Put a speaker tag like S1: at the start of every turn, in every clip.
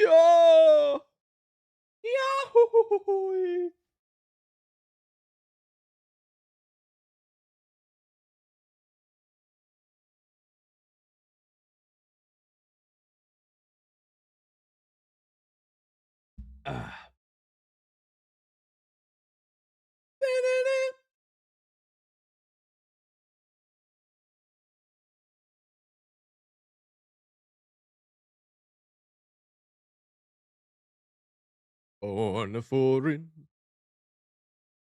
S1: Yeah! Yahoo! Ah. On a foreign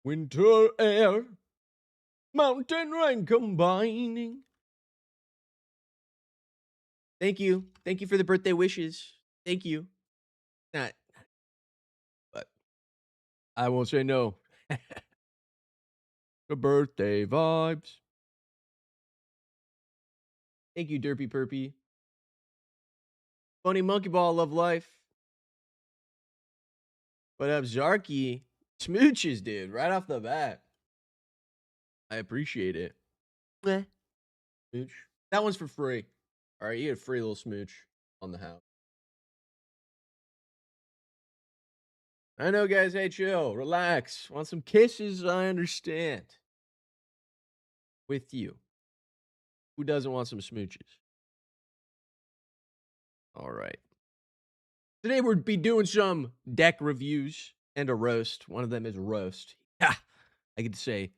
S1: winter air, mountain rain combining. Thank you. Thank you for the birthday wishes. Thank you. Not, but I won't say no. The birthday vibes. Thank you, Derpy Perpy. Funny Monkey Ball, love life. What up, Zarky? Smooches, dude, right off the bat. I appreciate it. Meh. Smooch. That one's for free. All right, you get a free little smooch on the house. I know, guys. Hey, chill, relax. Want some kisses? I understand. With you. Who doesn't want some smooches? All right. Today we'll be doing some deck reviews and a roast. One of them is roast. Yeah, I get to say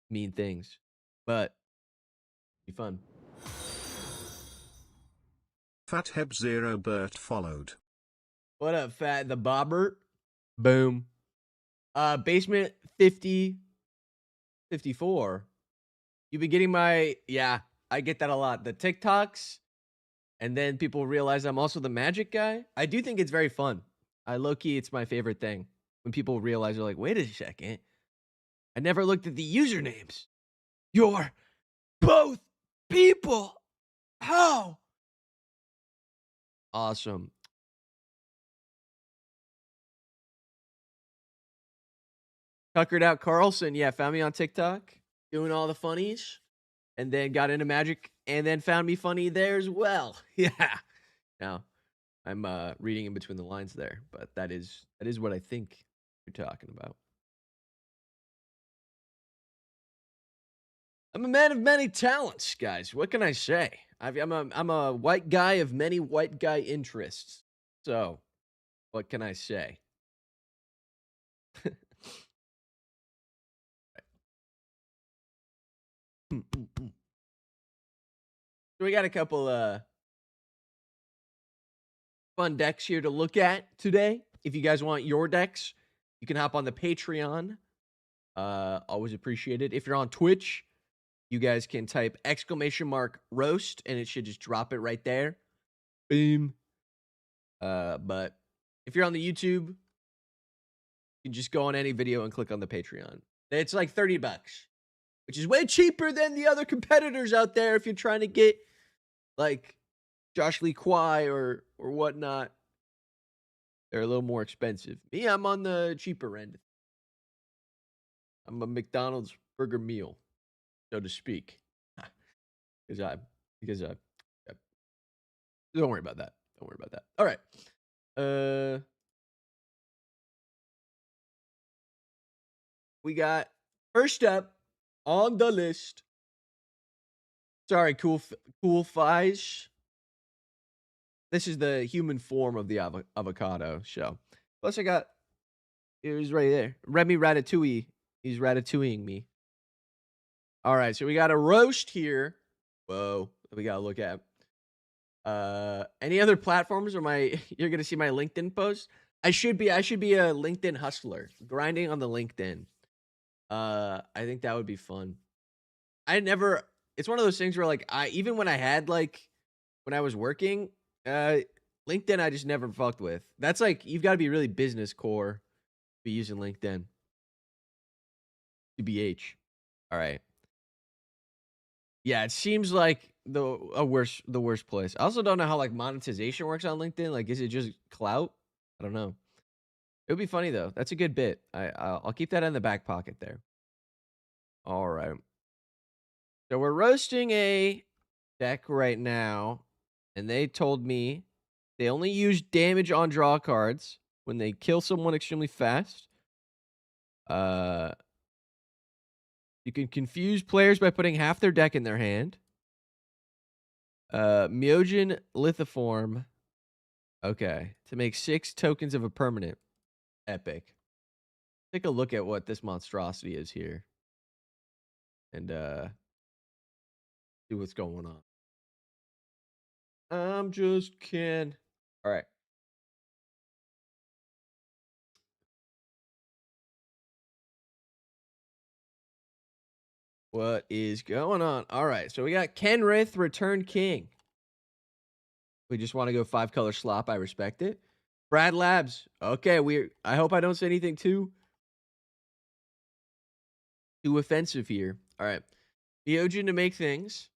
S1: mean things, but be fun.
S2: Fat Heb Zero Bert followed.
S1: What up, Fat the Bobbert? Boom. Basement 50, 54. You've been getting my, yeah, I get that a lot. The TikToks, and then people realize I'm also the magic guy. I do think it's very fun. Low-key, it's my favorite thing. When people realize, they're like, wait a second. I never looked at the usernames. You're both people. How? Awesome. Tuckered out Carlson. Yeah, found me on TikTok. Doing all the funnies. And then got into magic. And then found me funny there as well. Yeah. Now, I'm reading in between the lines there. But that is what I think you're talking about. I'm a man of many talents, guys. What can I say? I'm a white guy of many white guy interests. So, what can I say? So we got a couple fun decks here to look at today. If you guys want your decks, you can hop on the Patreon. Always appreciate it. If you're on Twitch, you guys can type !roast and it should just drop it right there. Boom. But if you're on the YouTube, you can just go on any video and click on the Patreon. It's like $30, which is way cheaper than the other competitors out there if you're trying to get like Josh Lee Kwai or whatnot. They're a little more expensive. Me, I'm on the cheaper end. I'm a McDonald's burger meal, so to speak. Because don't worry about that. Don't worry about that. All right. We got first up on the list. Sorry, cool Fies. This is the human form of the avocado show. Plus, I got it was right there. Remy Ratatouille. He's ratatouilleing me. All right, so we got a roast here. Whoa, we gotta look at. Any other platforms or you're gonna see my LinkedIn post? I should be a LinkedIn hustler, grinding on the LinkedIn. I think that would be fun. It's one of those things where like even when I was working, LinkedIn I just never fucked with. That's like you've got to be really business core to be using LinkedIn. TBH. All right. Yeah, it seems like the worst place. I also don't know how like monetization works on LinkedIn. Like, is it just clout? I don't know. It would be funny though. That's a good bit. I'll keep that in the back pocket there. All right. So we're roasting a deck right now, and they told me They only use damage on draw cards when they kill someone extremely fast. You can confuse players by putting half their deck in their hand. Myojin Lithoform. Okay. To make 6 tokens of a permanent. Epic. Take a look at what this monstrosity is here. And see what's going on. I'm just kidding. All right. What is going on? All right. So we got Kenrith, Return King. We just want to go 5-color slop. I respect it. Brad Labs. Okay, I hope I don't say anything too offensive here. All right. Myojin to make things.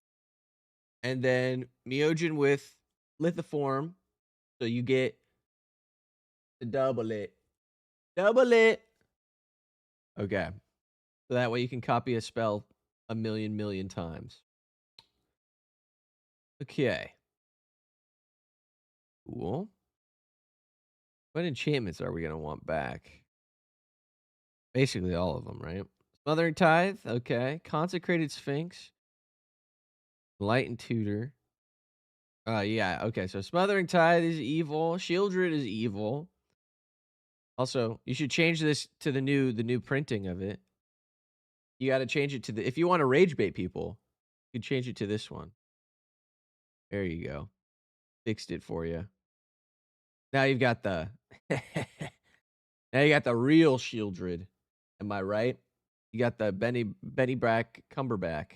S1: And then Myojin with Lithoform. So you get to double it. Double it. Okay. So that way you can copy a spell a million times. Okay. Cool. What enchantments are we going to want back? Basically all of them, right? Smothering Tithe. Okay. Consecrated Sphinx. Light and Tutor. Yeah. Okay. So Smothering Tithe is evil. Shieldred is evil. Also, you should change this to the new printing of it. You got to change it to if you want to rage bait people, you can change it to this one. There you go. Fixed it for you. Now you've got the now you got the real Shieldred. Am I right? You got the Benny Brack Cumberbatch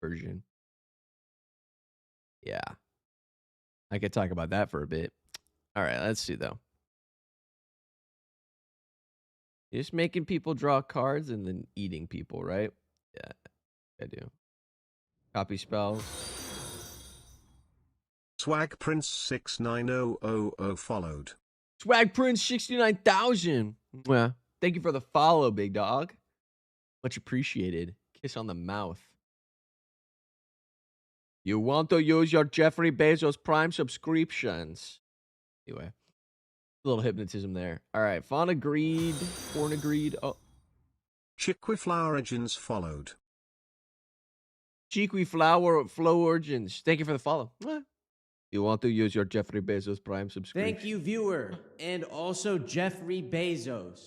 S1: version. Yeah. I could talk about that for a bit. All right, let's see though. You're just making people draw cards and then eating people, right? Yeah, I do. Copy spells.
S2: Swag Prince 69000 followed.
S1: Swag Prince 69,000. Yeah. Thank you for the follow, big dog. Much appreciated. Kiss on the mouth. You want to use your Jeffrey Bezos Prime subscriptions. Anyway. A little hypnotism there. All right. Fawn agreed. Corn agreed. Oh.
S2: Chiquiflower Origins followed.
S1: Chiquiflower Flow Origins. Thank you for the follow. You want to use your Jeffrey Bezos Prime subscription.
S3: Thank you, viewer. And also Jeffrey Bezos.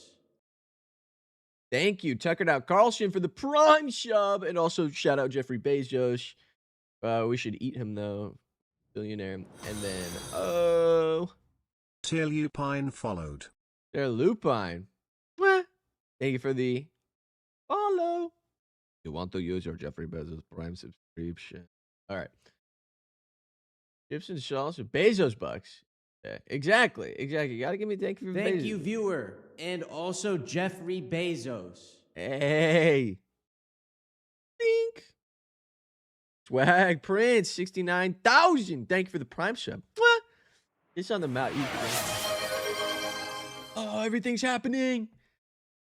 S1: Thank you, Tucker Down Carlson, for the Prime sub. And also shout out Jeffrey Bezos. We should eat him, though. Billionaire. And then,
S2: Teal Lupine followed.
S1: There, Lupine. Thank you for the follow. You want to use your Jeffrey Bezos Prime subscription. All right. Chips and sauce with Bezos bucks. Yeah, exactly. You gotta give me thank you for
S3: Thank
S1: Bezos.
S3: you, viewer. And also Jeffrey Bezos.
S1: Hey. Think. Swag Prince 69,000. Thank you for the Prime sub. What? It's on the mouth. Oh, everything's happening.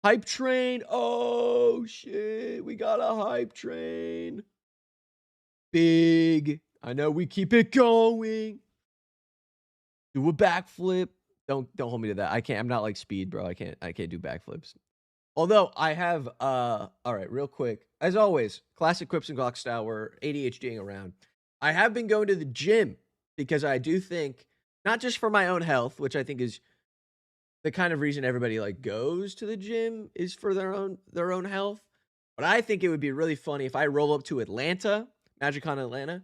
S1: Hype train. Oh shit. We got a hype train. Big. I know we keep it going. Do a backflip. Don't hold me to that. I can't. I'm not like Speed, bro. I can't do backflips. Although I have all right, real quick. As always, classic Quips and Guac style, we're ADHDing around. I have been going to the gym because I do think, not just for my own health, which I think is the kind of reason everybody like goes to the gym is for their own health. But I think it would be really funny if I roll up to Atlanta, MagicCon Atlanta,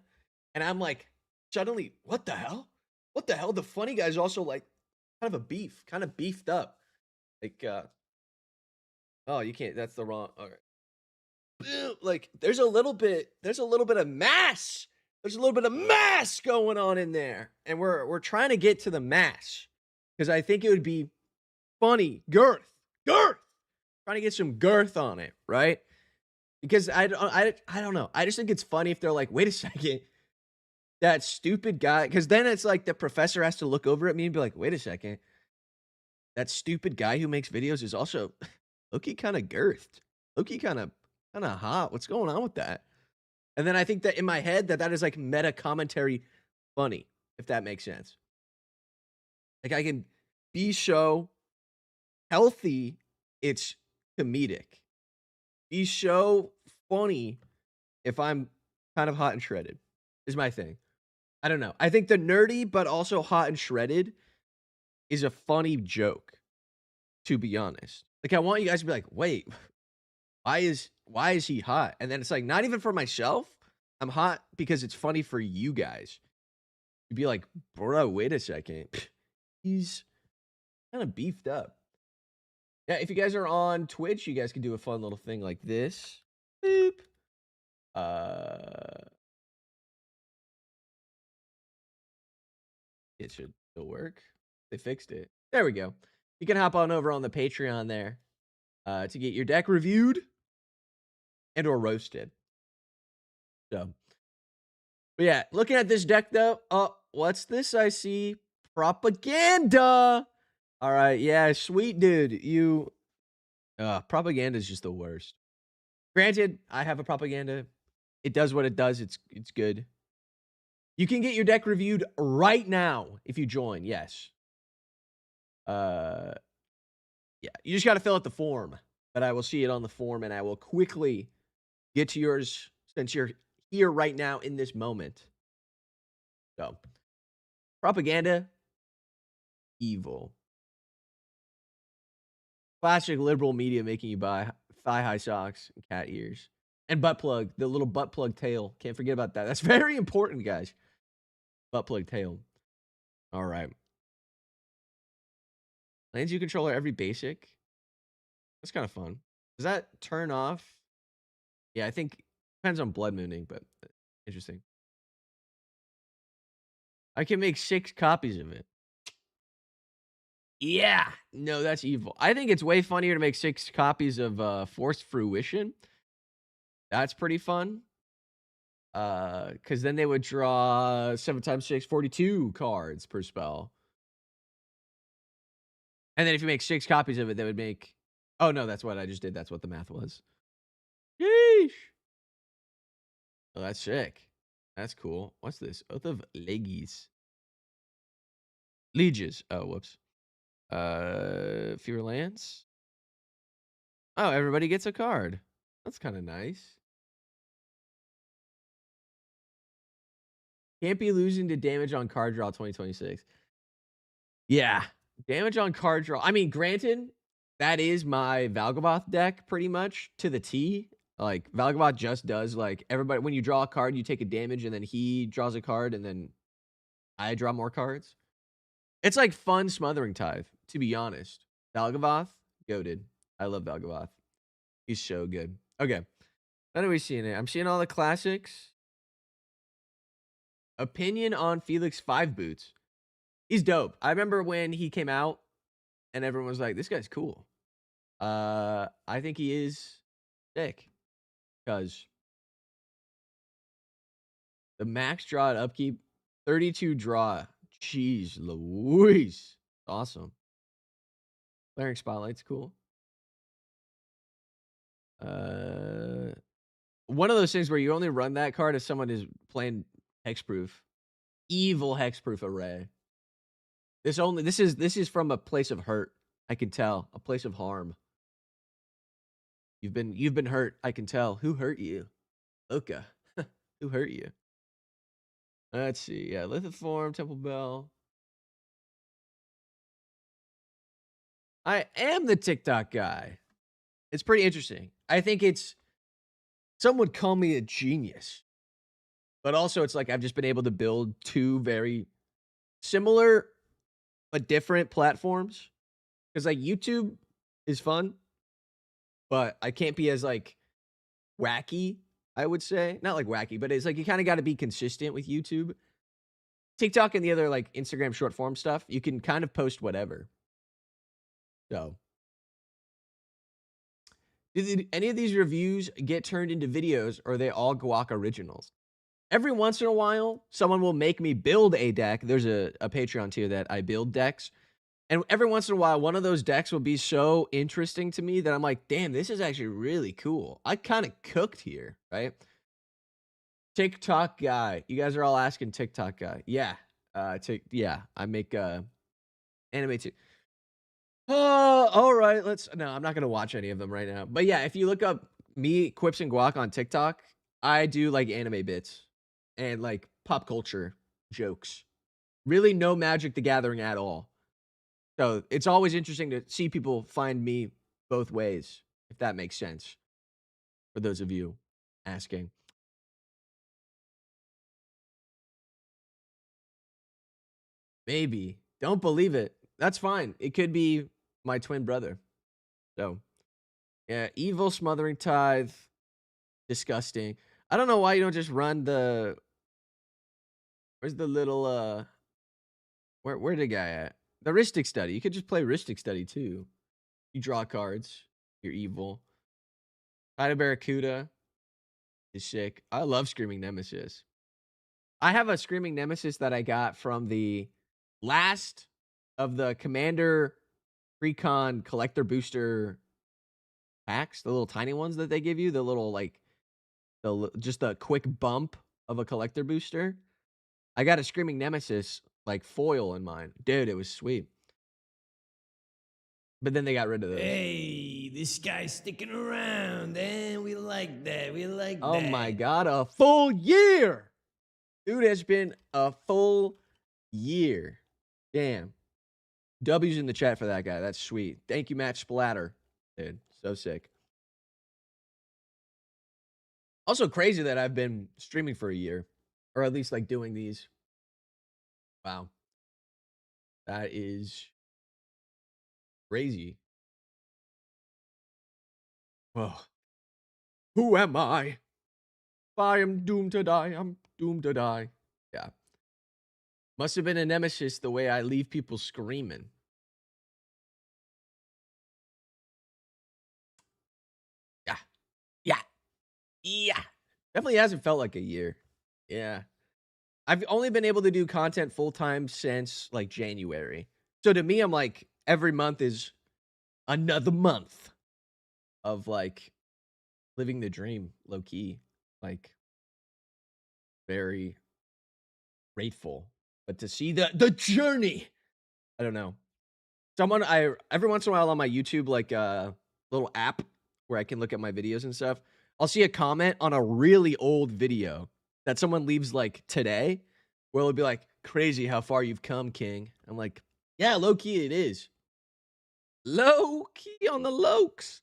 S1: and I'm like, suddenly, what the hell? What the hell? The funny guy's also like kind of beefed up. Like, oh, you can't, that's the wrong, all right. Like, there's a little bit of mass. There's a little bit of mass going on in there. And we're trying to get to the mass. Because I think it would be funny. Girth. Trying to get some girth on it, right? Because I don't know. I just think it's funny if they're like, wait a second. That stupid guy. Because then it's like the professor has to look over at me and be like, wait a second. That stupid guy who makes videos is also low-key kind of girthed. Low-key kind of hot. What's going on with that? And then I think that in my head that is like meta commentary funny. if that makes sense. Like I can be so healthy, it's comedic. Be so funny if I'm kind of hot and shredded, is my thing. I don't know. I think the nerdy but also hot and shredded is a funny joke, to be honest. Like I want you guys to be like, wait, why is he hot? And then it's like, not even for myself. I'm hot because it's funny for you guys. You'd be like, bro, wait a second. He's kind of beefed up. Yeah, if you guys are on Twitch, you guys can do a fun little thing like this. Boop. It should still work. They fixed it. There we go. You can hop on over on the Patreon there to get your deck reviewed and or roasted. So, but yeah, looking at this deck though. Oh, what's this I see? Propaganda. All right, yeah, sweet dude. You propaganda is just the worst. Granted, I have a propaganda. It does what it does. It's good. You can get your deck reviewed right now if you join. Yes. Yeah, you just got to fill out the form, but I will see it on the form and I will quickly get to yours since you're here right now in this moment. So, propaganda, evil. Classic liberal media making you buy thigh-high socks and cat ears. And butt plug, the little butt plug tail. Can't forget about that. That's very important, guys. Butt plug tail. All right. Lands you controller every basic. That's kind of fun. Does that turn off? Yeah, I think depends on blood mooning, but interesting. I can make 6 copies of it. Yeah, no, that's evil. I think it's way funnier to make 6 copies of Forced Fruition. That's pretty fun. Because then they would draw 7 times 6, 42 cards per spell. And then if you make 6 copies of it, they would make. Oh no, that's what I just did. That's what the math was. Yeesh. Oh, that's sick. That's cool. What's this? Oath of Legies. Lieges. Oh, whoops. Fewer lands. Oh, everybody gets a card. That's kind of nice. Can't be losing to damage on card draw 2026. Yeah. Damage on card draw. I mean, granted, that is my Valgavoth deck pretty much to the T. Like, Valgavoth just does, like, everybody, when you draw a card, you take a damage, and then he draws a card, and then I draw more cards. It's like fun Smothering Tithe, to be honest. Valgavoth, goated. I love Valgavoth. He's so good. Okay. What are we seeing here? I'm seeing all the classics. Opinion on Felix 5 Boots. He's dope. I remember when he came out and everyone was like, this guy's cool. I think he is sick. Because the max draw at upkeep, 32 draw. Jeez Louise. Awesome. Flaring Spotlight's cool. One of those things where you only run that card if someone is playing hexproof. Evil hexproof array. This is from a place of hurt. I can tell. A place of harm. You've been hurt. I can tell. Who hurt you? Oka. Who hurt you? Let's see. Yeah, Lithoform, Temple Bell. I am the TikTok guy. It's pretty interesting. I think it's, some would call me a genius. But also it's like I've just been able to build 2 very similar but different platforms. Because like YouTube is fun, but I can't be as like wacky, I would say. Not like wacky, but it's like you kind of got to be consistent with YouTube. TikTok and the other like Instagram short form stuff, you can kind of post whatever. So, did any of these reviews get turned into videos, or are they all Guac originals? Every once in a while, someone will make me build a deck. There's a Patreon tier that I build decks. And every once in a while, one of those decks will be so interesting to me that I'm like, damn, this is actually really cool. I kind of cooked here, right? TikTok guy. You guys are all asking TikTok guy. Yeah. I make anime too. Oh, all right. No, I'm not gonna watch any of them right now. But yeah, if you look up me, Quips and Guac on TikTok, I do like anime bits and like pop culture jokes. Really no Magic the Gathering at all. So it's always interesting to see people find me both ways, if that makes sense. For those of you asking. Maybe. Don't believe it. That's fine. It could be my twin brother. So yeah, evil smothering tithe. Disgusting. I don't know why you don't just run the where's the little where the guy at? The Ristic Study. You could just play Ristic Study too. You draw cards. You're evil. Fight Barracuda is sick. I love Screaming Nemesis. I have a Screaming Nemesis that I got from the last of the Commander Precon collector booster packs, the little tiny ones that they give you, the little like just a quick bump of a collector booster. I got a Screaming Nemesis like foil in mine. Dude, it was sweet. But then they got rid of those.
S3: Hey, this guy's sticking around, and we like that. We like that.
S1: Oh my god, a full year. Dude, has been a full year. Damn. W's in the chat for that guy. That's sweet. Thank you, Matt Splatter. Dude, so sick. Also crazy that I've been streaming for a year. Or at least like doing these. Wow. That is crazy. Oh. Who am I? If I am doomed to die, I'm doomed to die. Yeah. Must have been a nemesis the way I leave people screaming. Yeah. Yeah. Yeah. Definitely hasn't felt like a year. Yeah. I've only been able to do content full time since like January. So to me, I'm like, every month is another month of like living the dream low key. Like, very grateful. But to see the journey, I don't know. I every once in a while on my YouTube, like little app where I can look at my videos and stuff, I'll see a comment on a really old video that someone leaves like today, where it'll be like, crazy how far you've come, King. I'm like, yeah, low key it is. Low key on the lokes.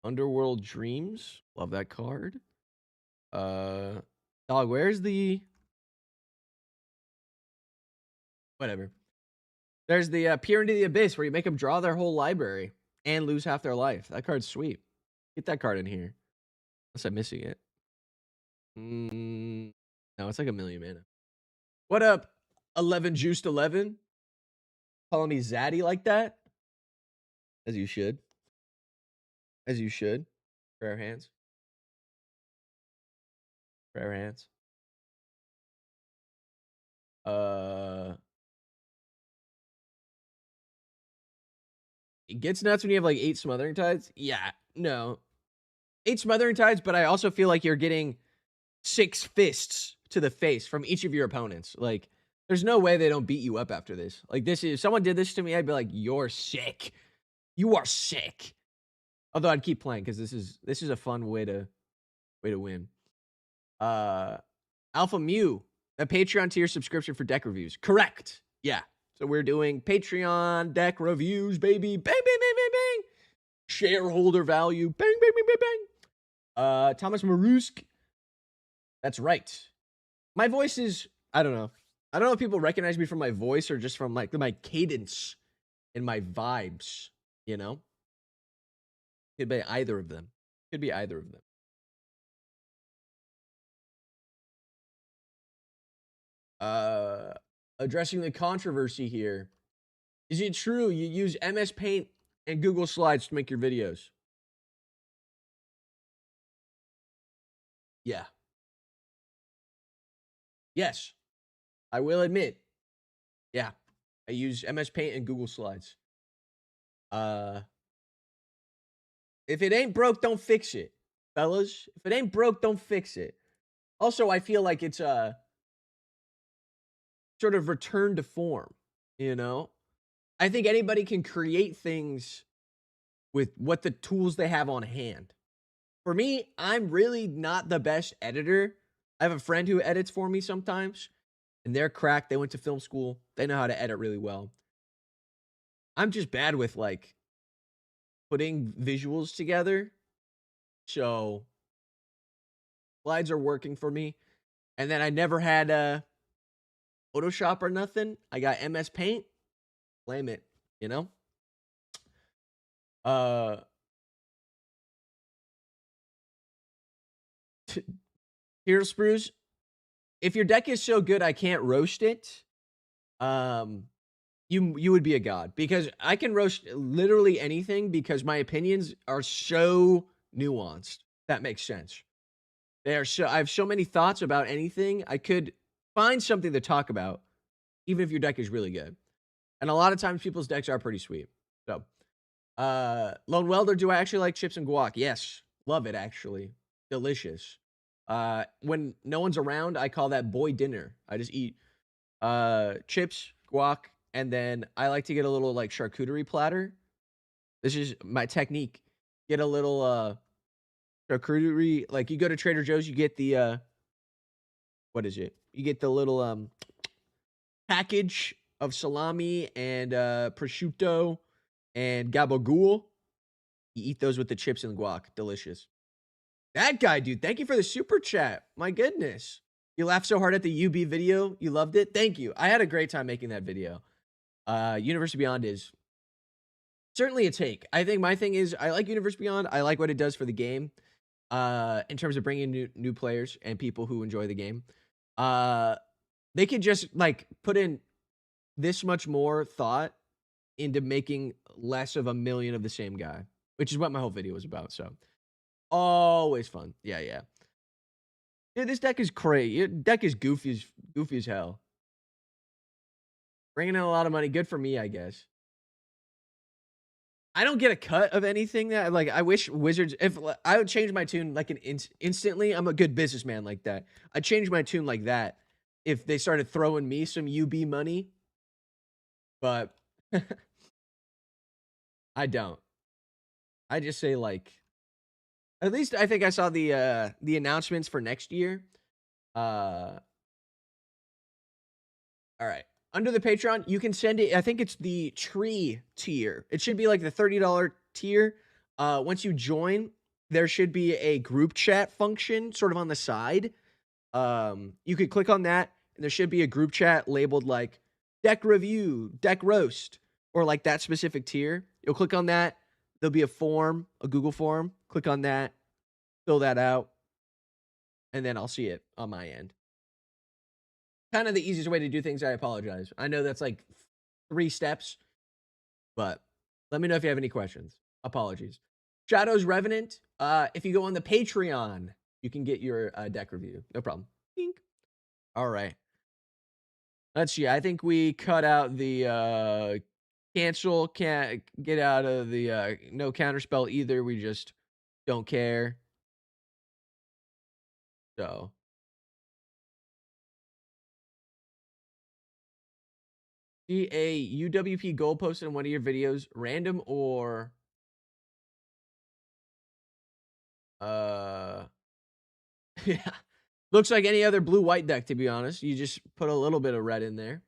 S1: Underworld Dreams. Love that card. Dog, where's the whatever. There's the Peer into the Abyss where you make them draw their whole library and lose half their life. That card's sweet. Get that card in here. Unless I'm missing it. No, it's like 1,000,000 mana. What up, 11 Juiced 11? Calling me Zaddy like that? As you should. As you should. Prayer hands. Prayer hands. It gets nuts when you have like 8 Smothering Tides. Yeah, no. 8 Smothering Tides, but I also feel like you're getting 6 fists to the face from each of your opponents. Like, there's no way they don't beat you up after this. Like, this is, if someone did this to me, I'd be like, you're sick. You are sick. Although I'd keep playing because this is a fun way to win. Alpha Mew, a Patreon tier subscription for deck reviews. Correct. Yeah. So we're doing Patreon deck reviews, baby. Bang, bang, bang, bang, bang. Shareholder value. Bang, bang, bang, bang, bang. Thomas Marusk. That's right. My voice is, I don't know. I don't know if people recognize me from my voice or just from like my cadence and my vibes, you know? Could be either of them. Could be either of them. Addressing the controversy here. Is it true you use MS Paint and Google Slides to make your videos? Yeah. Yes. I will admit. Yeah. I use MS Paint and Google Slides. If it ain't broke, don't fix it, fellas. If it ain't broke, don't fix it. Also, I feel like it's sort of return to form, you know? I think anybody can create things with what the tools they have on hand. For me, I'm really not the best editor. I have a friend who edits for me sometimes, and they're cracked. They went to film school. They know how to edit really well. I'm just bad with like putting visuals together. So slides are working for me. And then I never had Photoshop or nothing. I got MS Paint. Blame it, you know? Uh Hero Spruce, if your deck is so good I can't roast it, um, you would be a god because I can roast literally anything because my opinions are so nuanced. That makes sense. They are so I have so many thoughts about anything. I could find something to talk about, even if your deck is really good. And a lot of times people's decks are pretty sweet. So, Lone Welder, do I actually like chips and guac? Yes. Love it actually. Delicious. When no one's around, I call that boy dinner. I just eat chips, guac, and then I like to get a little like charcuterie platter. This is my technique. Get a little charcuterie, like you go to Trader Joe's, you get the what is it? You get the little package of salami and prosciutto and gabagool. You eat those with the chips and guac. Delicious. That guy, dude, thank you for the super chat. My goodness. You laughed so hard at the UB video. You loved it. Thank you. I had a great time making that video. Universe Beyond is certainly a take. I think my thing is I like Universe Beyond. I like what it does for the game. In terms of bringing new players and people who enjoy the game. They could just like put in this much more thought into making less of a million of the same guy, which is what my whole video was about. So always fun. Yeah, yeah. Dude, this deck is crazy. Your deck is goofy as hell. Bringing in a lot of money. Good for me, I guess. I don't get a cut of anything that like. I wish Wizards. If I would change my tune like instantly, I'm a good businessman like that. I'd change my tune like that if they started throwing me some UB money, but I don't. I just say like. At least I think I saw the announcements for next year. All right. Under the Patreon, you can send it. I think it's the tree tier. It should be like the $30 tier. Once you join, there should be a group chat function sort of on the side. You could click on that, and there should be a group chat labeled like deck review, deck roast, or like that specific tier. You'll click on that. There'll be a form, a Google form. Click on that, fill that out, and then I'll see it on my end. Kind of the easiest way to do things. I apologize. I know that's like 3 steps, but let me know if you have any questions. Apologies. Shadow's Revenant. If you go on the Patreon, you can get your deck review. No problem. Dink. All right. Let's see. I think we cut out the cancel. Can't get out of the no counterspell either. We just don't care. So. See a UWP goal posted in one of your videos, random or yeah. Looks like any other blue-white deck, to be honest. You just put a little bit of red in there.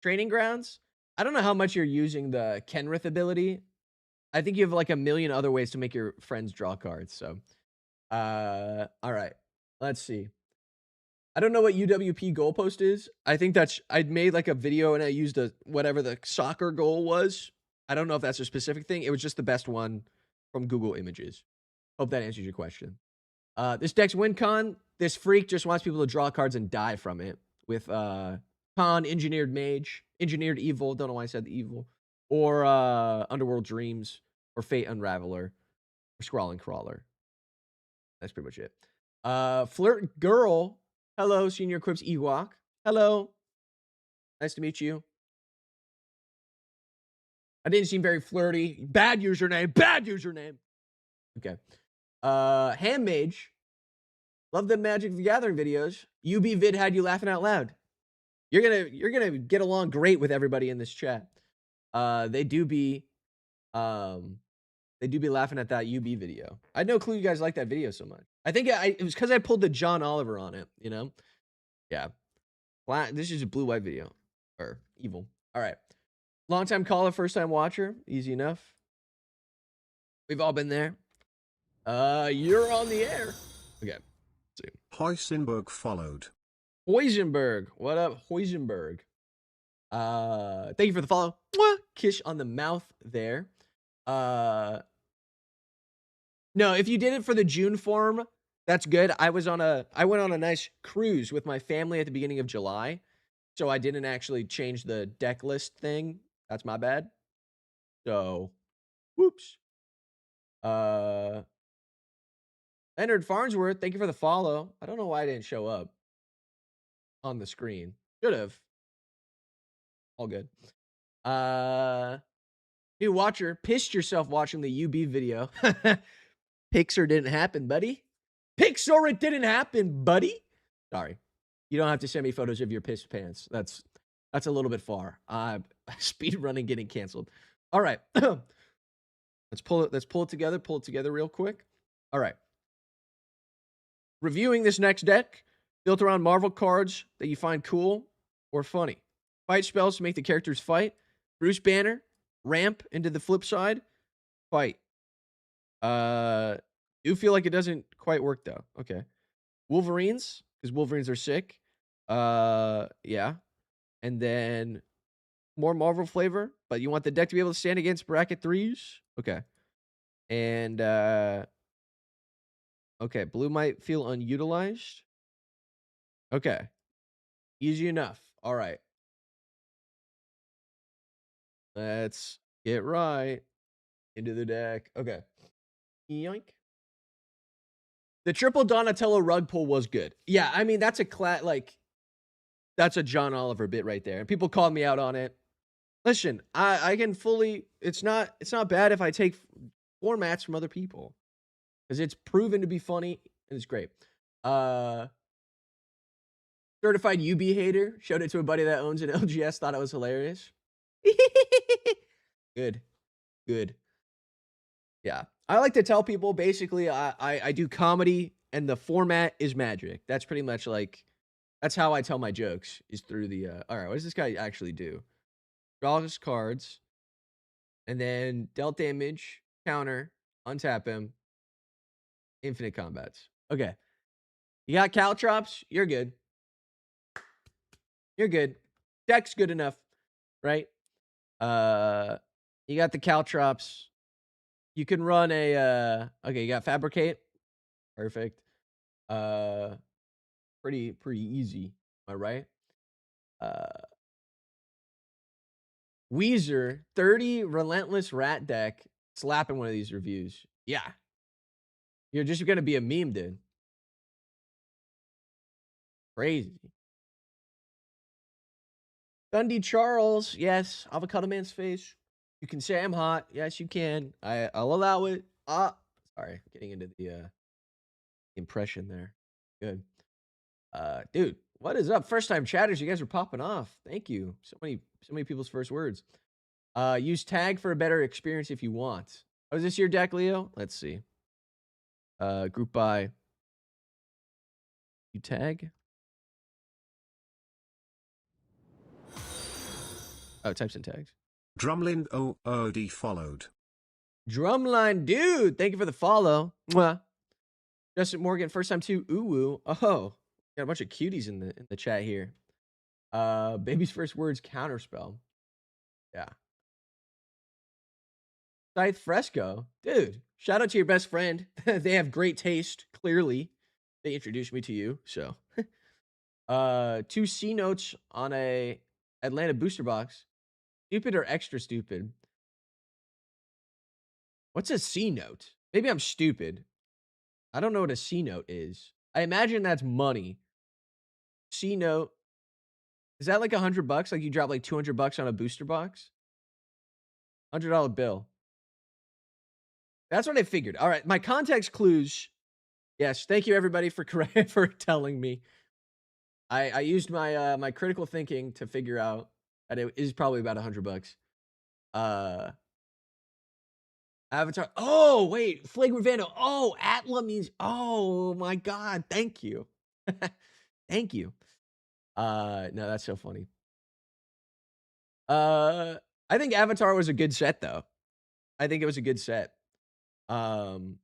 S1: Training Grounds. I don't know how much you're using the Kenrith ability. I think you have like a million other ways to make your friends draw cards. So, all right. Let's see. I don't know what UWP goalpost is. I think I made like a video and I used whatever the soccer goal was. I don't know if that's a specific thing. It was just the best one from Google Images. Hope that answers your question. This deck's win con. This freak just wants people to draw cards and die from it with con, engineered mage, engineered evil. Don't know why I said the evil. Or Underworld Dreams, or Fate Unraveler, or Scrawling Crawler. That's pretty much it. Flirt Girl. Hello, Senior Quips&Guac. Hello. Nice to meet you. I didn't seem very flirty. Bad username. Bad username. Okay. Hand Mage. Love the Magic the Gathering videos. UB vid had you laughing out loud. You're gonna get along great with everybody in this chat. They do be laughing at that UB video. I had no clue you guys like that video so much. I think it was because I pulled the John Oliver on it, you know? Yeah. This is a blue-white video. Or evil. All right. Long-time caller, first-time watcher. Easy enough. We've all been there. You're on the air. Okay. Let's see.
S2: Hoisenberg followed.
S1: Hoisenberg. What up, Hoisenberg? Thank you for the follow. Mwah! Kiss on the mouth there. No, if you did it for the June form, that's good. I went on a nice cruise with my family at the beginning of July, so I didn't actually change the deck list thing. That's my bad. So, whoops. Leonard Farnsworth, thank you for the follow. I don't know why I didn't show up on the screen. Should have. All good. New watcher, pissed yourself watching the UB video. Pixar didn't happen, buddy. Pixar, it didn't happen, buddy. Sorry. You don't have to send me photos of your pissed pants. That's a little bit far. Speed running getting canceled. All right. Let's pull it together. Pull it together real quick. All right. Reviewing this next deck, built around Marvel cards that you find cool or funny. Fight spells to make the characters fight. Bruce Banner, ramp into the flip side, fight. Do feel like it doesn't quite work though. Okay. Wolverines, because Wolverines are sick. Yeah. And then more Marvel flavor, but you want the deck to be able to stand against bracket 3s. Okay. And okay, blue might feel unutilized. Okay. Easy enough. All right. Let's get right into the deck. Okay. Yoink. The triple Donatello rug pull was good. Yeah, I mean, that's a John Oliver bit right there. And people called me out on it. Listen, I can fully, it's not bad if I take formats from other people. Because it's proven to be funny and it's great. Certified UB hater. Showed it to a buddy that owns an LGS. Thought it was hilarious. Good. Yeah. I like to tell people, basically, I do comedy and the format is magic. That's pretty much that's how I tell my jokes, is through the, all right, what does this guy actually do? Draw his cards, and then dealt damage, counter, untap him, infinite combats. Okay. You got caltrops, you're good. You're good. Deck's good enough, right? You got the caltrops. You can run okay, you got fabricate. Perfect. Pretty easy. Am I right? Weezer, 30 relentless rat deck. Slapping one of these reviews. Yeah. You're just gonna be a meme, dude. Crazy. Dundee Charles, yes. Avocado Man's face. You can say I'm hot. Yes, you can. I'll allow it. Sorry, getting into the impression there. Good. Dude, what is up? First time chatters, you guys are popping off. Thank you. So many people's first words. Use tag for a better experience if you want. Oh, is this your deck, Leo? Let's see. Group by. You tag? Oh, types and tags.
S2: Drumlin OOD followed.
S1: Drumline, dude. Thank you for the follow. Mwah. Justin Morgan, first time too. Ooh. Oh, got a bunch of cuties in the chat here. Baby's first words, counterspell. Yeah. Scythe Fresco. Dude, shout out to your best friend. They have great taste, clearly. They introduced me to you, so. 2 C notes on a Atlanta booster box. Stupid or extra stupid? What's a C note? Maybe I'm stupid. I don't know what a C note is. I imagine that's money. C note. Is that like $100? Like you drop like $200 on a booster box? $100 bill. That's what I figured. All right. My context clues Yes, thank you everybody for for telling me. I used my my critical thinking to figure out that it is probably about $100. Uh Avatar. Oh, wait, Flagrant Vandal. Oh, Atla means oh my god, thank you. Thank you. No, that's so funny. Uh I think Avatar was a good set though. I think it was a good set. Um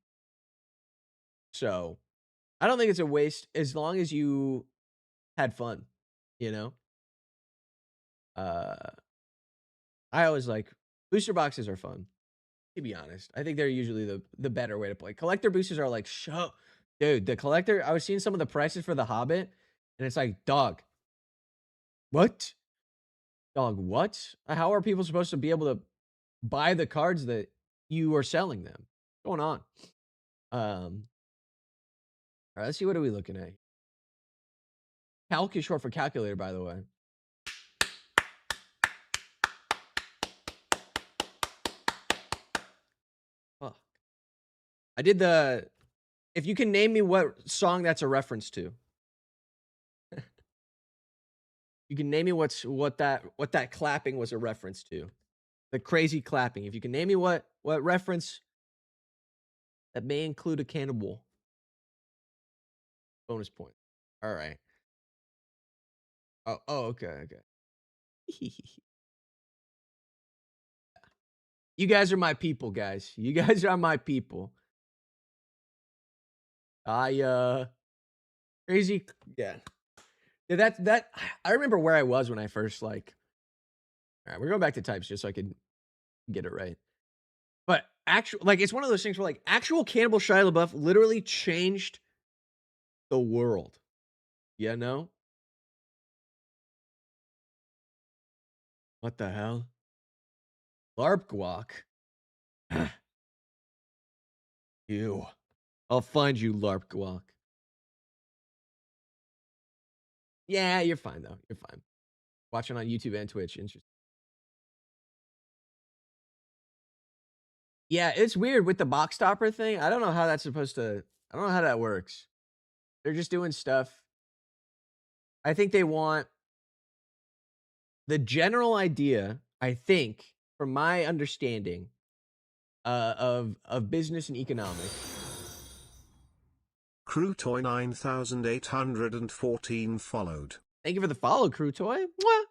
S1: so I don't think it's a waste as long as you had fun, you know? Uh I always like booster boxes are fun, to be honest. I think they're usually the better way to play. Collector boosters are like dude, the collector, I was seeing some of the prices for the Hobbit, and it's like, dog, what? Dog, what? How are people supposed to be able to buy the cards that you are selling them? What's going on? All right, let's see. What are we looking at? Calc is short for calculator, by the way. Oh, I did the. If you can name me what song that's a reference to, you can name me what that clapping was a reference to. The crazy clapping. If you can name me what reference that may include a cannibal. Bonus point. All right. Oh, okay, okay. You guys are my people, guys. You guys are my people. Crazy, yeah. Yeah, that I remember where I was when I first like. All right, we're going back to types just so I could get it right. But actual, like, it's one of those things where like actual Cannibal Shia LaBeouf literally changed the world. You know? What the hell? LARP guac. Ew. I'll find you, LARP guac. Yeah, you're fine though. You're fine. Watching on YouTube and Twitch. Interesting. Yeah, it's weird with the box stopper thing. I don't know how that's supposed to. I don't know how that works. They're just doing stuff. I think they want the general idea. I think, from my understanding, of business and economics.
S2: Crew Toy 9814 followed.
S1: Thank you for the follow, Crew Toy. Mwah.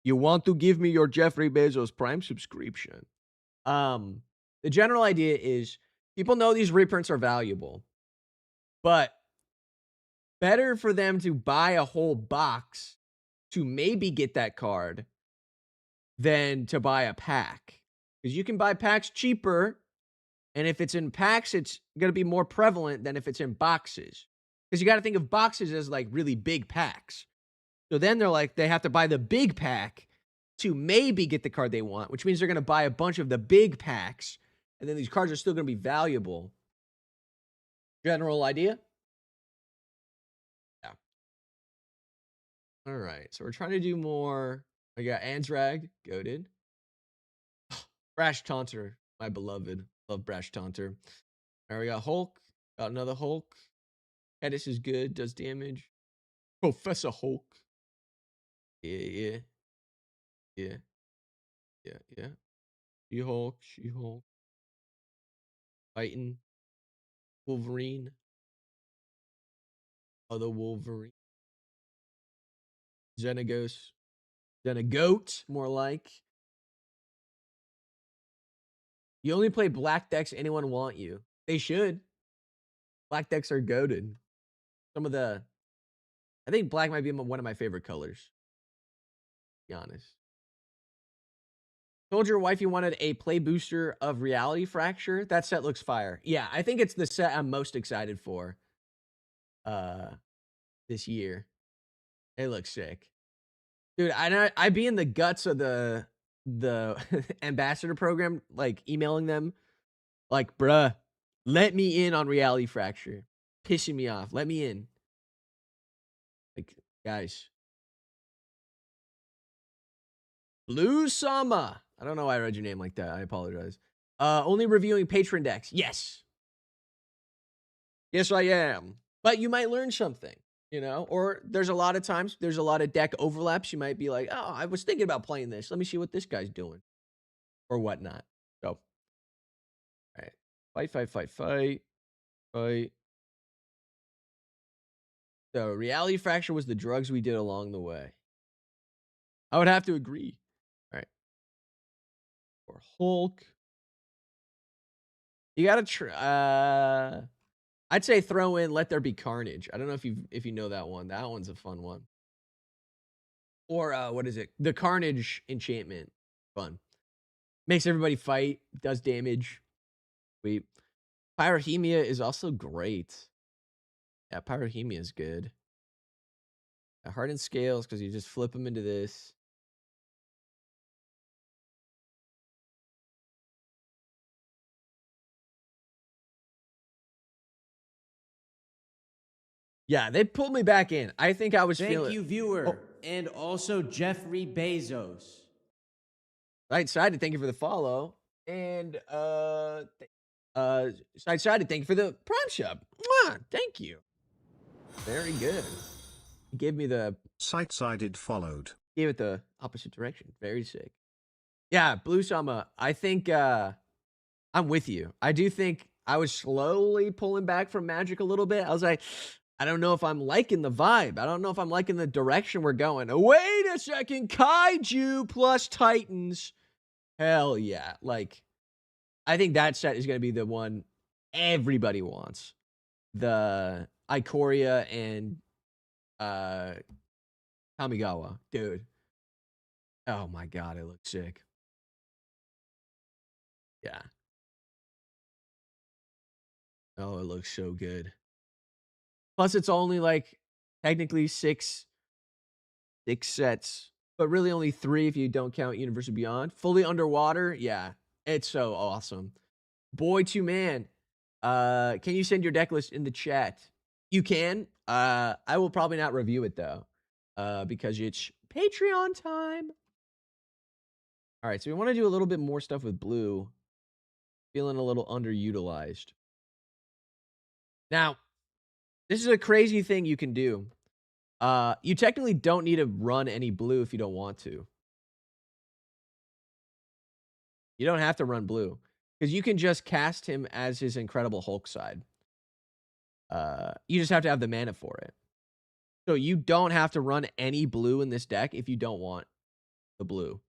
S1: You want to give me your Jeffrey Bezos Prime subscription? The general idea is people know these reprints are valuable, but better for them to buy a whole box to maybe get that card than to buy a pack. Because you can buy packs cheaper, and if it's in packs, it's going to be more prevalent than if it's in boxes. Because you got to think of boxes as like really big packs. So then they're like, they have to buy the big pack to maybe get the card they want, which means they're going to buy a bunch of the big packs, and then these cards are still going to be valuable. General idea? Yeah. All right. So we're trying to do more. I got Ansrag, goated. Brash Taunter, my beloved. Love Brash Taunter. All right, we got Hulk. Got another Hulk. Hedis is good, does damage. Professor Hulk. Yeah. She-Hulk. Fighting. Wolverine. Other Wolverine. Xenagos. Xenagoat, more like. You only play black decks, anyone want you? They should. Black decks are goated. I think black might be one of my favorite colors. To be honest. Told your wife you wanted a play booster of Reality Fracture. That set looks fire. Yeah, I think it's the set I'm most excited for this year. It looks sick. Dude, I'd be in the guts of the ambassador program, like emailing them, like, bruh, let me in on Reality Fracture. Pissing me off. Let me in. Like, guys. Blue Sama. I don't know why I read your name like that. I apologize. Only reviewing patron decks. Yes. Yes, I am. But you might learn something, you know? Or there's a lot of times, there's a lot of deck overlaps. You might be like, oh, I was thinking about playing this. Let me see what this guy's doing or whatnot. So, all right. Fight, fight, fight, fight, fight. So, reality fracture was the drugs we did along the way. I would have to agree. All right. Or Hulk. You got to try. I'd say throw in Let There Be Carnage. I don't know if you know that one. That one's a fun one. Or what is it? The Carnage enchantment. Fun. Makes everybody fight, does damage. Sweet. Pyrohemia is also great. Yeah, Pyrohemia is good. Hardened Scales, because you just flip them into this. Yeah, they pulled me back in. I think I was
S3: Thank
S1: feeling.
S3: you, viewer, and also Jeffrey Bezos.
S1: Side-sided, thank you for the follow. And side-sided, thank you for the Prime sub. Mwah, thank you. Very good. Gave me the
S2: Sight-sided followed.
S1: gave it the opposite direction. Very sick. Yeah, Blue Sama. I think I'm with you. I do think I was slowly pulling back from Magic a little bit. I was like, I don't know if I'm liking the vibe. I don't know if I'm liking the direction we're going. Wait a second. Kaiju plus Titans. Hell yeah. Like, I think that set is going to be the one everybody wants. The Ikoria and Kamigawa. Dude. Oh my God, it looks sick. Yeah. Oh, it looks so good. Plus, it's only like technically six sets, but really only three if you don't count Universe Beyond. Fully underwater, yeah, it's so awesome. Boy to man, can you send your deck list in the chat? You can. I will probably not review it though, because it's Patreon time. All right, so we want to do a little bit more stuff with blue. Feeling a little underutilized. Now, this is a crazy thing you can do. You technically don't need to run any blue if you don't want to. You don't have to run blue because you can just cast him as his Incredible Hulk side. You just have to have the mana for it. So you don't have to run any blue in this deck if you don't want the blue.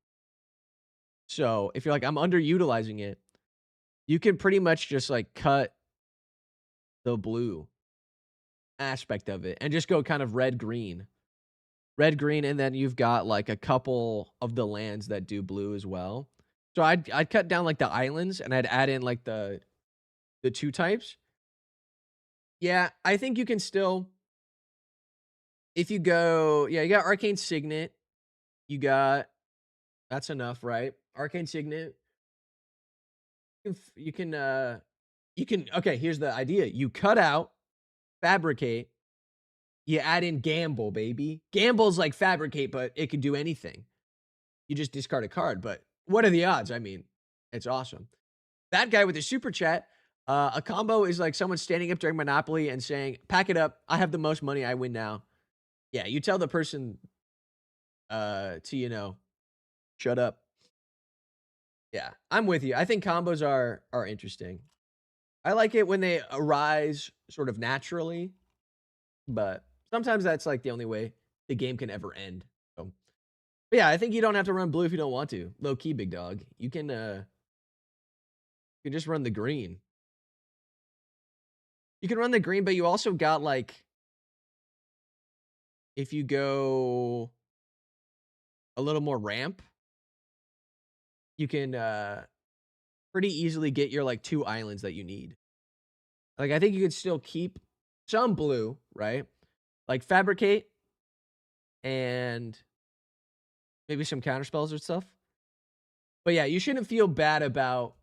S1: So if you're like, I'm underutilizing it, you can pretty much just like cut the blue aspect of it and just go kind of red-green. Red-green, and then you've got like a couple of the lands that do blue as well. So I'd cut down like the islands and I'd add in like the two types. Yeah, I think you can still, if you go, yeah, you got Arcane Signet. You got, that's enough, right? Arcane Signet. You can, okay, here's the idea. You cut out, Fabricate, you add in Gamble, baby. Gamble's like Fabricate, but it could do anything. You just discard a card, but what are the odds? I mean, it's awesome. That guy with the super chat, a combo is like someone standing up during Monopoly and saying, pack it up. I have the most money. I win now. Yeah, you tell the person to, you know, shut up. Yeah, I'm with you. I think combos are interesting. I like it when they arise sort of naturally, but sometimes that's like the only way the game can ever end. So, but yeah, I think you don't have to run blue if you don't want to. Low key, big dog. You can just run the green. You can run the green, but you also got like, if you go a little more ramp, you can pretty easily get your like 2 islands that you need. Like I think you could still keep some blue, right? Like Fabricate and maybe some counter spells or stuff. But yeah, you shouldn't feel bad about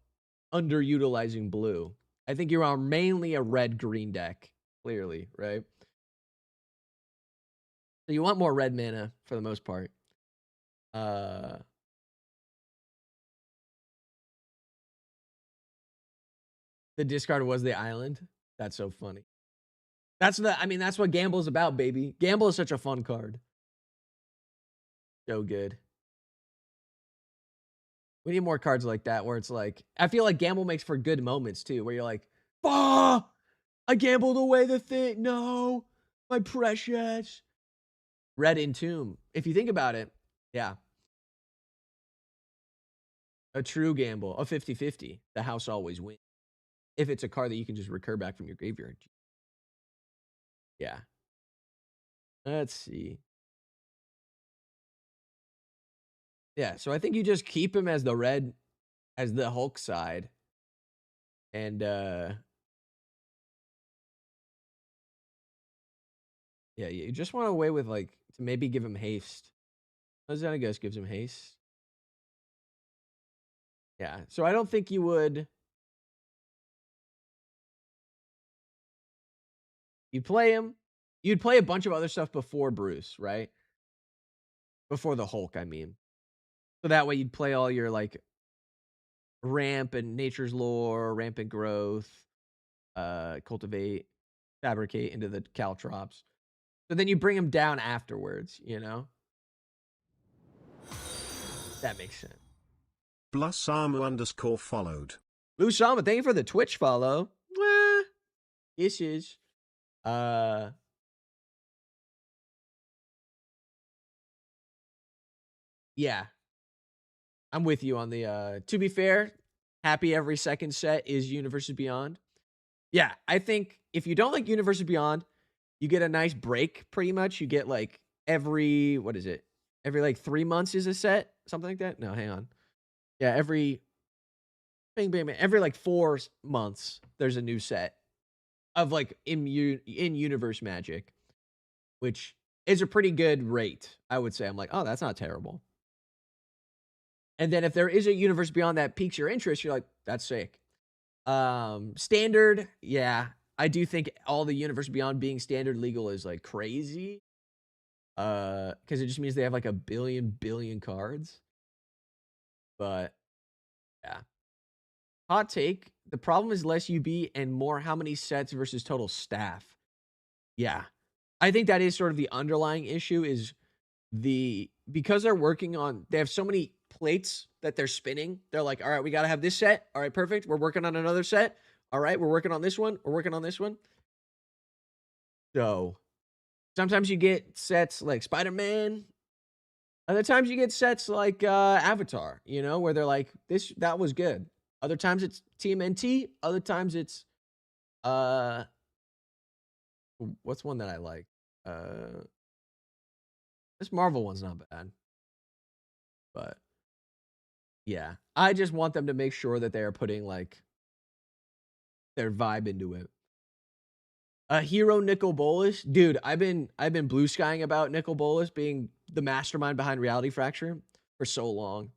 S1: underutilizing blue. I think you are mainly a red-green deck, clearly, right? So you want more red mana for the most part. The discard was the island. That's so funny. That's what Gamble's about, baby. Gamble is such a fun card. So good. We need more cards like that where it's like, I feel like Gamble makes for good moments too, where you're like, ah, I gambled away the thing. No, my precious. Red Entomb. If you think about it, yeah. A true gamble, a 50-50. The house always wins. If it's a card that you can just recur back from your graveyard. Yeah. Let's see. Yeah, so I think you just keep him as the red, as the Hulk side. And yeah, you just want to away with like to maybe give him haste. Xenagos gives him haste. Yeah, so I don't think you would. You'd play him. You'd play a bunch of other stuff before Bruce, right? Before the Hulk, I mean. So that way you'd play all your like ramp and nature's lore, rampant growth, cultivate, fabricate into the caltrops. So then you bring him down afterwards, you know? That makes sense.
S2: Blusamu_ followed.
S1: Lou Shama, thank you for the Twitch follow. Mwah. Issues. Yeah. I'm with you on the to be fair, happy every second set is Universes Beyond. Yeah, I think if you don't like Universes Beyond, you get a nice break pretty much. You get like every what is it? Every like 3 months is a set, something like that. No, hang on. Yeah, every bang bang bang, every like 4 months there's a new set of like in universe magic, which is a pretty good rate. I would say I'm like, "Oh, that's not terrible." And then if there is a universe beyond that piques your interest, you're like, "That's sick." Standard, yeah. I do think all the universe beyond being standard legal is like crazy. Because it just means they have like a billion cards. But yeah. Hot take. The problem is less UB and more how many sets versus total staff. Yeah. I think that is sort of the underlying issue is because they're working on, they have so many plates that they're spinning. They're like, all right, we got to have this set. All right, perfect. We're working on another set. All right, we're working on this one. We're working on this one. So sometimes you get sets like Spider-Man. Other times you get sets like Avatar, you know, where they're like, that was good. Other times it's TMNT. Other times it's what's one that I like? This Marvel one's not bad. But yeah, I just want them to make sure that they are putting like their vibe into it. Hero Nicol Bolas, dude. I've been blue skying about Nicol Bolas being the mastermind behind Reality Fracture for so long.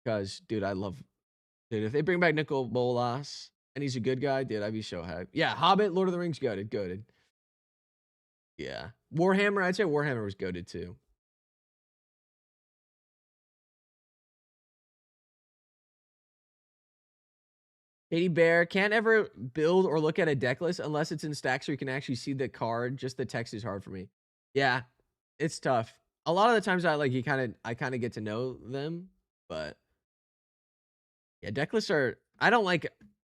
S1: Because, dude, dude. If they bring back Nicol Bolas and he's a good guy, dude, I'd be so happy. Yeah, Hobbit, Lord of the Rings, goated. Yeah, Warhammer. I'd say Warhammer was goated too. Katie Bear can't ever build or look at a deck list unless it's in stacks so you can actually see the card. Just the text is hard for me. Yeah, it's tough. A lot of the times I kind of get to know them, but yeah, deck lists are I don't like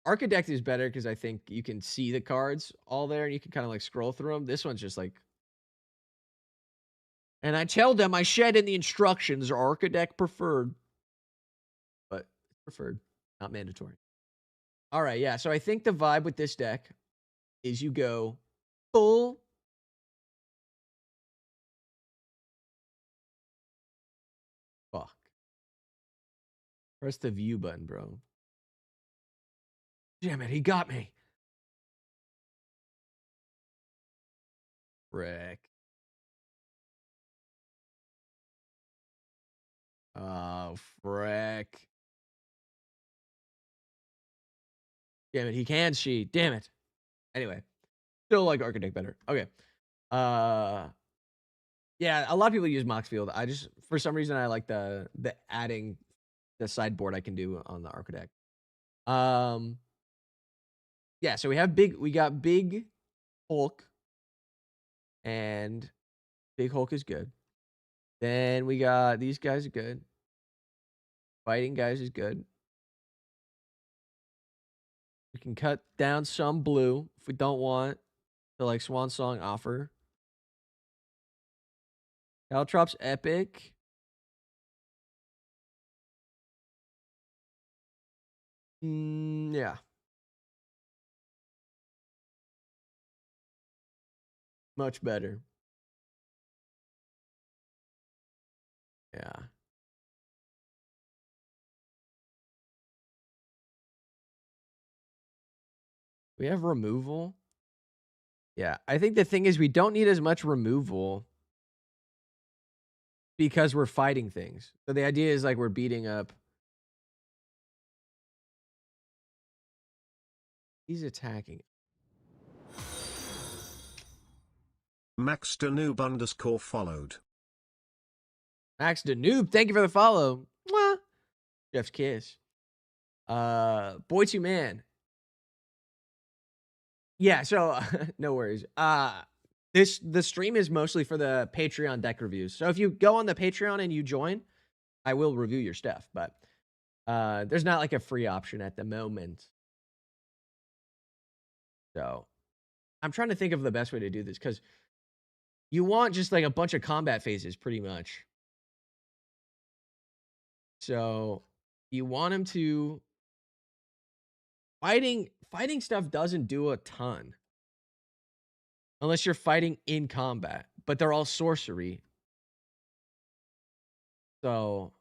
S1: Architect is better because I think you can see the cards all there and you can kind of like scroll through them. This one's just like and I tell them I shed in the instructions are Architect preferred. But it's preferred, not mandatory. All right, yeah. So I think the vibe with this deck is you go full. Fuck. Press the view button, bro. Damn it, he got me. Frick. Oh, frick. Damn it, he can she. Damn it. Anyway, still like Architect better. Okay. Yeah, a lot of people use Moxfield. I just for some reason I like the adding the sideboard I can do on the Architect. Yeah, so we got big Hulk. And Big Hulk is good. Then we got these guys are good. Fighting guys is good. We can cut down some blue if we don't want the like Swan Song offer. Caltrop's epic. Yeah. Much better. Yeah. We have removal. Yeah. I think the thing is we don't need as much removal because we're fighting things. So the idea is like we're beating up. He's attacking.
S2: Max Danube _ followed.
S1: Max Danube, thank you for the follow. Mwah. Jeff's kiss. Boy to man. Yeah, so no worries. The stream is mostly for the Patreon deck reviews. So if you go on the Patreon and you join, I will review your stuff, but there's not like a free option at the moment. So I'm trying to think of the best way to do this because you want just like a bunch of combat phases pretty much. So you want him to fighting stuff doesn't do a ton. Unless you're fighting in combat, but they're all sorcery. So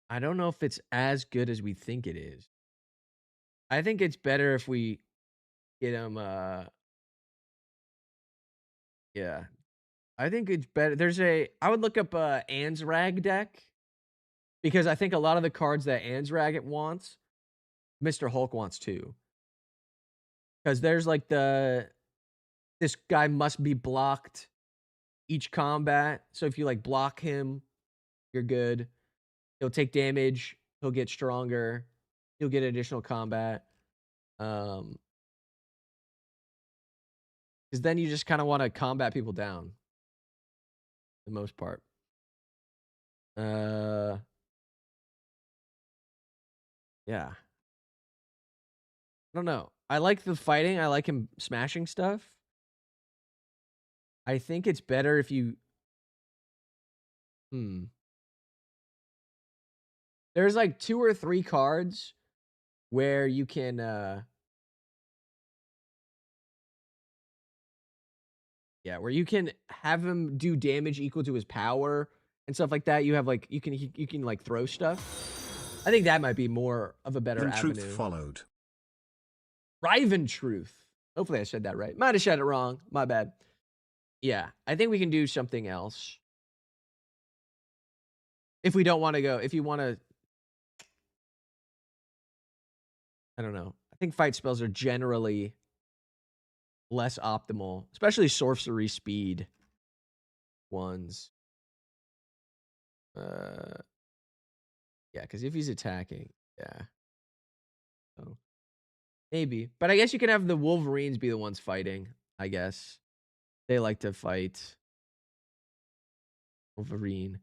S1: I don't know if it's as good as we think it is. I think it's better if we get him yeah. I think it's better. I would look up Ansrag deck because I think a lot of the cards that Ansrag wants, Mr. Hulk wants too. Because there's like this guy must be blocked each combat. So if you like block him, you're good. He'll take damage. He'll get stronger. He'll get additional combat. Because then you just kind of want to combat people down. For the most part. Yeah. I don't know. I like the fighting. I like him smashing stuff. I think it's better if you... There's like 2 or 3 cards where you can... where you can have him do damage equal to his power and stuff like that. You have like... You can like throw stuff. I think that might be more of a better avenue.
S2: Truth followed.
S1: Riven Truth. Hopefully I said that right. Might have said it wrong. My bad. Yeah, I think we can do something else. If we don't want to go, if you want to, I don't know. I think fight spells are generally less optimal, especially sorcery speed ones. Yeah, because if he's attacking, yeah. So maybe. But I guess you can have the Wolverines be the ones fighting, I guess. They like to fight. Wolverine.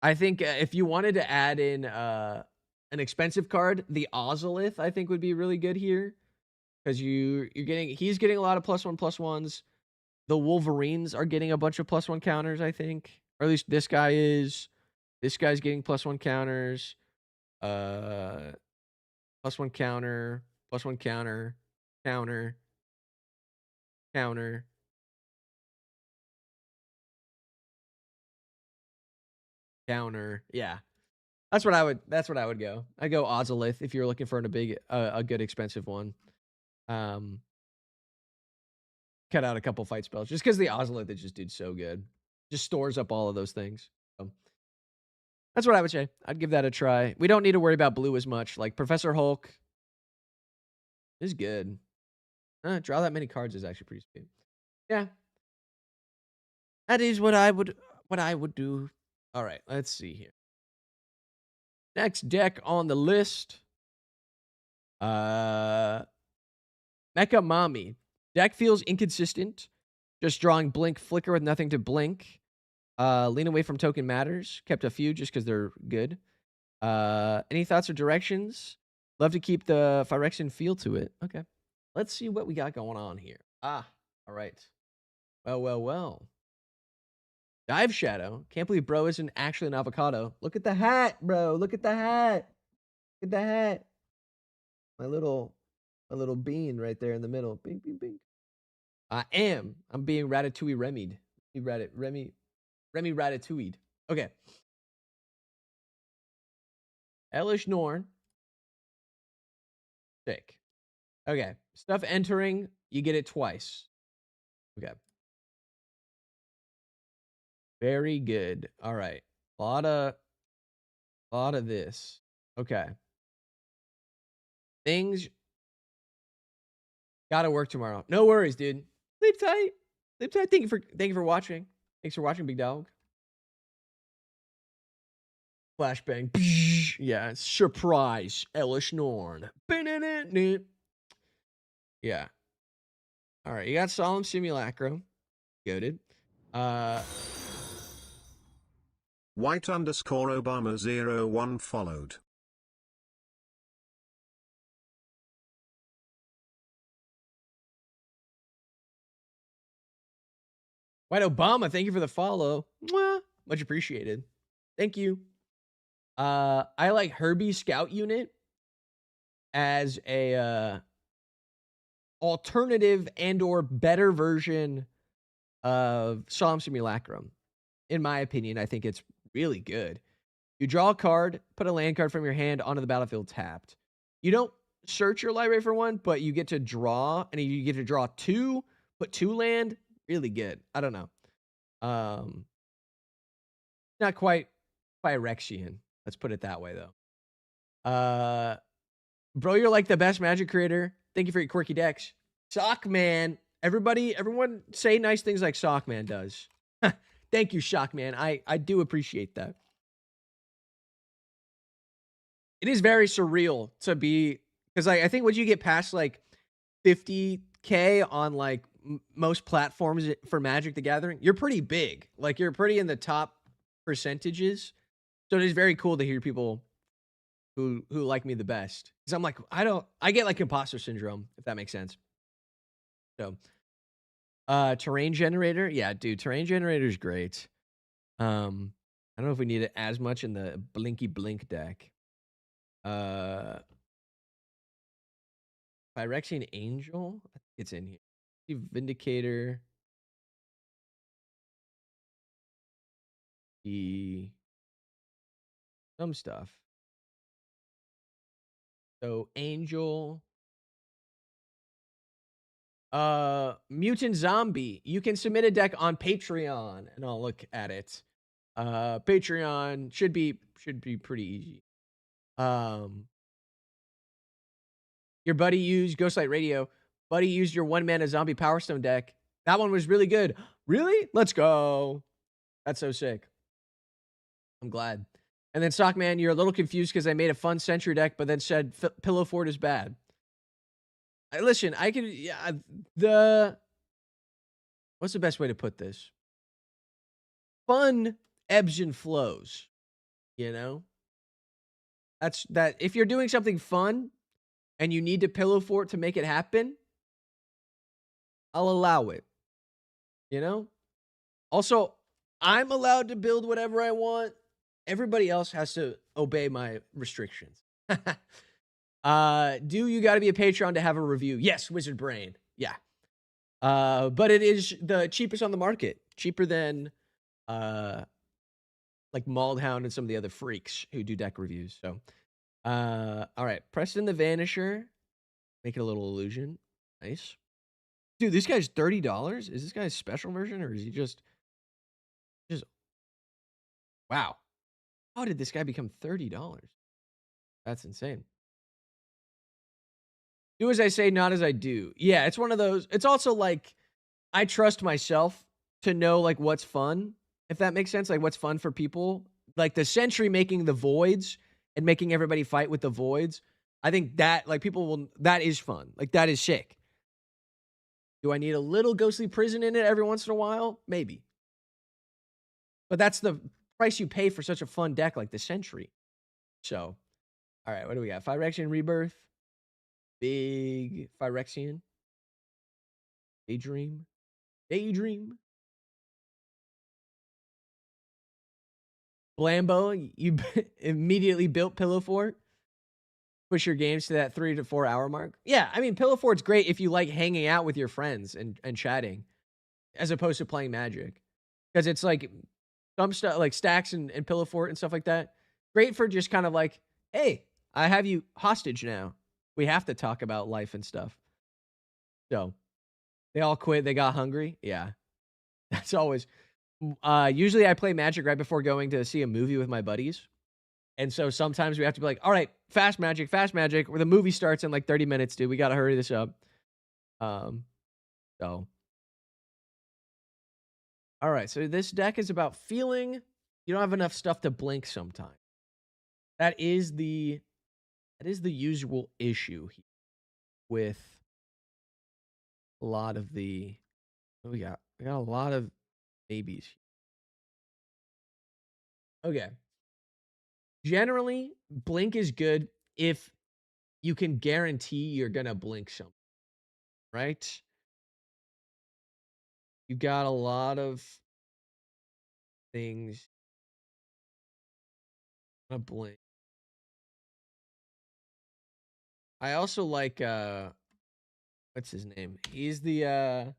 S1: I think if you wanted to add in an expensive card, the Ozolith I think would be really good here because he's getting a lot of +1/+1s. The Wolverines are getting a bunch of +1 counters, I think, or at least this guy is. This guy's getting +1 counters. +1 counter, +1 counter, counter, counter. Counter. Yeah. That's what I would go. I go Ozolith if you're looking for a good expensive one. Cut out a couple fight spells just because the Ozolith it just did so good. Just stores up all of those things. So that's what I would say. I'd give that a try. We don't need to worry about blue as much. Like Professor Hulk is good. Draw that many cards is actually pretty sweet. Yeah. That is what I would do. All right, let's see here. Next deck on the list. Mecha Mommy. Deck feels inconsistent. Just drawing blink flicker with nothing to blink. Lean away from token matters. Kept a few just because they're good. Any thoughts or directions? Love to keep the Phyrexian feel to it. Okay. Let's see what we got going on here. All right. Well. Dive Shadow. Can't believe bro isn't actually an avocado. Look at the hat, bro. Look at the hat. Look at the hat. My little bean right there in the middle. Bing, bing, bing. I'm being Ratatouille Remied. Remy Ratatouille. Okay. Elish Norn. Sick. Okay. Stuff entering, you get it twice. Okay. Very good. All right. A lot of this. Okay. Things gotta work tomorrow. No worries, dude. Sleep tight. Sleep tight. Thank you for watching. Thanks for watching, big dog. Flashbang. Yeah, surprise. Elish Norn. Yeah. All right, you got Solemn Simulacrum. Goated.
S2: White_Obama01 followed.
S1: White Obama, thank you for the follow. Mwah. Much appreciated. Thank you. I like Herbie Scout Unit as a alternative and or better version of Solemn Simulacrum. In my opinion, I think it's really good. You draw a card, put a land card from your hand onto the battlefield tapped. You don't search your library for one, but you get to draw, and you get to draw 2, put 2 land. Really good. I don't know. Not quite Phyrexian. Let's put it that way, though. Bro, you're like the best Magic creator. Thank you for your quirky decks. Sockman. Everyone say nice things like Sockman does. Thank you, Shockman. I do appreciate that. It is very surreal to be, because I think once you get past like 50K on like most platforms for Magic the Gathering, you're pretty big. Like you're pretty in the top percentages. So it is very cool to hear people who like me the best. Because I'm like, I get like imposter syndrome, if that makes sense. So terrain generator. Yeah, dude, terrain generator is great. I don't know if we need it as much in the Blinky Blink deck. Phyrexian Angel, I think it's in here. Vindicator. Some stuff. So Angel. Mutant Zombie. You can submit a deck on Patreon, and I'll look at it. Patreon should be pretty easy. Your buddy used Ghostlight Radio. Buddy used your 1-mana zombie Power Stone deck. That one was really good. Really? Let's go. That's so sick. I'm glad. And then Stockman, you're a little confused because I made a fun Sentry deck, but then said Pillow Fort is bad. Listen, I can. Yeah, what's the best way to put this? Fun ebbs and flows. You know, that's that. If you're doing something fun and you need to Pillow Fort to make it happen, I'll allow it. You know. Also, I'm allowed to build whatever I want. Everybody else has to obey my restrictions. Do you got to be a Patreon to have a review? Yes, Wizard Brain. Yeah. But it is the cheapest on the market. Cheaper than like Maldhound and some of the other freaks who do deck reviews. So, all right. Preston the Vanisher. Make it a little illusion. Nice. Dude, this guy's $30. Is this guy's special version or is he just wow. How did this guy become $30? That's insane. Do as I say, not as I do. Yeah, it's one of those. It's also like I trust myself to know like what's fun, if that makes sense. Like what's fun for people. Like the Sentry making the voids and making everybody fight with the voids. I think that like people will, that is fun. Like that is sick. Do I need a little ghostly prison in it every once in a while? Maybe. But that's the price you pay for such a fun deck like the Sentry. So, all right, what do we got? Phyrexian Rebirth. Big Phyrexian. Daydream. Daydream. Blambo, you immediately built Pillow Fort. Push your games to that 3 to 4 hour mark. Yeah, I mean, Pillow Fort's great if you like hanging out with your friends and chatting, as opposed to playing Magic. Because it's like some stuff like Stacks and Pillow Fort and stuff like that. Great for just kind of like, hey, I have you hostage now. We have to talk about life and stuff. So they all quit. They got hungry. Yeah, that's always. Usually I play Magic right before going to see a movie with my buddies. And so sometimes we have to be like, all right, fast magic, where the movie starts in like 30 minutes, dude. We got to hurry this up. So. All right, so this deck is about feeling you don't have enough stuff to blink sometimes. That is the usual issue here with a lot of the what we got. We got a lot of babies. Okay. Generally, blink is good if you can guarantee you're gonna blink something, right? You got a lot of things to blink. I also like what's his name? He's the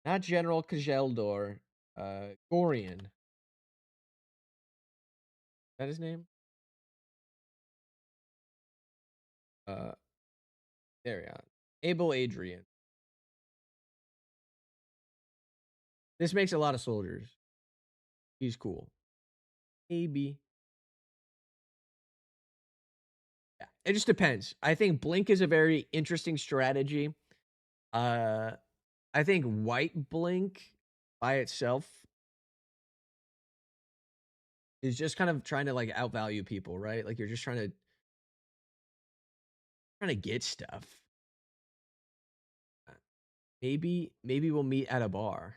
S1: not General Kajeldor, Gorian. Is that his name? There we are. Abel Adrian. This makes a lot of soldiers. He's cool. Maybe. Yeah, it just depends. I think Blink is a very interesting strategy. I think White Blink by itself is just kind of trying to like outvalue people, right? Like you're just trying to get stuff. Maybe we'll meet at a bar.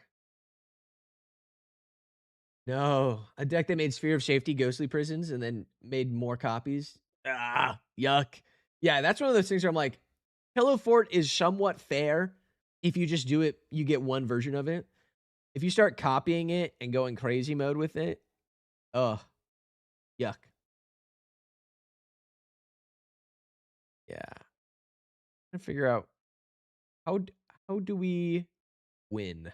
S1: No, a deck that made Sphere of Safety Ghostly Prisons and then made more copies. Ah, yuck. Yeah, that's one of those things where I'm like, Pillow Fort is somewhat fair. If you just do it, you get one version of it. If you start copying it and going crazy mode with it, ugh, yuck. Yeah. Trying to figure out how do we win?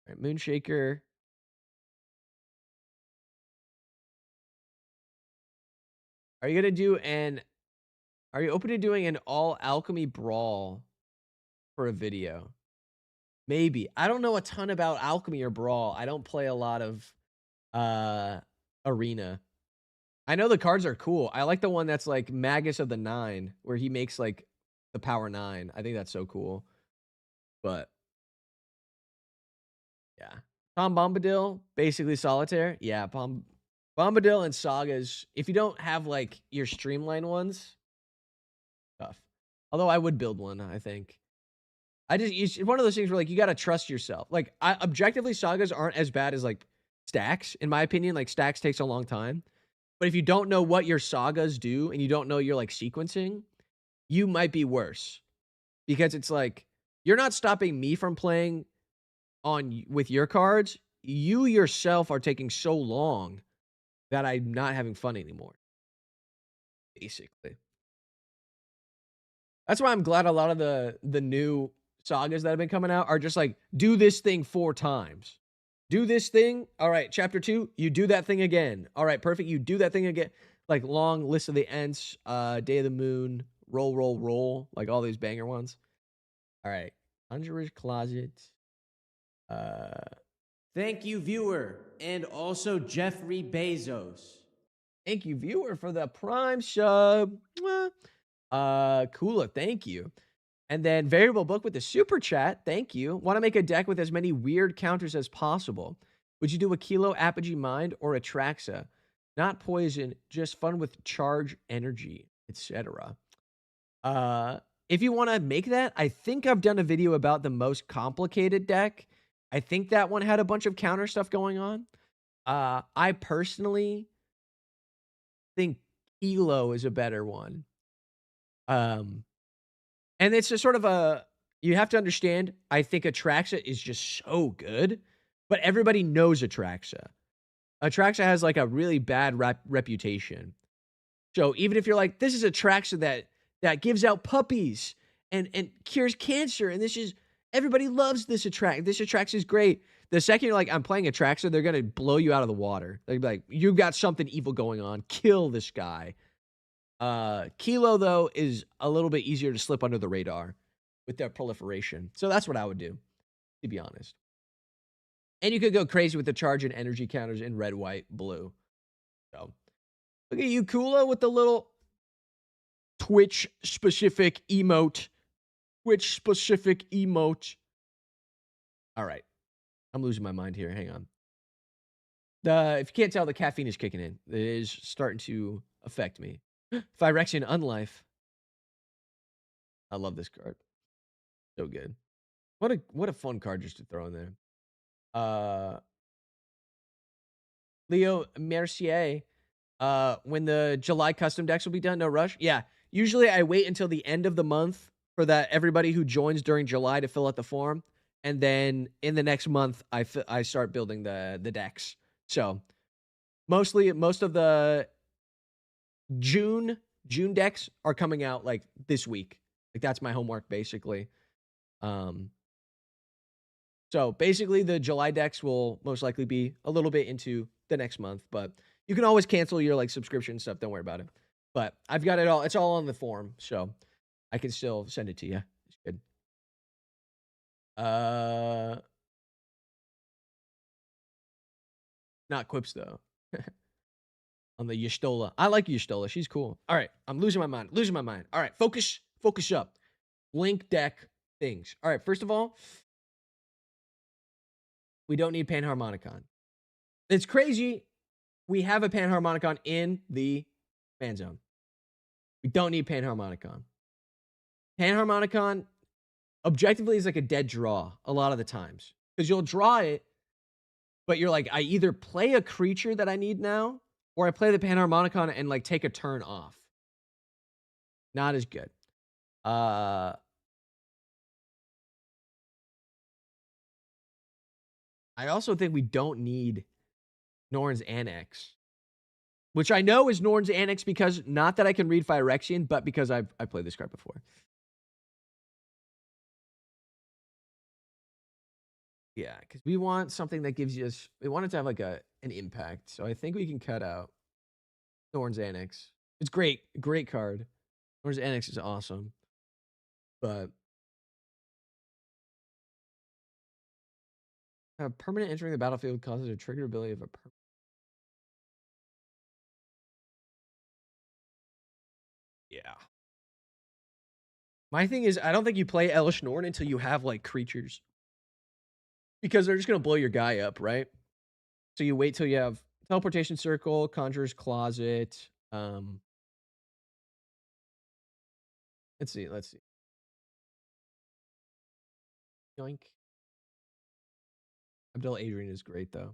S1: All right, Moonshaker. Are you gonna do an? Are you open to doing an all alchemy brawl for a video? Maybe. I don't know a ton about alchemy or brawl. I don't play a lot of arena. I know the cards are cool. I like the one that's like Magus of the Nine, where he makes like the power 9. I think that's so cool. But yeah. Tom Bombadil, basically solitaire. Yeah, Bombadil and Sagas. If you don't have like your streamline ones, tough. Although I would build one, I think. It's one of those things where like you gotta trust yourself. Like objectively, Sagas aren't as bad as like Stacks, in my opinion. Like Stacks takes a long time. But if you don't know what your Sagas do and you don't know your like sequencing, you might be worse. Because it's like you're not stopping me from playing on with your cards. You yourself are taking so long that I'm not having fun anymore. Basically. That's why I'm glad a lot of the new sagas that have been coming out are just like, do this thing 4 times. Do this thing. All right, chapter 2, you do that thing again. All right, perfect. You do that thing again. Like long list of the Ents, Day of the Moon, roll, roll, roll. Like all these banger ones. All right. Conjurer's Closet.
S3: Thank you, viewer, and also Jeffrey Bezos.
S1: Thank you, viewer, for the Prime sub. Kula, thank you. And then Variable Book with the super chat. Thank you. Want to make a deck with as many weird counters as possible. Would you do a Kilo Apogee Mind or a Traxa? Not poison, just fun with charge, energy, etc. if you want to make that, I think I've done a video about the most complicated deck. I think that one had a bunch of counter stuff going on. I personally think Kilo is a better one. And it's a sort of a, you have to understand, I think Atraxa is just so good, but everybody knows Atraxa. Atraxa has like a really bad reputation. So even if you're like, this is Atraxa that gives out puppies and cures cancer, and this is, everybody loves this Atraxa. This Atraxa is great. The second you're like, I'm playing Atraxa, they're gonna blow you out of the water. They'd be like, you got something evil going on. Kill this guy. Kilo though is a little bit easier to slip under the radar with their proliferation. So that's what I would do, to be honest. And you could go crazy with the charge and energy counters in red, white, blue. So look at you, Kula, with the little Twitch specific emote. Twitch specific emote. All right. I'm losing my mind here. Hang on. If you can't tell, the caffeine is kicking in. It is starting to affect me. Phyrexian Unlife. I love this card. So good. What a fun card just to throw in there. Leo Mercier. When the July custom decks will be done, no rush. Yeah. Usually I wait until the end of the month for that everybody who joins during July to fill out the form. And then in the next month, I start building the decks. So most of the June decks are coming out like this week. Like that's my homework basically. So basically the July decks will most likely be a little bit into the next month, but you can always cancel your like subscription stuff. Don't worry about it. But I've got it all. It's all on the form, so I can still send it to you. It's good. Not Quips though. On the Y'shtola. I like Y'shtola. She's cool. All right. I'm losing my mind. All right. Focus up. Link deck things. All right. First of all, we don't need Panharmonicon. It's crazy. We have a Panharmonicon in the fan zone. We don't need Panharmonicon. Panharmonicon objectively is like a dead draw a lot of the times. Because you'll draw it, but you're like, I either play a creature that I need now, or I play the Panharmonicon and like take a turn off. Not as good. I also think we don't need Norn's Annex. Which I know is Norn's Annex because not that I can read Phyrexian, but because I played this card before. Yeah, because we want something that gives us, we want it to have like an impact. So I think we can cut out Norn's Annex. It's great. Great card. Norn's Annex is awesome. But a permanent entering the battlefield causes a trigger ability of a permanent. Yeah. My thing is, I don't think you play Elish Norn until you have like creatures. Because they're just going to blow your guy up, right? So you wait till you have Teleportation Circle, Conjurer's Closet. Let's see. Yoink. Abdul Adrian is great, though.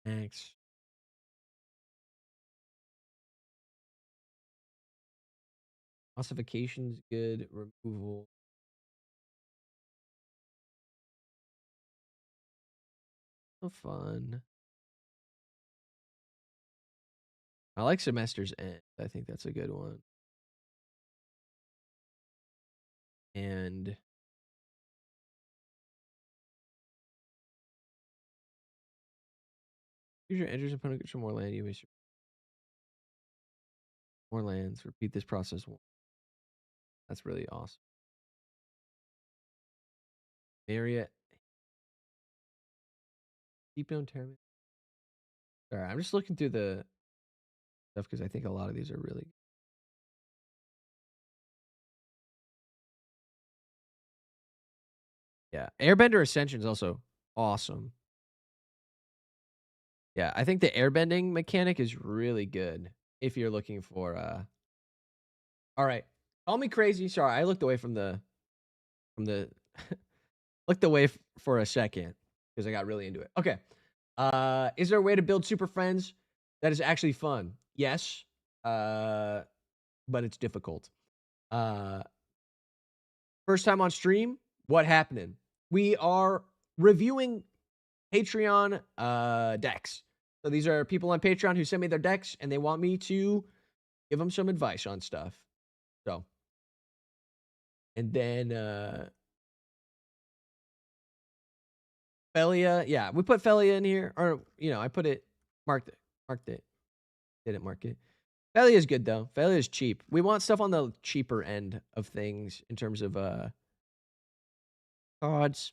S1: Thanks. Ossification's good. Removal. So fun. I like Semester's End. I think that's a good one. And user enters opponent gets more land. You may more lands. Repeat this process once. That's really awesome. Marriott. Deep Known Tournament. All right, I'm just looking through the stuff because I think a lot of these are really. Yeah, Airbender Ascension is also awesome. Yeah, I think the airbending mechanic is really good if you're looking for, all right. Call me crazy. Sorry, I looked away from the looked away for a second because I got really into it. Okay. Is there a way to build super friends that is actually fun? Yes. But it's difficult. Uh, First time on stream, what happening? We are reviewing Patreon decks. So these are people on Patreon who send me their decks and they want me to give them some advice on stuff. So, and then Felia, yeah, we put Felia in here, or I put it, marked it, didn't mark it. Felia is good though. Felia is cheap. We want stuff on the cheaper end of things in terms of cards.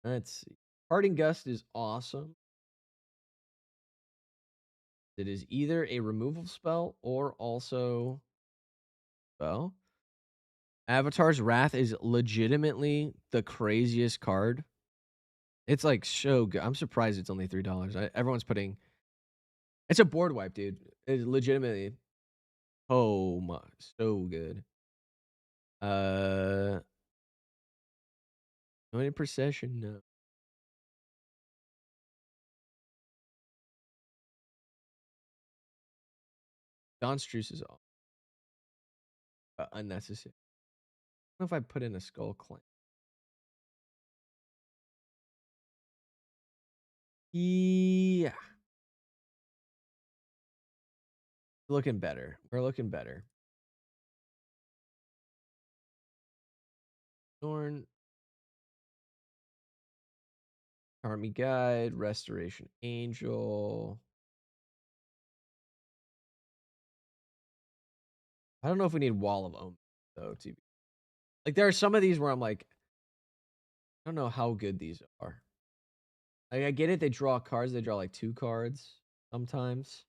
S1: Let's see. Parting Gust is awesome. It is either a removal spell or also spell. Avatar's Wrath is legitimately the craziest card. It's like so good. I'm surprised it's only $3. Everyone's putting. It's a board wipe, dude. It's legitimately so good. No any procession, no. Don Struce is all unnecessary. I don't know if I put in a skull clamp. Yeah. Looking better. We're looking better. Thorn. Army Guide. Restoration Angel. I don't know if we need Wall of Omen, though. Like, there are some of these where I'm like, I don't know how good these are. Like, I get it. They draw cards. They draw like 2 cards sometimes.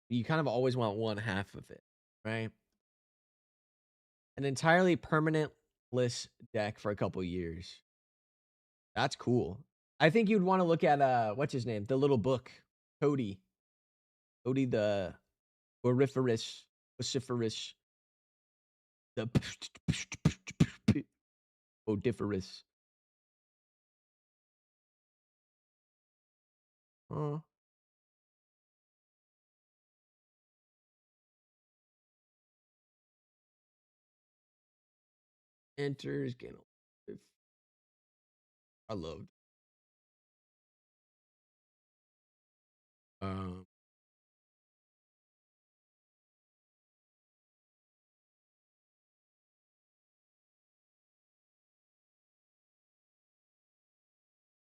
S1: You kind of always want one half of it, right? An entirely permanentless deck for a couple years. That's cool. I think you'd want to look at what's his name? The little book. Cody. Cody the vociferous, the odiferous. Oh, enters, gain a life. I loved. Um,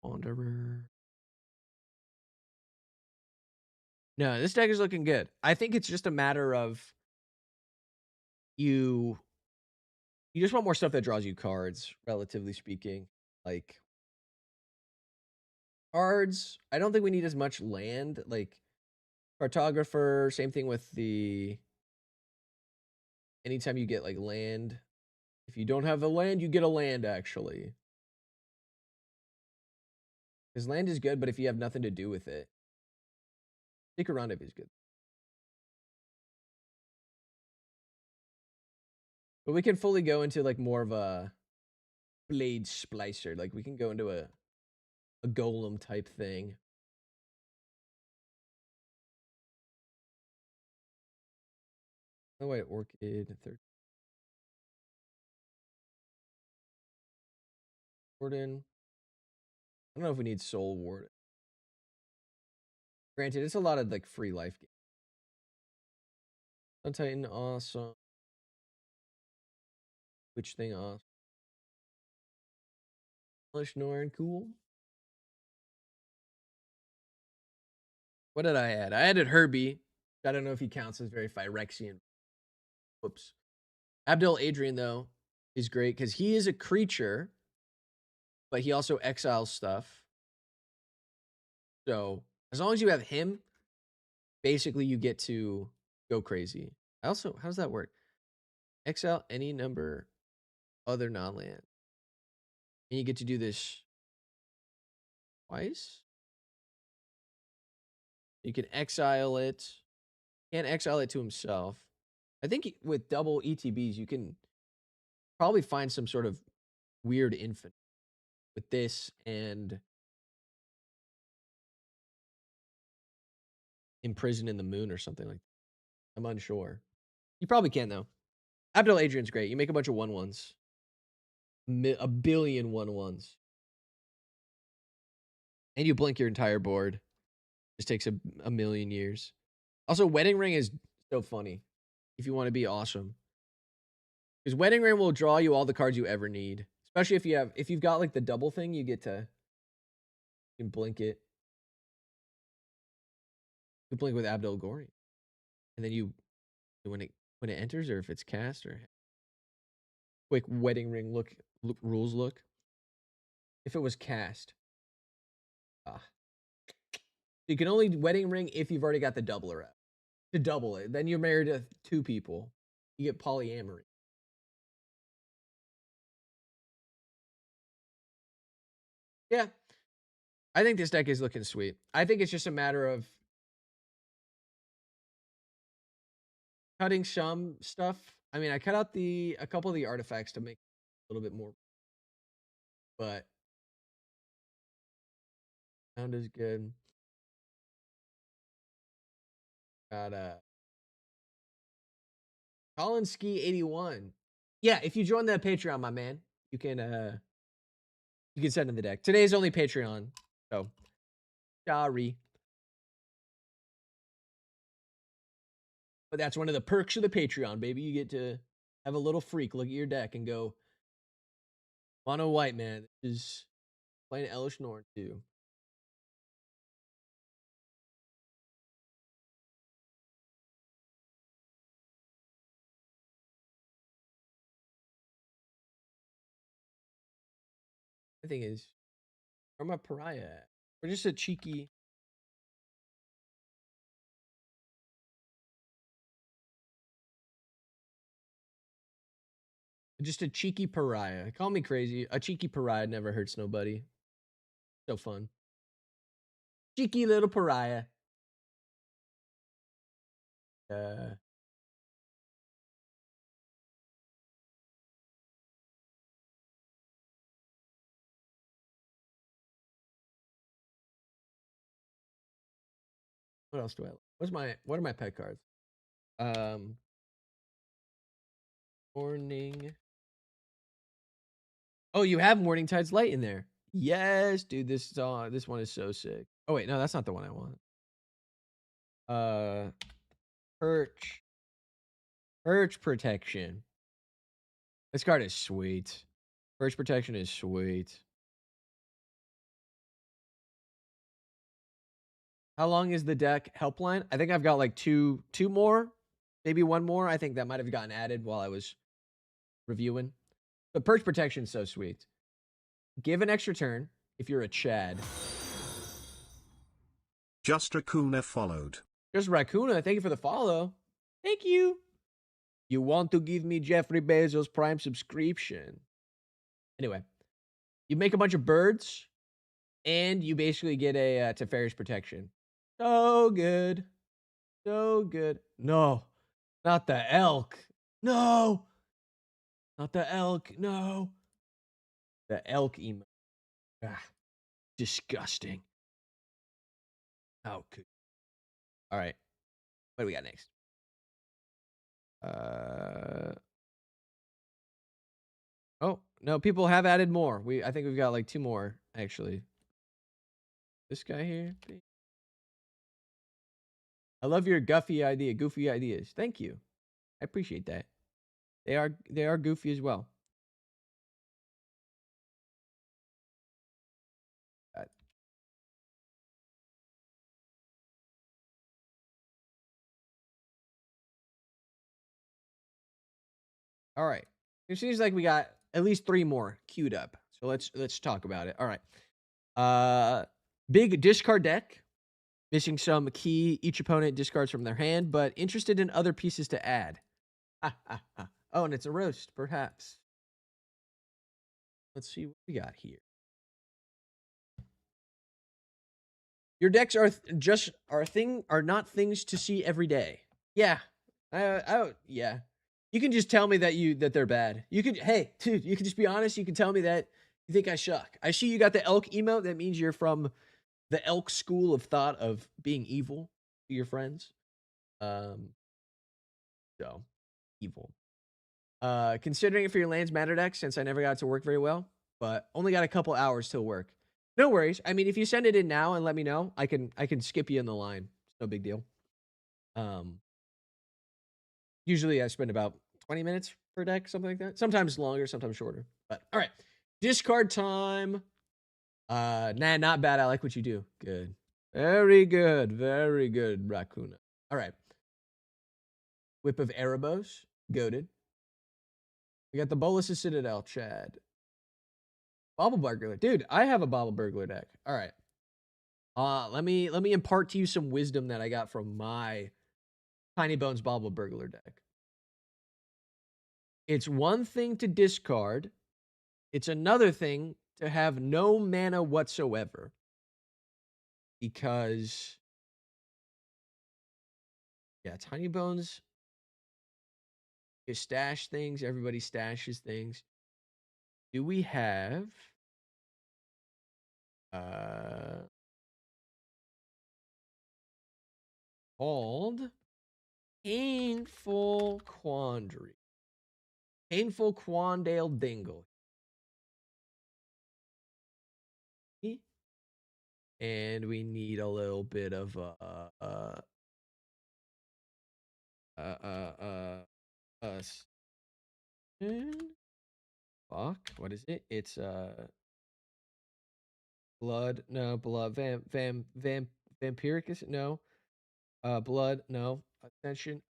S1: Wanderer. No, this deck is looking good. I think it's just a matter of you you just want more stuff that draws you cards, relatively speaking. Like cards, I don't think we need as much land. Like cartographer, same thing with the anytime you get like land. If you don't have the land, you get a land actually. Because land is good, but if you have nothing to do with it, stick around if it's good. But we can fully go into like more of a blade splicer. Like we can go into a golem type thing. Oh wait, orchid third. Warden. I don't know if we need soul ward. Granted, it's a lot of like free life games. Sun Titan, awesome. Which thing awesome. Lush Norn, cool. What did I add? I added Herbie. I don't know if he counts as very Phyrexian. Whoops. Abdel Adrian, though, is great because he is a creature, but he also exiles stuff. So as long as you have him, basically you get to go crazy. I also, how does that work? Exile any number other non-land. And you get to do this twice. You can exile it. Can't exile it to himself. I think with double ETBs, you can probably find some sort of weird infinite with this and imprison in the moon or something like that. I'm unsure. You probably can though. Abdul Adrian's great. You make a bunch of 1/1s. A billion 1/1s. And you blink your entire board. Just takes a million years. Also, Wedding Ring is so funny if you want to be awesome. Because Wedding Ring will draw you all the cards you ever need. Especially if you've got like the double thing, you get to you can blink it. You blink with Abdul Gori. And then you when it enters or if it's cast or quick Wedding Ring rules look. If it was cast. You can only Wedding Ring if you've already got the doubler out. To double it. Then you're married to 2 people. You get polyamory. Yeah. I think this deck is looking sweet. I think it's just a matter of cutting some stuff. I mean, I cut out a couple of the artifacts to make it a little bit more. But sound is good. Got Colin Ski 81. Yeah, if you join the Patreon, my man, you can send in the deck. Today's only Patreon. So sorry. But that's one of the perks of the Patreon, baby. You get to have a little freak look at your deck and go, mono white, man. This is playing Elish Norn too. The thing is, I'm a pariah. We're just a cheeky. Just a cheeky pariah. Call me crazy. A cheeky pariah never hurts nobody. So fun. Cheeky little pariah. What else do I like? What are my pet cards? Morning. Oh, you have Morning Tide's Light in there. Yes, dude. This one is so sick. Oh wait, no, that's not the one I want. Perch. Perch protection. This card is sweet. Perch protection is sweet. How long is the deck helpline? I think I've got like two more, maybe one more. I think that might have gotten added while I was reviewing. But perch protection is so sweet. Give an extra turn if you're a Chad.
S2: Just Raccoona followed.
S1: Just Raccoona, thank you for the follow. Thank you. You want to give me Jeffrey Bezos Prime subscription. Anyway, you make a bunch of birds, and you basically get a Teferi's protection. So good. So good. No, not the elk. No. Not the elk. No. The elk emo. Ah, disgusting. How could. All right. What do we got next? Oh, no, people have added more. I think we've got like 2 more, actually. This guy here. I love your goofy ideas. Thank you. I appreciate that. They are goofy as well. All right. It seems like we got at least 3 more queued up. So let's talk about it. All right. Big discard deck. Missing some key each opponent discards from their hand, but interested in other pieces to add. Oh, and it's a roast, perhaps. Let's see what we got here. Your decks are are not things to see every day. Yeah. Yeah. You can just tell me that they're bad. You can, hey, dude, you can just be honest. You can tell me that you think I suck. I see you got the elk emote. That means you're from the elk school of thought of being evil to your friends. So evil. Considering it for your lands matter deck, since I never got it to work very well, but only got a couple hours till work. No worries. I mean, if you send it in now and let me know, I can skip you in the line. It's no big deal. Usually I spend about 20 minutes per deck, something like that. Sometimes longer, sometimes shorter. But all right. Discard time. Nah, not bad. I like what you do. Good. Very good. Very good, Raccoon. All right. Whip of Erebos. Goaded. We got the Bolus of Citadel, Chad. Bobble Burglar. Dude, I have a Bobble Burglar deck. All right. Let me impart to you some wisdom that I got from my Tiny Bones Bobble Burglar deck. It's one thing to discard. It's another thing to have no mana whatsoever. Because, yeah, Tiny Bones, you stash things. Everybody stashes things. Do we have called Painful Quandary? Painful Quandale Dingle. And we need a little bit of fuck, what is it? It's blood, no, blood, vampiricus, no, blood, no, ascension,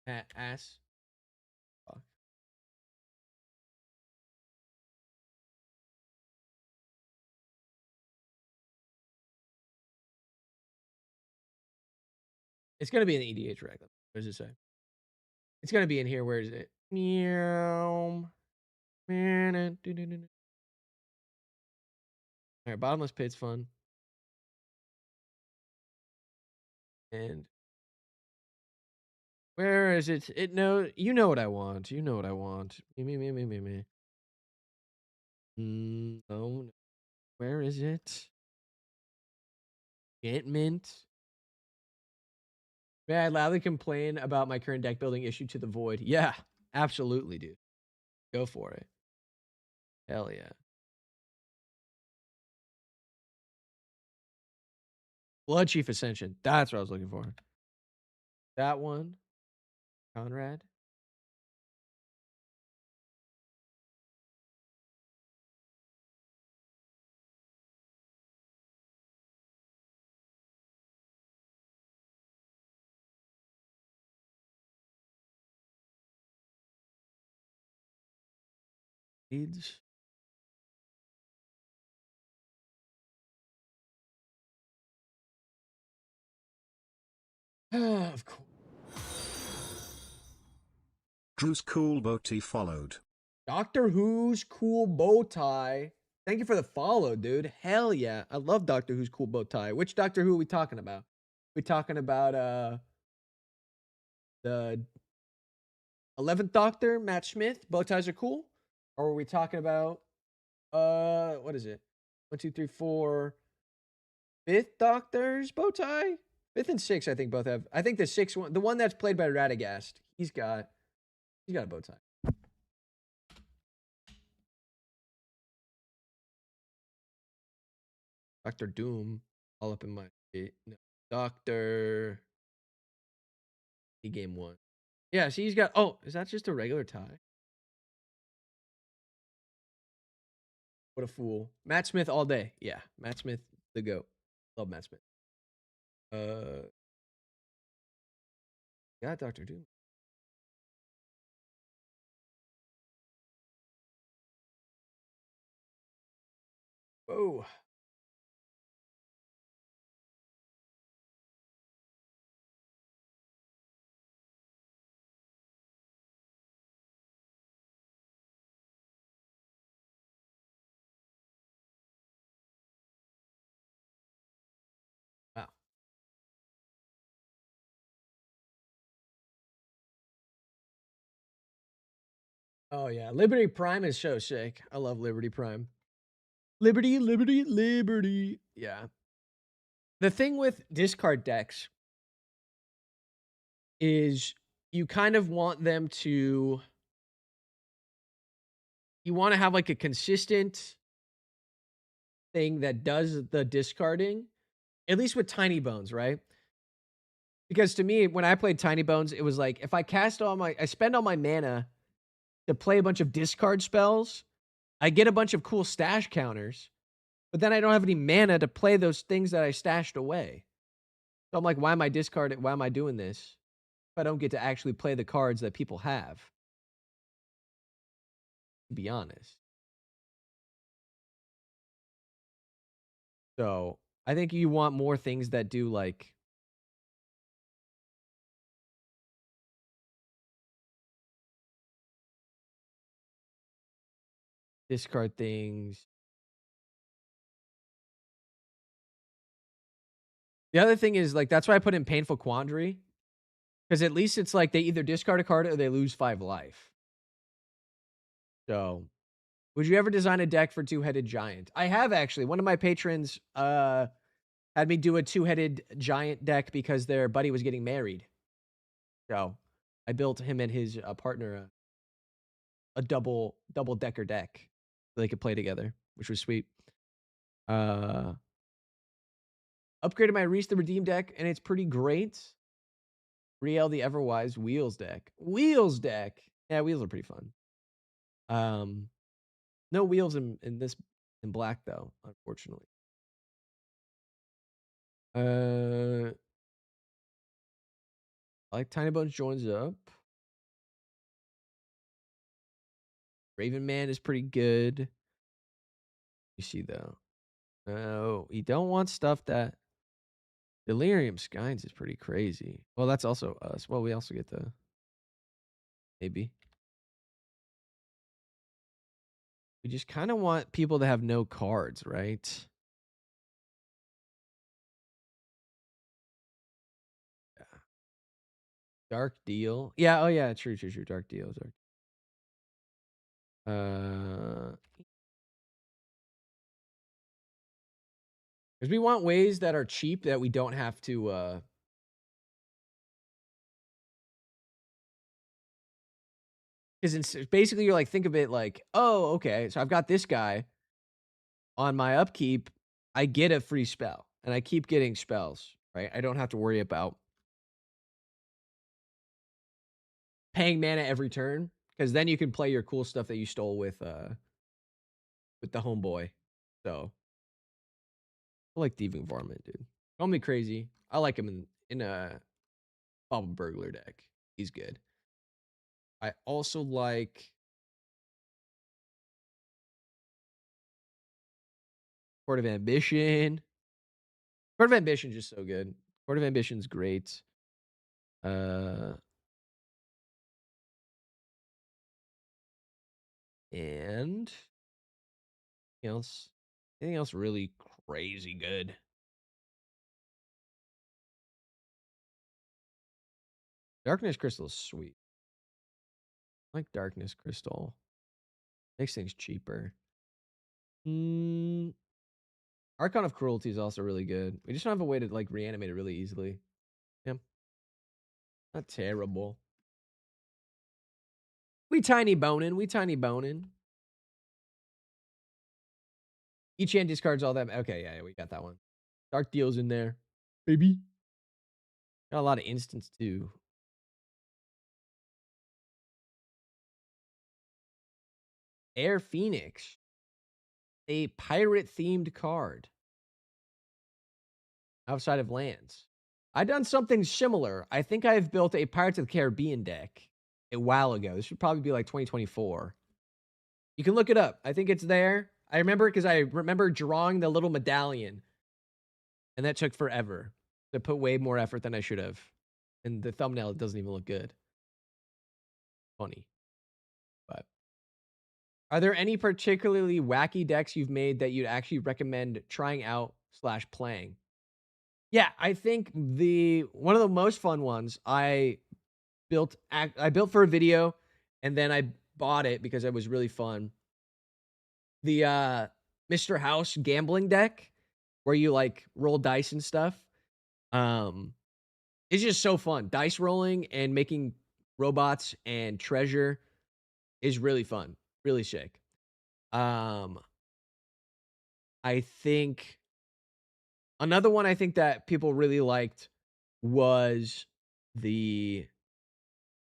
S1: ass, fuck. It's gonna be an EDH reg. What does it say? It's gonna be in here. Where is it? Meow. All right, bottomless pit's fun. And where is it? You know what I want. You know what I want. Me. No. Where is it? Mint. May I loudly complain about my current deck building issue to the void? Yeah, absolutely, dude. Go for it. Hell yeah. Blood Chief Ascension. That's what I was looking for. That one. Conrad. Leads. Of course.
S2: Drew's cool boaty followed.
S1: Doctor Who's cool bow tie. Thank you for the follow, dude. Hell yeah. I love Doctor Who's cool bow tie. Which Doctor Who are we talking about? We talking about the 11th Doctor, Matt Smith, bow ties are cool? Or are we talking about what is it? 1, 2, 3, 4. 5th Doctor's bow tie? 5th and 6th, I think both have. I think the 6th one, the one that's played by Radagast, he's got a bow tie. Dr. Doom, all up in my no. Doctor. He game 1. Yeah, see, he's got. Oh, is that just a regular tie? What a fool. Matt Smith all day. Yeah, Matt Smith, the GOAT. Love Matt Smith. Yeah, Dr. Doom. Whoa. Oh yeah, Liberty Prime is so sick. I love Liberty Prime. Liberty, liberty, liberty. Yeah. The thing with discard decks is you kind of want them to you want to have like a consistent thing that does the discarding, at least with Tiny Bones, right? Because to me, when I played Tiny Bones, it was like if I spend all my mana to play a bunch of discard spells, I get a bunch of cool stash counters, but then I don't have any mana to play those things that I stashed away. So I'm like, why am I discarding? Why am I doing this if I don't get to actually play the cards that people have? To be honest. So I think you want more things that do like discard things. The other thing is like that's why I put in Painful Quandary. Because at least it's like they either discard a card or they lose 5 life. So would you ever design a deck for Two-Headed Giant? I have actually. One of my patrons had me do a Two-Headed Giant deck because their buddy was getting married. So I built him and his partner a double decker deck so they could play together, which was sweet. Upgraded my Reese the Redeem deck, and it's pretty great. Riel the Everwise Wheels deck. Wheels deck. Yeah, wheels are pretty fun. No wheels in black though, unfortunately. I like Tiny Bones joins up. Raven Man is pretty good. You see though. Oh, you don't want stuff that Delirium Skynes is pretty crazy. Well, that's also us. Well, we also get the maybe. We just kind of want people to have no cards, right? Yeah. Dark Deal. Yeah, oh yeah, true. Dark Deal. Because we want ways that are cheap that we don't have to because basically you're like, think of it like, oh, okay, so I've got this guy on my upkeep. I get a free spell, and I keep getting spells, right? I don't have to worry about paying mana every turn, because then you can play your cool stuff that you stole with the homeboy. So I like Thieving Varmint, dude. Call me crazy. I like him in a Baba Burglar deck. He's good. I also like Court of Ambition. Court of Ambition is just so good. Court of Ambition's great. Uh, and anything else really crazy good? Darkness Crystal is sweet. I like Darkness Crystal. Makes things cheaper. Archon of Cruelty is also really good. We just don't have a way to like reanimate it really easily. Yeah. Not terrible. We tiny boning. Each hand discards all that. Okay, yeah, we got that one. Dark Deal's in there. Baby. Got a lot of instants too. Air Phoenix. A pirate themed card. Outside of lands. I've done something similar. I think I've built a Pirates of the Caribbean deck a while ago. This should probably be like 2024. You can look it up. I think it's there. I remember because I remember drawing the little medallion, and that took forever. I put way more effort than I should have. And the thumbnail doesn't even look good. Funny. But are there any particularly wacky decks you've made that you'd actually recommend trying out / playing? Yeah, I think one of the most fun ones I built for a video, and then I bought it because it was really fun. The Mr. House gambling deck where you like roll dice and stuff. It's just so fun. Dice rolling and making robots and treasure is really fun. Really sick. I think another one I think that people really liked was the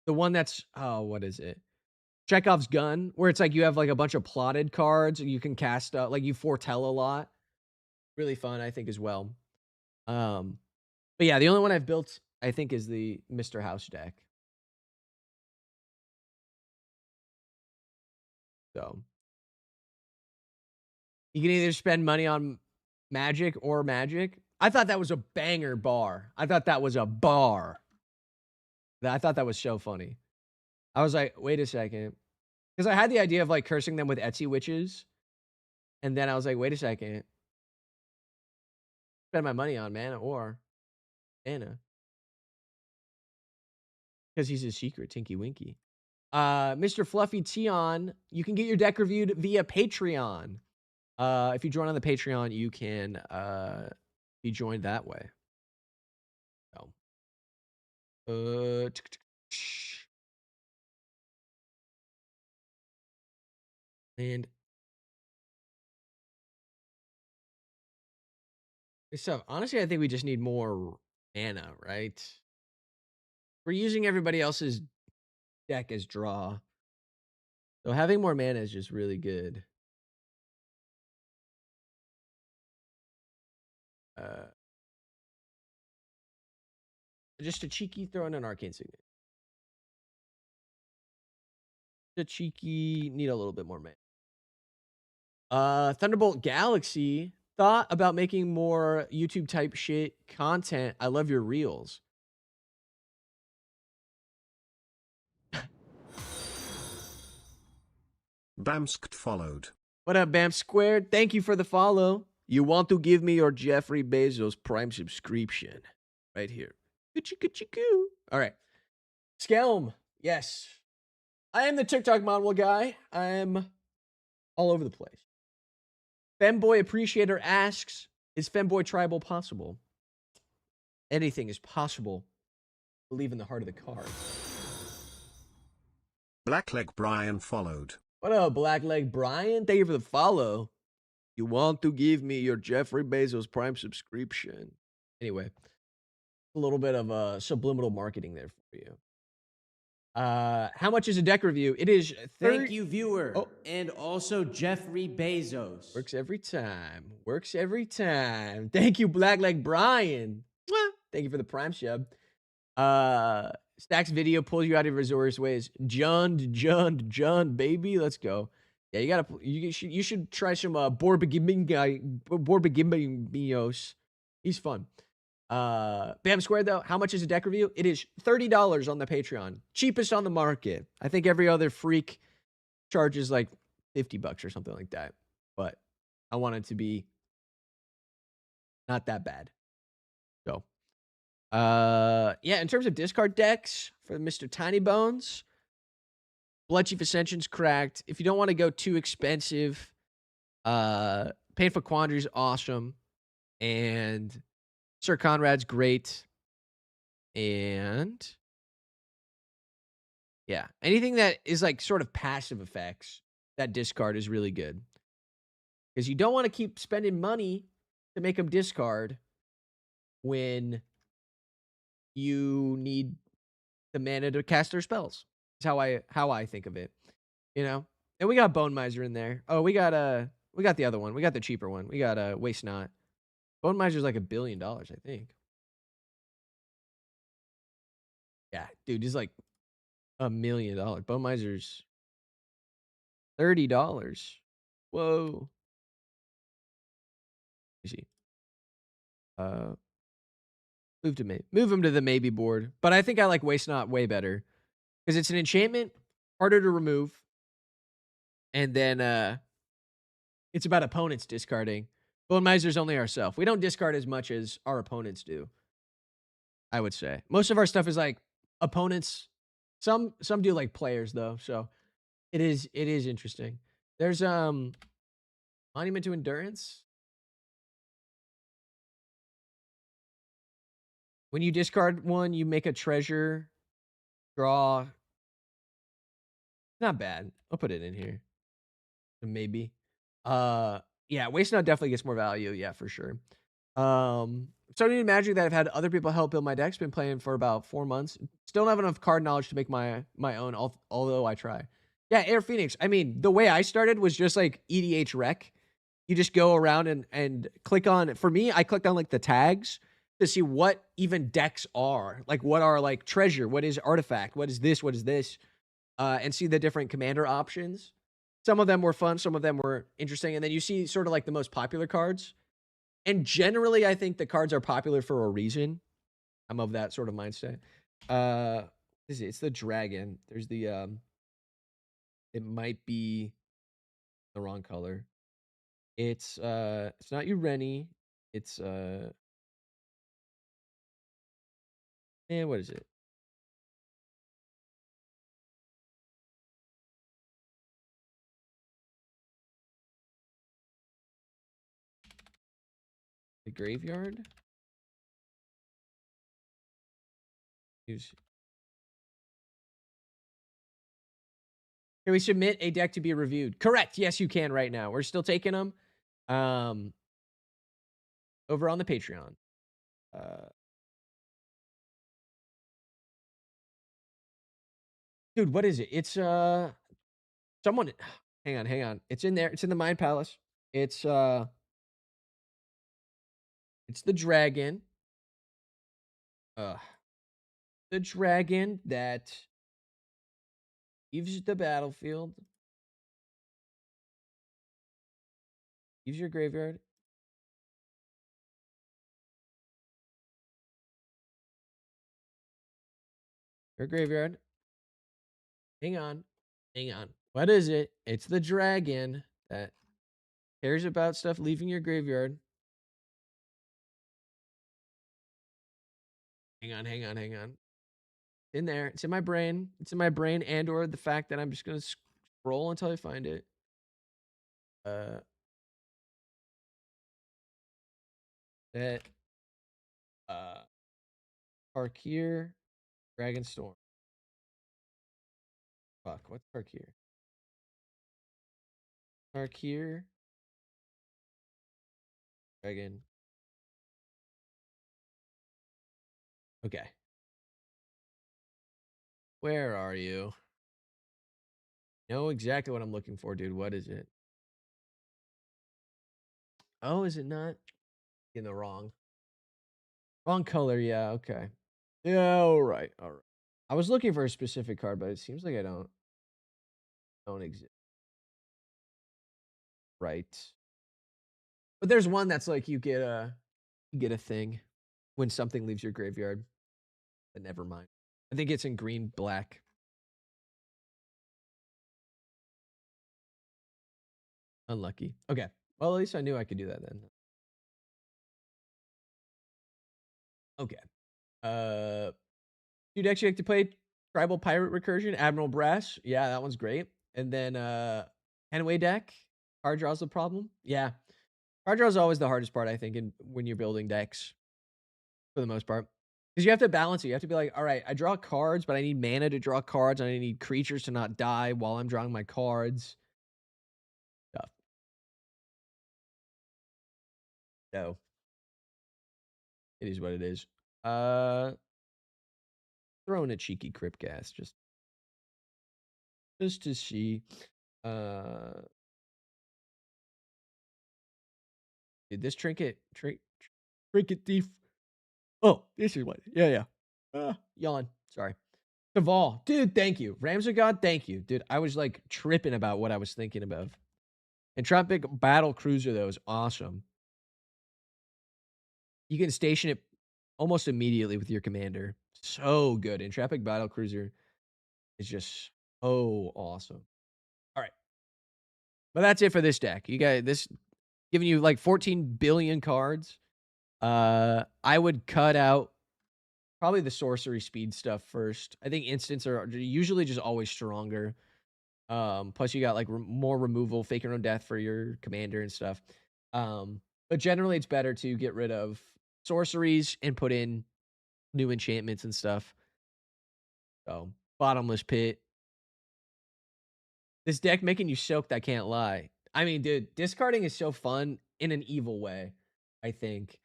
S1: one that's what is it? Chekhov's gun, where it's like you have like a bunch of plotted cards you can cast like you foretell a lot. Really fun, I think, as well. But yeah, the only one I've built, I think, is the Mr. House deck. So you can either spend money on Magic or Magic. I thought that was a banger bar. I thought that was a bar. I thought that was so funny. I was like, wait a second. Because I had the idea of like cursing them with Etsy witches. And then I was like, wait a second. Spend my money on mana or Anna. Because he's a secret Tinky Winky. Mr. Fluffy Tion, you can get your deck reviewed via Patreon. If you join on the Patreon, you can be joined that way. So, and so honestly, I think we just need more mana, right? We're using everybody else's deck as draw. So having more mana is just really good. Just a cheeky throw in an arcane signet. A cheeky, need a little bit more mana. Thunderbolt Galaxy thought about making more YouTube type shit content. I love your reels.
S2: Bamsked followed.
S1: What up, Bam Squared? Thank you for the follow. You want to give me your Jeffrey Bezos Prime subscription right here. Coo. All right. Skelm. Yes. I am the TikTok model guy. I am all over the place. Femboy Appreciator asks, is Femboy Tribal possible? Anything is possible. Believe in the heart of the card.
S2: Blackleg Brian followed.
S1: What up, Blackleg Brian? Thank you for the follow. You want to give me your Jeffrey Bezos Prime subscription. Anyway, a little bit of subliminal marketing there for you. How much is a deck review? It is
S3: Thank you, viewer. Oh. And also Jeffrey Bezos.
S1: Works every time. Works every time. Thank you, Blackleg Brian. Thank you for the Prime sub. Stacks video pulls you out of resource ways. John, baby. Let's go. Yeah, you should try some Borbegimbos. He's fun. Bam Squared though, how much is a deck review? It is $30 on the Patreon. Cheapest on the market. I think every other freak charges like $50 or something like that. But I want it to be not that bad. So yeah, in terms of discard decks for Mr. Tiny Bones, Bloodchief Ascension's cracked. If you don't want to go too expensive, Painful Quandary's awesome. And Sir Conrad's great. And yeah, anything that is like sort of passive effects, that discard is really good. Because you don't want to keep spending money to make them discard when you need the mana to cast their spells. That's how I think of it. You know? And we got Bone Miser in there. Oh, we got the other one. We got the cheaper one. We got Waste Not. Bone Miser's like $1 billion, I think. Yeah, dude, he's like $1 million. Bone Miser's $30. Whoa. Let me see. Move him to the maybe board. But I think I like Waste Not way better. Because it's an enchantment, harder to remove. And then it's about opponents discarding. Bone Miser's only ourselves. We don't discard as much as our opponents do, I would say. Most of our stuff is like opponents. Some do like players, though. So It is interesting. There's Monument to Endurance. When you discard one, you make a treasure draw. Not bad. I'll put it in here. Maybe. Uh yeah, Waste Not definitely gets more value. Yeah, for sure. Starting to imagine that I've had other people help build my decks. Been playing for about 4 months. Still don't have enough card knowledge to make my own, although I try. Yeah, Air Phoenix. I mean, the way I started was just like EDH Rec. You just go around and click on. For me, I clicked on like the tags to see what even decks are. Like what are like treasure, what is artifact, what is this, what is this, and see the different commander options. Some of them were fun, some of them were interesting, and then you see sort of like the most popular cards. And generally, I think the cards are popular for a reason. I'm of that sort of mindset. It's the dragon. There's the it might be the wrong color. It's not Ureni. It's man, what is it? The graveyard? Use. Can we submit a deck to be reviewed? Correct. Yes, you can right now. We're still taking them. Over on the Patreon. Dude, what is it? It's someone hang on. It's in there. It's in the Mind Palace. It's the dragon. The dragon that leaves the battlefield. Leaves your graveyard. Your graveyard. Hang on. Hang on. What is it? It's the dragon that cares about stuff leaving your graveyard. Hang on. In there. It's in my brain. It's in my brain, and or the fact that I'm just gonna scroll until I find it. That Arkir, Dragonstorm. Fuck, what's Arkir? Arkir, Dragon. Okay. Where are you? Know exactly what I'm looking for, dude. What is it? Oh, is it not? In the wrong color? Yeah, okay. Yeah, all right. I was looking for a specific card, but it seems like I don't exist. Right. But there's one that's like you get a thing when something leaves your graveyard. But never mind. I think it's in green black. Unlucky. Okay. Well, at least I knew I could do that then. Okay. Dude, actually like to play Tribal Pirate Recursion, Admiral Brass. Yeah, that one's great. And then Henway deck. Card draw's the problem. Yeah. Card draw is always the hardest part, I think, when you're building decks, for the most part. Because you have to balance it. You have to be like, all right, I draw cards, but I need mana to draw cards, and I need creatures to not die while I'm drawing my cards. Tough. So it is what it is. Throwing a cheeky Crypt Gas just to see. Dude, this trinket thief. Oh, this is what. Yeah. Yawn. Sorry. Caval, dude, thank you. Rams of God, thank you, dude. I was like tripping about what I was thinking about. Entropic Battle Cruiser, though, is awesome. You can station it almost immediately with your commander. So good. Entropic Battle Cruiser is just so awesome. All right. But that's it for this deck. You guys, this giving you like 14 billion cards. I would cut out probably the sorcery speed stuff first. I think instants are usually just always stronger. Plus you got like more removal, fake your own death for your commander and stuff. But generally it's better to get rid of sorceries and put in new enchantments and stuff. So bottomless pit. This deck making you soaked, I can't lie. I mean, dude, discarding is so fun in an evil way, I think.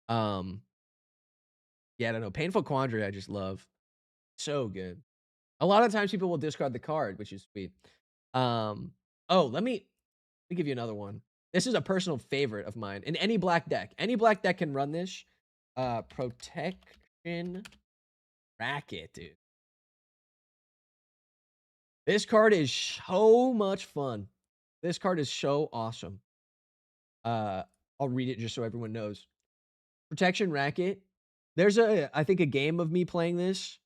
S1: Um, yeah, I don't know. Painful Quandary, I just love. So good. A lot of times people will discard the card, which is sweet. Oh, let me give you another one. This is a personal favorite of mine. In any black deck. Any black deck can run this. Protection Racket, dude. This card is so much fun. This card is so awesome. I'll read it just so everyone knows. Protection Racket. There's I think a game of me playing this.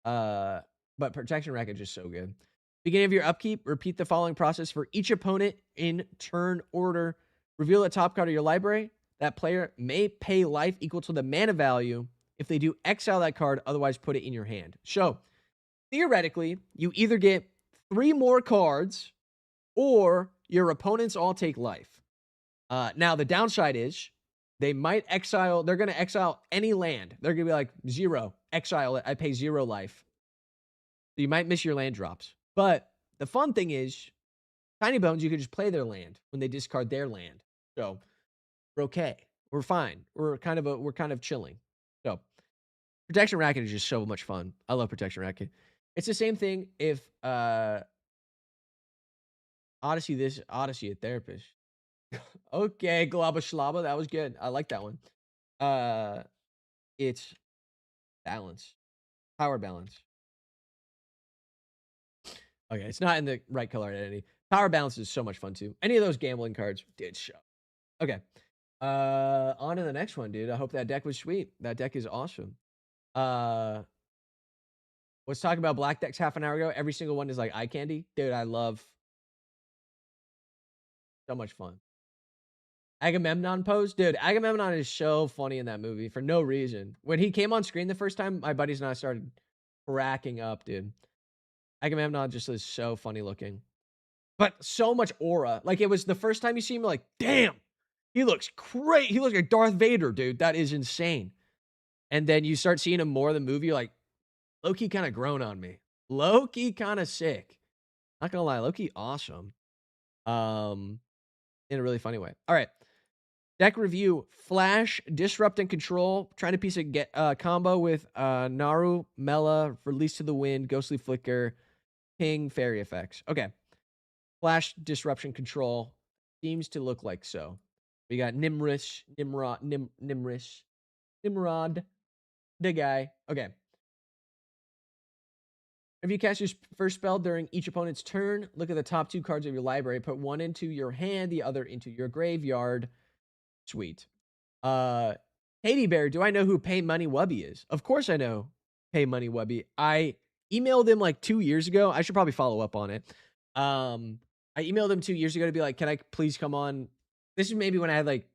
S1: But Protection Racket is just so good. Beginning of your upkeep, repeat the following process for each opponent in turn order. Reveal a top card of your library. That player may pay life equal to the mana value. If they do, exile that card, otherwise put it in your hand. So, theoretically, you either get 3 more cards or your opponents all take life. Now, the downside is they might exile. They're going to exile any land. They're going to be like, 0, exile it. I pay 0 life. So you might miss your land drops. But the fun thing is, Tiny Bones, you can just play their land when they discard their land. So we're okay. We're fine. We're kind of chilling. So Protection Racket is just so much fun. I love Protection Racket. It's the same thing if Odyssey a therapist. Okay, Globba Schlobba, that was good. I like that one. It's balance. Power balance. Okay, it's not in the right color identity. Power balance is so much fun too. Any of those gambling cards, dude, show. Okay. On to the next one, dude. I hope that deck was sweet. That deck is awesome. Was talking about black decks half an hour ago. Every single one is like eye candy. Dude, I love. So much fun. Agamemnon pose? Dude, Agamemnon is so funny in that movie for no reason. When he came on screen the first time, my buddies and I started cracking up, dude. Agamemnon just is so funny looking. But so much aura. Like, it was the first time you see him, like, damn, he looks great. He looks like Darth Vader, dude. That is insane. And then you start seeing him more in the movie, you're like, low-key kind of grown on me. Low-key kind of sick. Not gonna lie, low-key awesome. In a really funny way. All right. Deck review. Flash, Disrupt, and Control. Trying to piece a combo with Naru, Mela, Release to the Wind, Ghostly Flicker, Ping, Fairy Effects. Okay. Flash, Disruption, Control. Seems to look like so. We got Nimrod, the guy. Okay. If you cast your first spell during each opponent's turn, look at the top 2 cards of your library. Put one into your hand, the other into your graveyard. Sweet. Katie Bear, do I know who Pay Money Wubby is? Of course I know Pay Money Wubby. I emailed him like 2 years ago. I should probably follow up on it. I emailed him 2 years ago to be like, can I please come on? This is maybe when I had like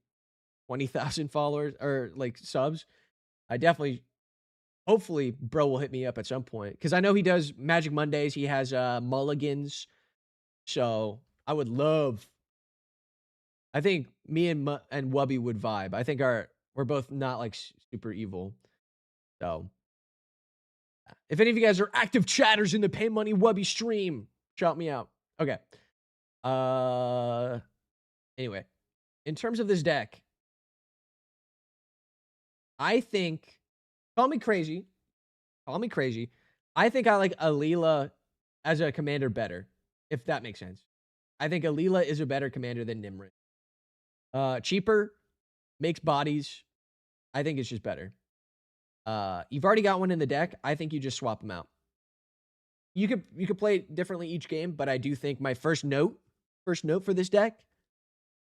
S1: 20,000 followers or like subs. I definitely, hopefully, bro will hit me up at some point because I know he does Magic Mondays. He has mulligans. So I would love. I think me and Wubby would vibe. I think we're both not like super evil. So if any of you guys are active chatters in the Pay Money Wubby stream, shout me out. Okay. Anyway, in terms of this deck, I think, call me crazy. I think I like Alila as a commander better, if that makes sense. I think Alila is a better commander than Nimrod. Cheaper, makes bodies. I think it's just better. You've already got one in the deck. I think you just swap them out. You could play it differently each game, but I do think my first note for this deck,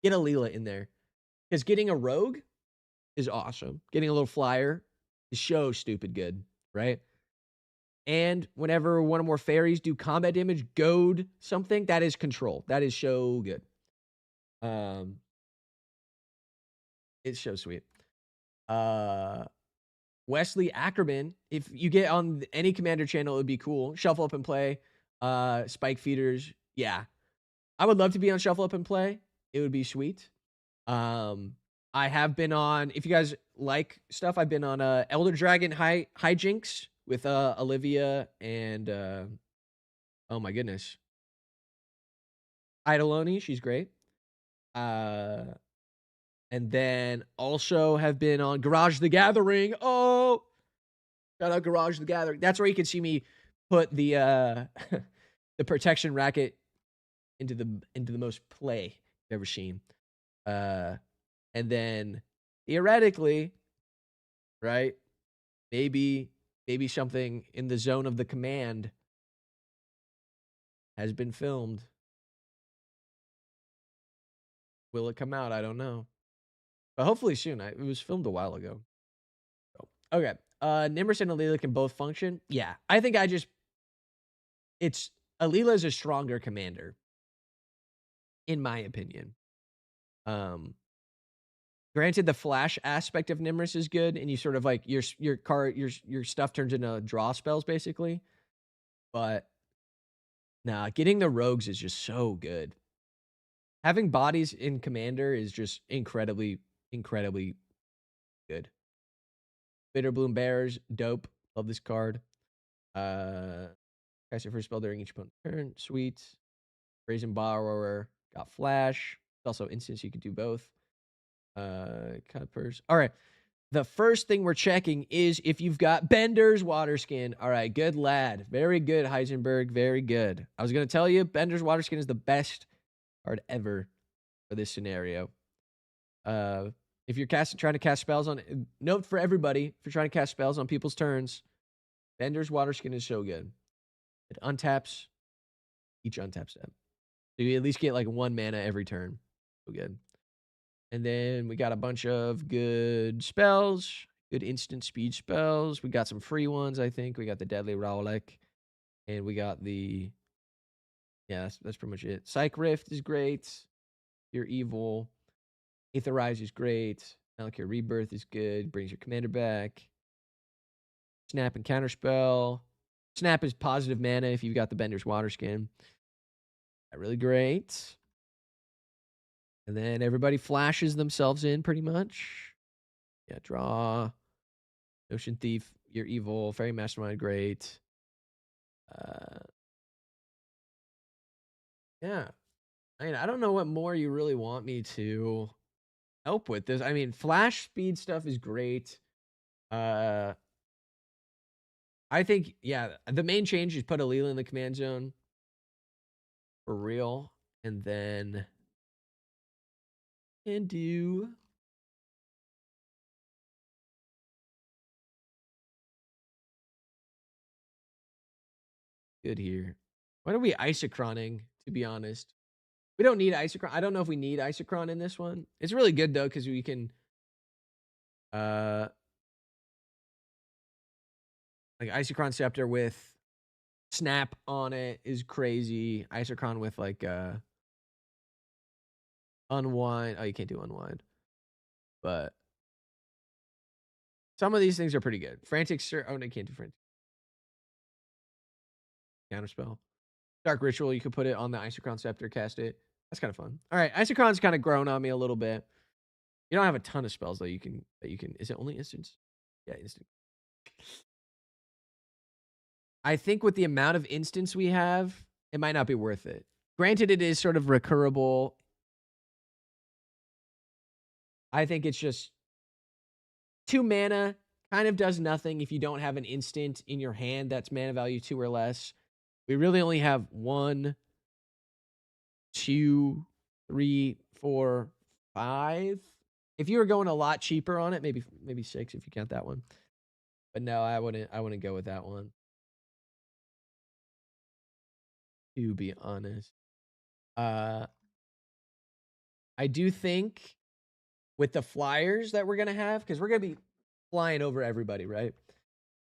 S1: get a Leela in there. Because getting a rogue is awesome. Getting a little flyer is so stupid good, right? And whenever one or more fairies do combat damage, goad something, that is control. That is so good. It's so sweet. Wesley Ackerman, if you get on any commander channel, it would be cool. Shuffle up and play. Spike feeders. Yeah. I would love to be on Shuffle Up and Play. It would be sweet. I have been on, if you guys like stuff, I've been on Elder Dragon Hijinks with Olivia and oh my goodness, Idoloni. She's great. And then also have been on Garage the Gathering. Oh, shout out Garage the Gathering. That's where you can see me put the the protection racket into the most play you've ever seen. And then theoretically, right? Maybe something in the zone of the command has been filmed. Will it come out? I don't know. But hopefully soon. It was filmed a while ago. So, okay. Nimrus and Alila can both function. Yeah. I think Alila is a stronger commander, in my opinion. Granted, the flash aspect of Nimrus is good, and you sort of like your stuff turns into draw spells basically. But nah, getting the rogues is just so good. Having bodies in commander is just incredibly good. Bitter Bloom Bears, dope. Love this card. Cast your first spell during each opponent's turn. Sweet. Brazen Borrower. Got flash. Also instance, you could do both. Cuppers. All right. The first thing we're checking is if you've got Bender's Water Skin. All right, good lad. Very good, Heisenberg. Very good. I was going to tell you, Bender's Water Skin is the best card ever for this scenario. If you're trying to cast spells on, note for everybody, if you're trying to cast spells on people's turns, Bender's Water Skin is so good. It untaps each untap step. So you at least get like 1 mana every turn. So good. And then we got a bunch of good spells, good instant speed spells. We got some free ones, I think. We got the Deadly Rowlek. And we got the... Yeah, that's pretty much it. Psych Rift is great. You're evil. Aetherize is great. Malakir Rebirth is good. Brings your commander back. Snap and Counterspell. Snap is positive mana if you've got the Bender's Water Skin. Really great. And then everybody flashes themselves in pretty much. Yeah, draw. Ocean Thief, you're evil. Fairy Mastermind, great. Yeah. I mean, I don't know what more you really want me to help with this. I mean, flash speed stuff is great. I think, yeah, the main change is put Alila in the command zone. For real. And then... And do... Good here. Why are we Isochroning, to be honest? We don't need Isochron. I don't know if we need Isochron in this one. It's really good, though, because we can... like, Isochron Scepter with Snap on it is crazy. Isochron with, like, Unwind. Oh, you can't do Unwind. But... Some of these things are pretty good. Frantic... Oh, no, you can't do Frantic. Counterspell. Dark Ritual, you could put it on the Isochron Scepter, cast it. That's kind of fun. All right, Isochron's kind of grown on me a little bit. You don't have a ton of spells that you can. Is it only instants? Yeah, instant. I think with the amount of instants we have, it might not be worth it. Granted, it is sort of recurable. I think it's just 2 mana kind of does nothing if you don't have an instant in your hand that's mana value 2 or less. We really only have 1, 2, 3, 4, 5. If you were going a lot cheaper on it, maybe 6 if you count that one. But no, I wouldn't go with that one. To be honest. I do think with the flyers that we're gonna have, because we're gonna be flying over everybody, right?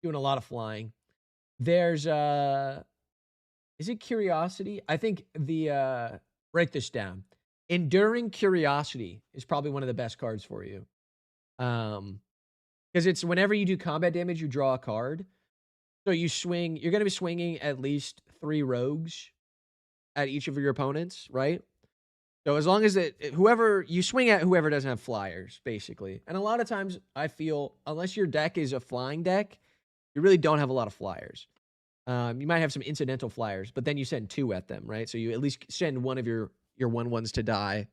S1: Doing a lot of flying. There's is it Curiosity? I think the break this down. Enduring Curiosity is probably one of the best cards for you. Because it's whenever you do combat damage, you draw a card. So you swing, you're going to be swinging at least 3 rogues at each of your opponents, right? So as long as whoever you swing at, whoever doesn't have flyers, basically. And a lot of times I feel, unless your deck is a flying deck, you really don't have a lot of flyers. You might have some incidental flyers, but then you send 2 at them, right? So you at least send one of your 1/1s to die,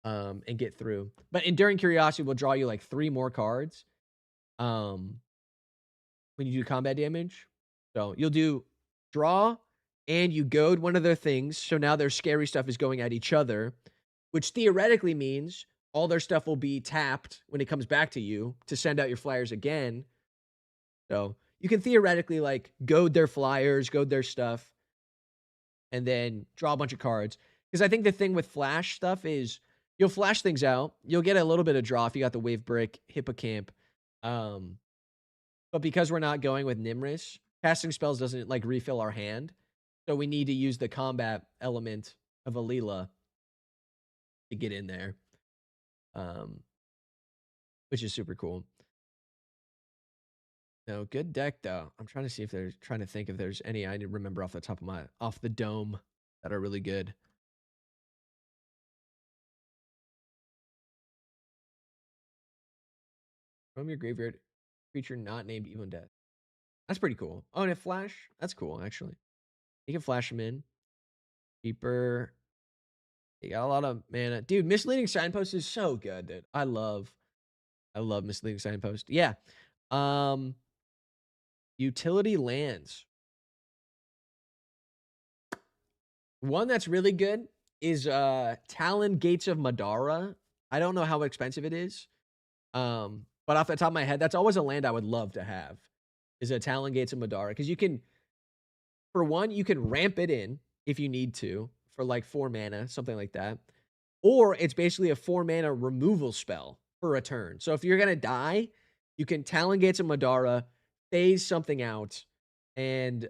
S1: and get through. But Enduring Curiosity will draw you like 3 more cards, when you do combat damage. So you'll do draw, and you goad one of their things. So now their scary stuff is going at each other, which theoretically means all their stuff will be tapped when it comes back to you to send out your flyers again. So you can theoretically like goad their flyers, goad their stuff, and then draw a bunch of cards. Because I think the thing with flash stuff is you'll flash things out. You'll get a little bit of draw if you got the Wave Brick, Hippocamp. But because we're not going with Nimris, casting spells doesn't like refill our hand. So we need to use the combat element of Alila to get in there. Which is super cool. No, good deck though. I'm trying to think if there's any I remember off the top of off the dome that are really good. From your graveyard, creature not named Evil Death. That's pretty cool. Oh, and a flash? That's cool, actually. You can flash them in. Cheaper. You got a lot of mana. Dude, Misleading Signpost is so good, dude. I love Misleading Signpost. Yeah. Utility lands. One that's really good is Talon Gates of Madara. I don't know how expensive it is. But off the top of my head, that's always a land I would love to have. Is a Talon Gates of Madara. Because you can, for one, you can ramp it in if you need to for like 4 mana, something like that. Or it's basically a 4 mana removal spell for a turn. So if you're gonna die, you can Talon Gates of Madara, phase something out, and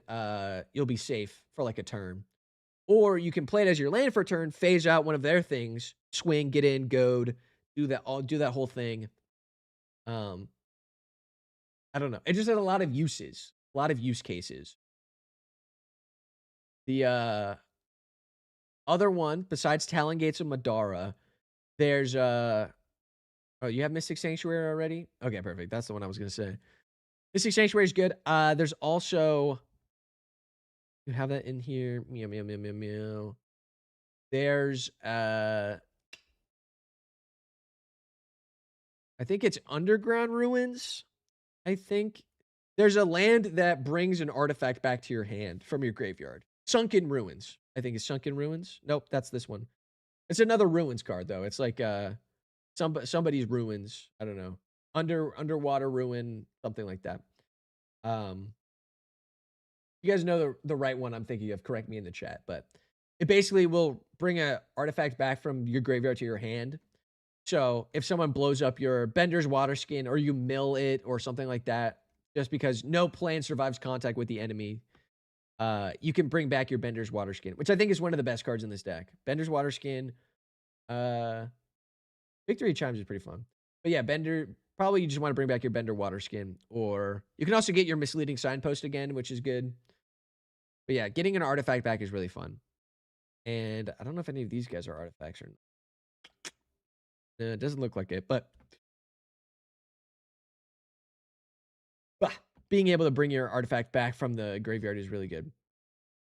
S1: you'll be safe for like a turn. Or you can play it as your land for a turn, phase out one of their things, swing, get in, goad, do that whole thing. I don't know. It just had a lot of uses, a lot of use cases. The other one, besides Talon Gates of Madara, there's oh, you have Mystic Sanctuary already? Okay, perfect. That's the one I was gonna say. Mystic Sanctuary is good. There's also, you have that in here. Meow meow meow meow meow. There's I think it's Underground Ruins. I think there's a land that brings an artifact back to your hand from your graveyard. Sunken Ruins. I think it's Sunken Ruins. Nope, that's this one. It's another Ruins card though. It's like somebody's ruins. I don't know. Underwater ruin, something like that. You guys know the right one I'm thinking of, correct me in the chat, but it basically will bring an artifact back from your graveyard to your hand. So if someone blows up your Bender's Water Skin or you mill it or something like that, just because no plan survives contact with the enemy, you can bring back your Bender's Water Skin, which I think is one of the best cards in this deck. Bender's Water Skin. Victory Chimes is pretty fun. But yeah, Bender, probably you just want to bring back your Bender Water Skin. Or you can also get your Misleading Signpost again, which is good. But yeah, getting an artifact back is really fun. And I don't know if any of these guys are artifacts or not. It doesn't look like it, but being able to bring your artifact back from the graveyard is really good.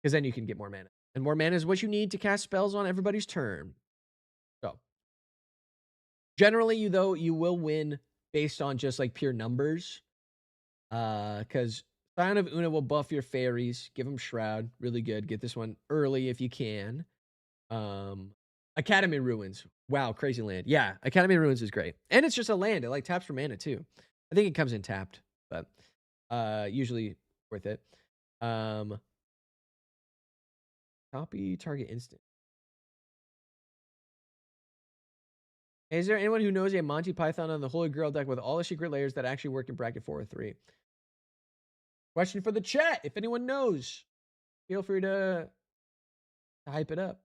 S1: Because then you can get more mana. And more mana is what you need to cast spells on everybody's turn. So, generally, you will win based on just like pure numbers. Because Scion of Una will buff your fairies, give them Shroud, really good. Get this one early if you can. Academy Ruins, wow, crazy land. Yeah, Academy Ruins is great, and it's just a land. It like taps for mana too. I think it comes in tapped, but usually worth it. Copy target instant. Is there anyone who knows a Monty Python on the Holy Grail deck with all the secret layers that actually work in bracket 4 or 3? Question for the chat. If anyone knows, feel free to hype it up.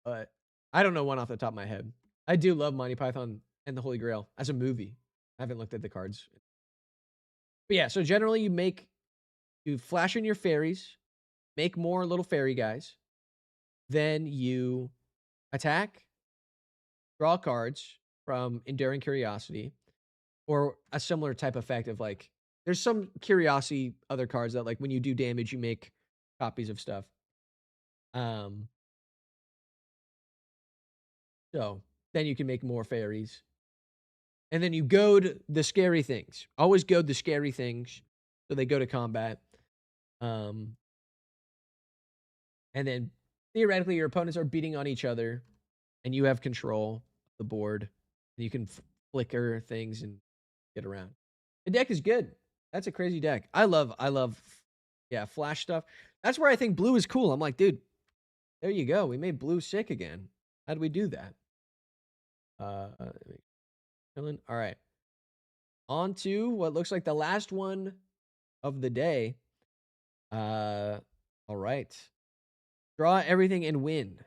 S1: But I don't know one off the top of my head. I do love Monty Python and the Holy Grail as a movie. I haven't looked at the cards. But yeah, so generally you flash in your fairies. make more little fairy guys. Then you attack, draw cards from Enduring Curiosity, or a similar type effect of like, there's some Curiosity other cards that like when you do damage, you make copies of stuff. So then you can make more fairies. And then you goad the scary things. Always goad the scary things so they go to combat. And then theoretically, your opponents are beating on each other, and you have control of the board. And you can flicker things and get around. The deck is good. That's a crazy deck. I love, yeah, flash stuff. That's where I think blue is cool. I'm like, dude, there you go. We made blue sick again. How did we do that? All right. On to what looks like the last one of the day. All right. Draw everything and win.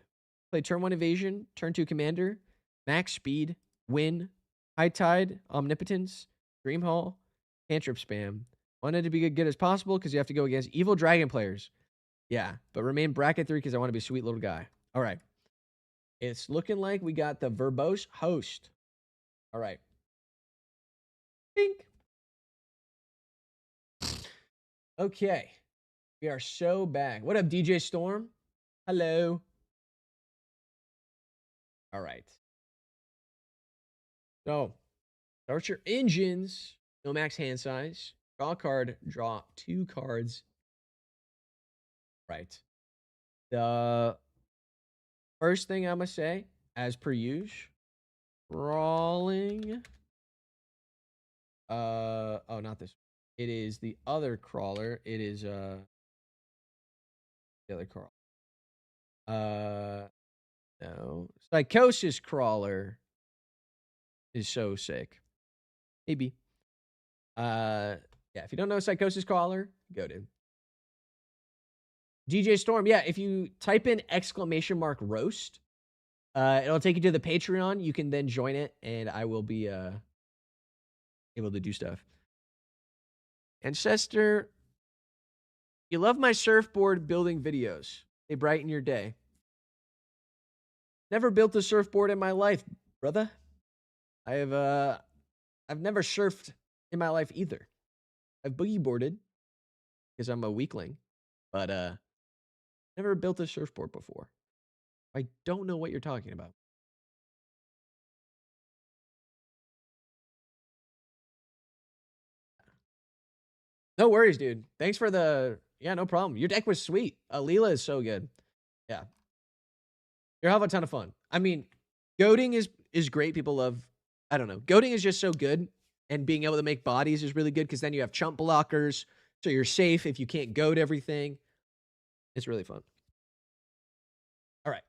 S1: Play turn 1 evasion, turn 2 commander, max speed, win, high tide, omnipotence, dream hall, cantrip spam. Want it to be good as possible because you have to go against evil dragon players. Yeah, but remain bracket 3 because I want to be a sweet little guy. All right. It's looking like we got the verbose host. All right. Bink. Okay. We are so back. What up, DJ Storm? Hello. All right. So, start your engines. No max hand size. Draw a card. Draw 2 cards. Right. The first thing I'm going to say, as per usual, crawling. Oh, not this. It is the other crawler. It is, the other crawler. No. Psychosis crawler is so sick. Maybe. Yeah, if you don't know Psychosis crawler, go to DJ Storm. Yeah, if you type in !roast, it'll take you to the Patreon. You can then join it, and I will be able to do stuff. Ancestor, you love my surfboard building videos. They brighten your day. Never built a surfboard in my life, brother. I've never surfed in my life either. I've boogie boarded because I'm a weakling, but never built a surfboard before. I don't know what you're talking about. No worries, dude. Thanks for the no problem. Your deck was sweet. Leela is so good. Yeah. You'll have a ton of fun. I mean, goading is great. People love, I don't know. Goading is just so good. And being able to make bodies is really good because then you have chump blockers. So you're safe if you can't goad everything. It's really fun. All right.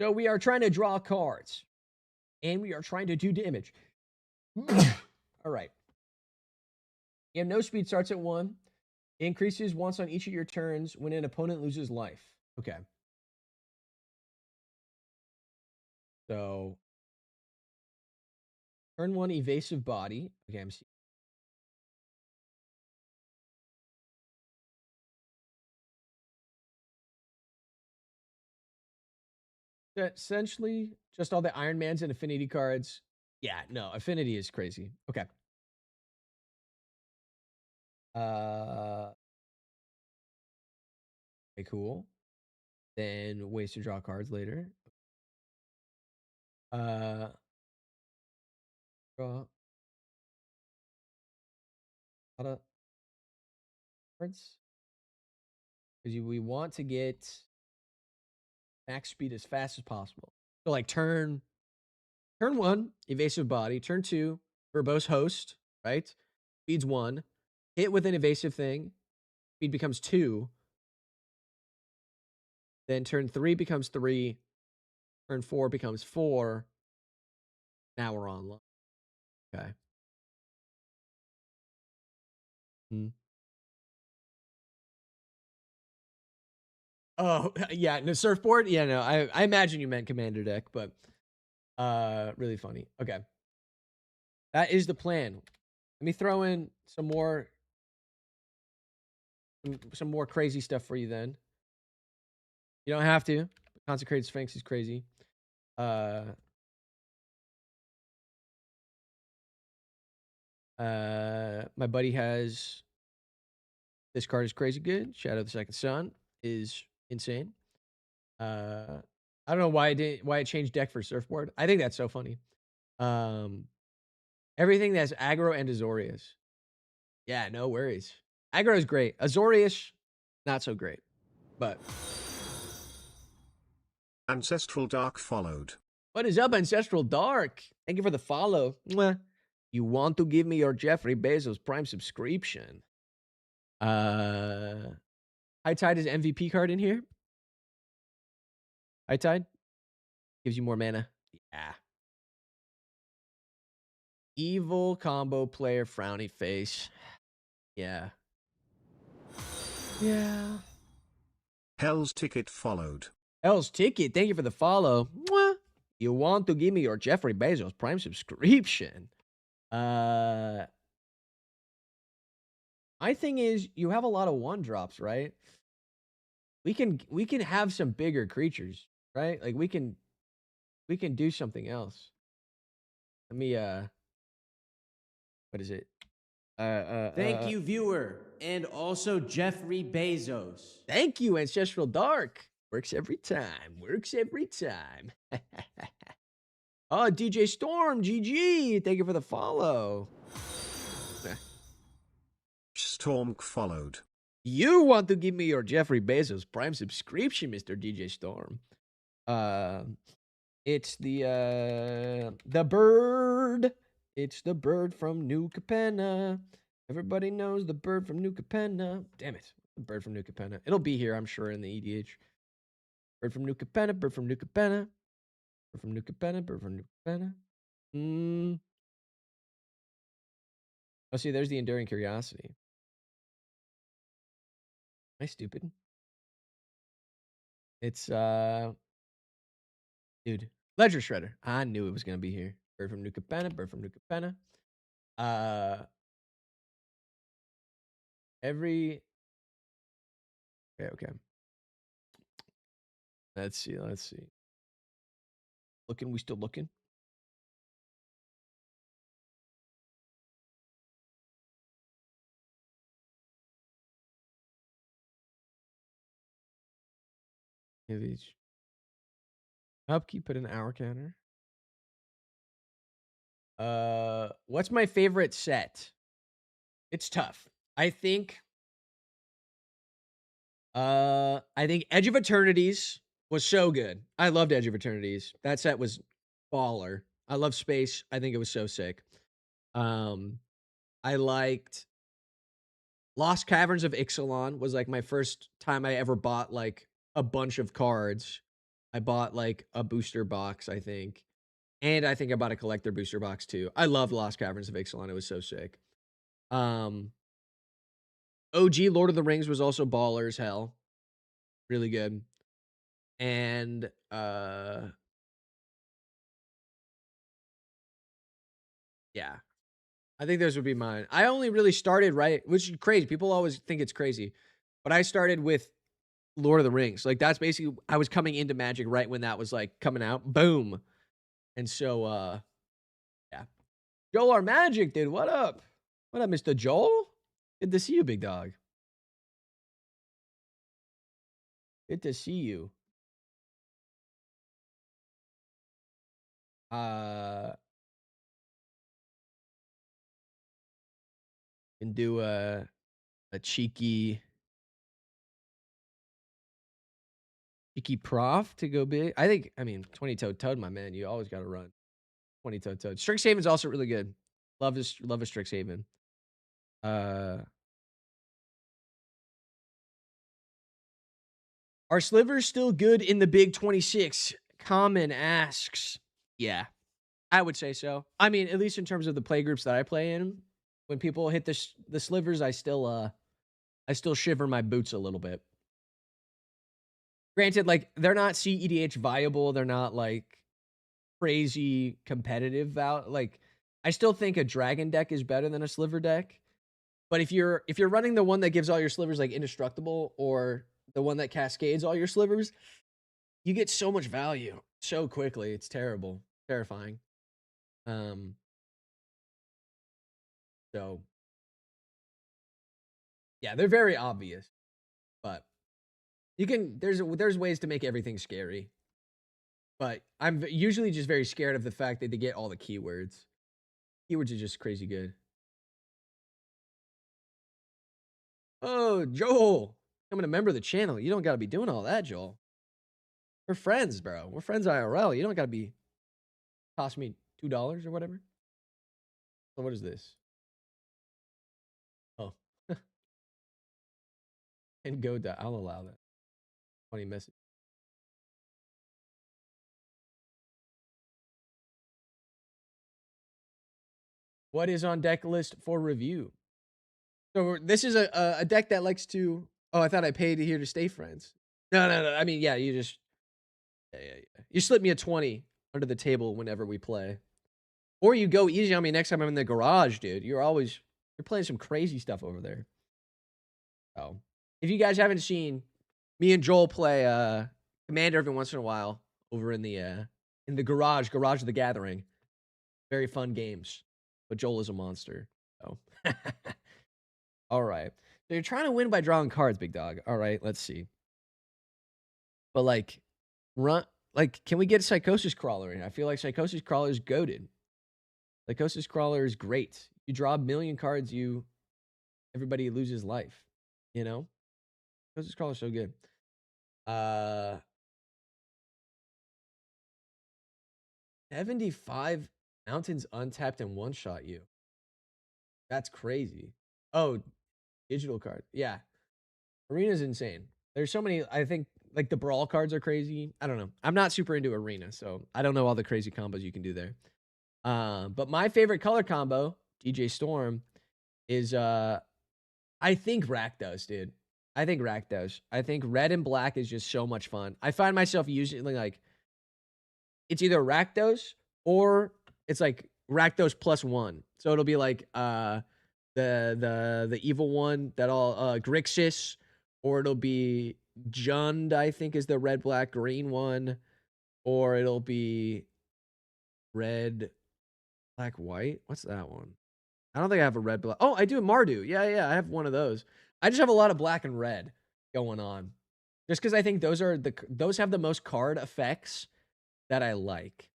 S1: So we are trying to draw cards. And we are trying to do damage. All right. You have no speed, starts at 1. Increases once on each of your turns when an opponent loses life. Okay. So, turn 1 evasive body. Okay, I'm seeing. Essentially, just all the Iron Mans and Affinity cards. Yeah, no, Affinity is crazy. Okay. Okay, cool. Then ways to draw cards later. Draw a lot of cards. Because we want to get max speed as fast as possible. So like turn 1, evasive body. Turn 2, verbose host, right? Speed's 1. Hit with an evasive thing. Speed becomes 2. Then turn 3 becomes 3. Turn 4 becomes 4. Now we're on. Okay. Oh, yeah, no surfboard? Yeah, no. I imagine you meant commander deck, but really funny. Okay. That is the plan. Let me throw in some more some more crazy stuff for you then. You don't have to. Consecrated Sphinx is crazy. My buddy has this card is crazy good. Shadow of the Second Sun is insane. I don't know why it changed deck for Surfboard. I think that's so funny. Everything that's aggro and Azorius. Yeah, no worries. Aggro is great. Azorius, not so great. But
S2: Ancestral Dark followed.
S1: what is up, Ancestral Dark? Thank you for the follow. Mwah. You want to give me your Jeffrey Bezos Prime subscription? High Tide is MVP card in here. High Tide gives you more mana. Yeah. Evil combo player frowny face. Yeah. Yeah.
S2: Hell's Ticket followed.
S1: Hell's Ticket, thank you for the follow. Mwah. You want to give me your Jeffrey Bezos Prime subscription? My thing is, you have a lot of 1-drops, right? We can have some bigger creatures, right? Like we can do something else. Let me what is it?
S4: Thank you, viewer, and also Jeffrey Bezos.
S1: Thank you, Ancestral Dark. Works every time. Works every time. Oh, DJ Storm, GG. Thank you for the follow.
S2: Storm followed.
S1: You want to give me your Jeffrey Bezos Prime subscription, Mr. DJ Storm. It's the bird. It's the bird from New Capenna. Everybody knows the bird from New Capenna. Damn it. The bird from New Capenna. It'll be here, I'm sure, in the EDH. Bird from New Capenna, bird from New Capenna. Bird from New Capenna, bird from New Capenna. Oh, see, there's the Enduring Curiosity. Am I stupid? It's, dude. Ledger Shredder. I knew it was going to be here. Bird from New Capenna, bird from New Capenna. Okay. Let's see. We still looking? These. Upkeep, put an hour counter. What's my favorite set? It's tough. I think Edge of Eternities was so good. I loved Edge of Eternities. That set was baller. I love space. I think it was so sick. I liked Lost Caverns of Ixalan was like my first time I ever bought like a bunch of cards. I bought like a booster box, I think. And I think I bought a collector booster box too. I loved Lost Caverns of Ixalan. It was so sick. OG Lord of the Rings was also baller as hell. Really good. And yeah. I think those would be mine. I only really started which is crazy. People always think it's crazy. But I started with Lord of the Rings. Like that's basically I was coming into Magic right when that was like coming out. Boom. And so yeah. Joel our Magic, dude. What up? What up, Mr. Joel? Good to see you, big dog. Good to see you. Can do a cheeky prof to go big. I mean 20-toed toad, my man. You always gotta run. 20-toed toad. Strixhaven's also really good. Love a Strixhaven. Are slivers still good in the big 26? Common asks. Yeah, I would say so. I mean, at least in terms of the play groups that I play in, when people hit the slivers, I still shiver my boots a little bit. Granted, like they're not CEDH viable. They're not like crazy competitive. Like I still think a dragon deck is better than a sliver deck. But if you're running the one that gives all your slivers like indestructible, or the one that cascades all your slivers, you get so much value so quickly. It's terrible, terrifying. So yeah, they're very obvious, but you can. There's ways to make everything scary. But I'm usually just very scared of the fact that they get all the keywords. Keywords are just crazy good. Oh, Joel, becoming a member of the channel. You don't got to be doing all that, Joel. We're friends, bro. We're friends IRL. You don't got to be toss me $2 or whatever. So what is this? Oh, and go down. I'll allow that. Funny message. What is on deck list for review? So this is a deck that likes to. Oh, I thought I paid here to stay friends. No. I mean, yeah, you just. Yeah. You slip me a 20 under the table whenever we play. Or you go easy on me next time I'm in the garage, dude. You're playing some crazy stuff over there. So, if you guys haven't seen me and Joel play Commander every once in a while over in the garage of the Gathering. Very fun games. But Joel is a monster. So, all right. So you're trying to win by drawing cards, big dog. All right, let's see. But can we get Psychosis Crawler in? I feel like Psychosis Crawler is goated. Psychosis Crawler is great. You draw a million cards, everybody loses life. You know? Psychosis Crawler is so good. 75 mountains untapped and one-shot you. That's crazy. Oh, digital card. Yeah. Arena's insane. There's so many, I think, like the brawl cards are crazy. I don't know. I'm not super into Arena, so I don't know all the crazy combos you can do there. But my favorite color combo, DJ Storm, is I think Rakdos, dude. I think Rakdos. I think red and black is just so much fun. I find myself usually like it's either Rakdos or it's like Rakdos +1. So it'll be like the evil one that all Grixis, or it'll be Jund, I think is the red, black, green one, or it'll be red, black, white. What's that one? I don't think I have a red, black. Oh, I do. Mardu. Yeah, I have one of those. I just have a lot of black and red going on, just because I think those have the most card effects that I like.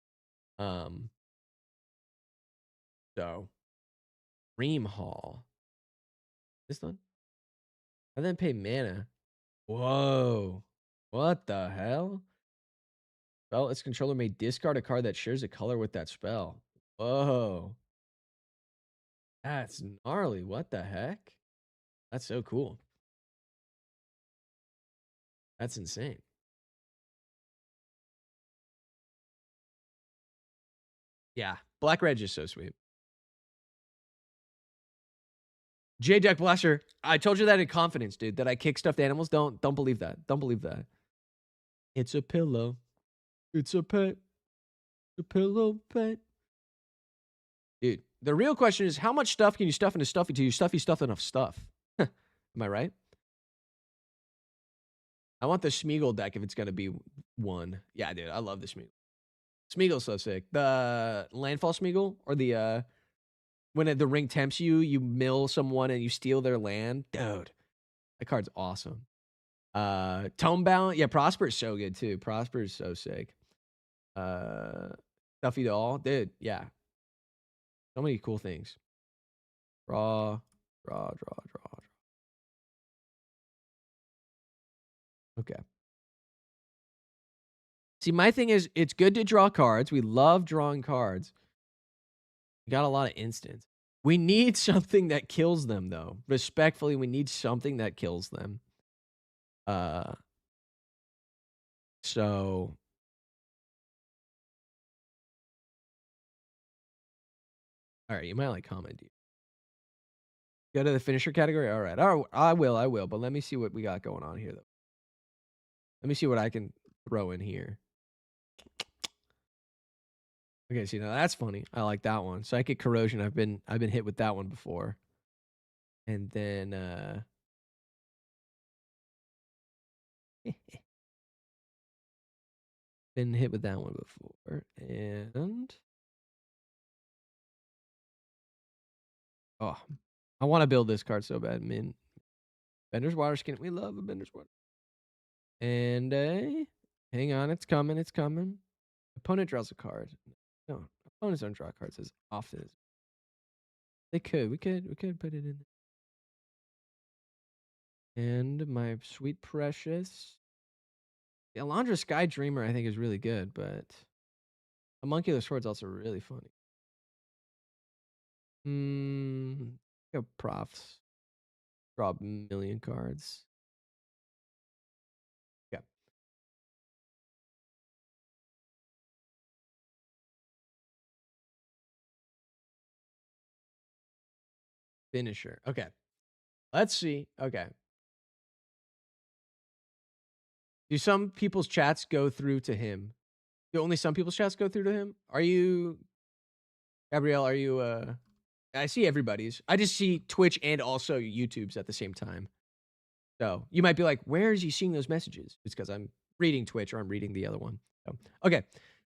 S1: So Ream Hall. This one? I then pay mana. Whoa. What the hell? Spell its controller may discard a card that shares a color with that spell. Whoa. That's gnarly. What the heck? That's so cool. That's insane. Yeah. Black Red is so sweet. J Deck Blaster. I told you that in confidence, dude, that I kick stuffed animals. Don't believe that. Don't believe that. It's a pillow. It's a pet. A pillow pet. Dude, the real question is how much stuff can you stuff into stuffy till you stuff enough stuff? Am I right? I want the Smeagol deck if it's going to be one. Yeah, dude, I love the Smeagol. Smeagol's so sick. The Landfall Smeagol, or the when the ring tempts you, you mill someone and you steal their land. Dude, that card's awesome. Tomebound, yeah, Prosper is so good too. Prosper is so sick. Stuffy Doll, dude, yeah. So many cool things. Draw. Okay. See, my thing is, it's good to draw cards. We love drawing cards. We got a lot of instants. We need something that kills them, though. Respectfully, we need something that kills them. So all right, you might like comment, dude. Go to the finisher category. All right, I will. But let me see what we got going on here, though. Let me see what I can throw in here. Okay, see, now that's funny. I like that one. Psychic Corrosion. I've been hit with that one before. And then been hit with that one before. And oh, I want to build this card so bad, man. Bender's Water Skin. We love a Bender's Water. And hang on, it's coming, it's coming. Opponent draws a card. No, opponents don't draw cards as often as they could. We could put it in. And my sweet precious. The Alondra Sky Dreamer, I think, is really good, but Homuncular Sword's also really funny. Go profs. Draw a million cards. Yeah. Finisher. Okay. Let's see. Okay. Do some people's chats go through to him? Do only some people's chats go through to him? Are you, Gabrielle, are you, I see everybody's. I just see Twitch and also YouTube's at the same time. So you might be like, where is he seeing those messages? It's because I'm reading Twitch or I'm reading the other one. So, okay.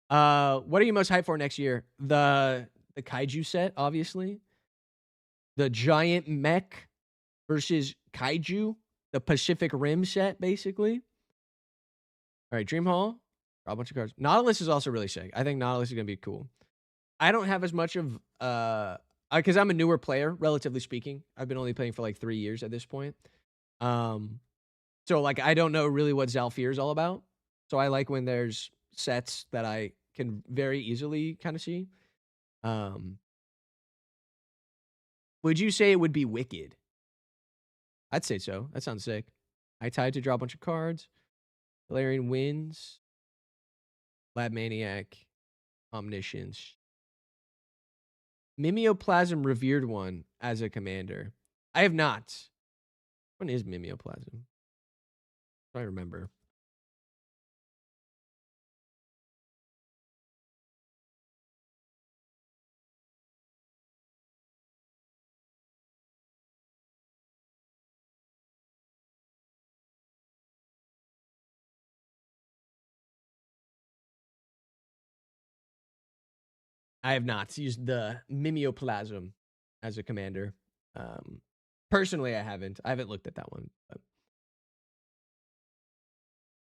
S1: What are you most hyped for next year? The kaiju set, obviously. The giant mech versus kaiju. The Pacific Rim set, basically. All right, Dream Hall. Draw a bunch of cards. Nautilus is also really sick. I think Nautilus is going to be cool. I don't have as much of, because I'm a newer player, relatively speaking. I've been only playing for like 3 years at this point. So like I don't know really what Zalfir is all about. So I like when there's sets that I can very easily kind of see. Would you say it would be Wicked? I'd say so. That sounds sick. I tied to draw a bunch of cards. Valerian Winds. Lab Maniac. Omniscience. Mimeoplasm Revered One as a commander. I have not. When is Mimeoplasm? I remember. I have not used the Mimeoplasm as a commander. Personally, I haven't. I haven't looked at that one. But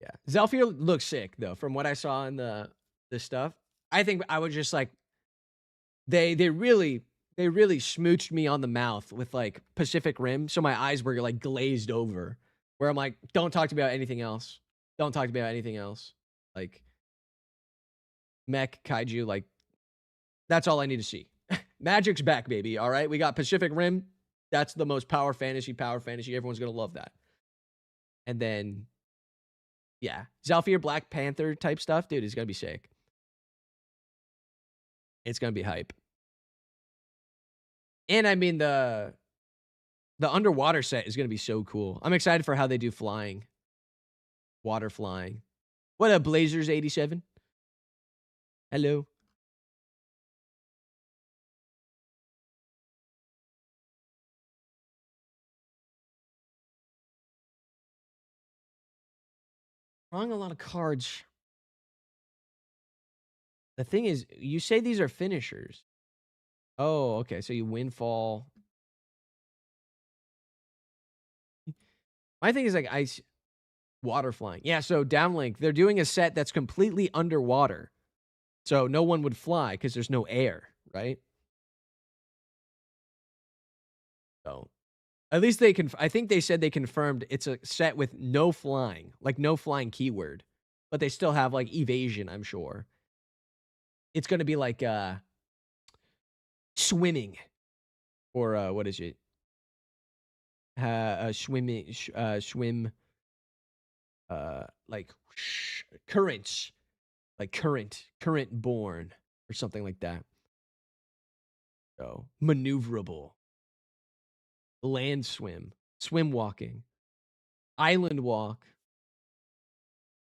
S1: yeah, Zalfir looks sick though. From what I saw in the stuff, I think I would just like they really smooched me on the mouth with like Pacific Rim, so my eyes were like glazed over. Where I'm like, don't talk to me about anything else. Don't talk to me about anything else. Like mech kaiju, like that's all I need to see. Magic's back, baby. All right, we got Pacific Rim. That's the most power fantasy. Everyone's gonna love that. And then, yeah, Zalfir Black Panther type stuff, dude, is gonna be sick. It's gonna be hype. And I mean the underwater set is gonna be so cool. I'm excited for how they do flying, water flying. What up, Blazers 87? Hello. Drawing a lot of cards. The thing is, you say these are finishers. Oh, okay. So you windfall. My thing is like ice, water flying. Yeah. So downlink, they're doing a set that's completely underwater, so no one would fly because there's no air, right? So at least they can. I think they said they confirmed it's a set with no flying, like no flying keyword, but they still have like evasion. I'm sure it's going to be like swimming, or what is it? Swimming, swim, like currents, like current born or something like that. So maneuverable, land swim, swim walking, island walk.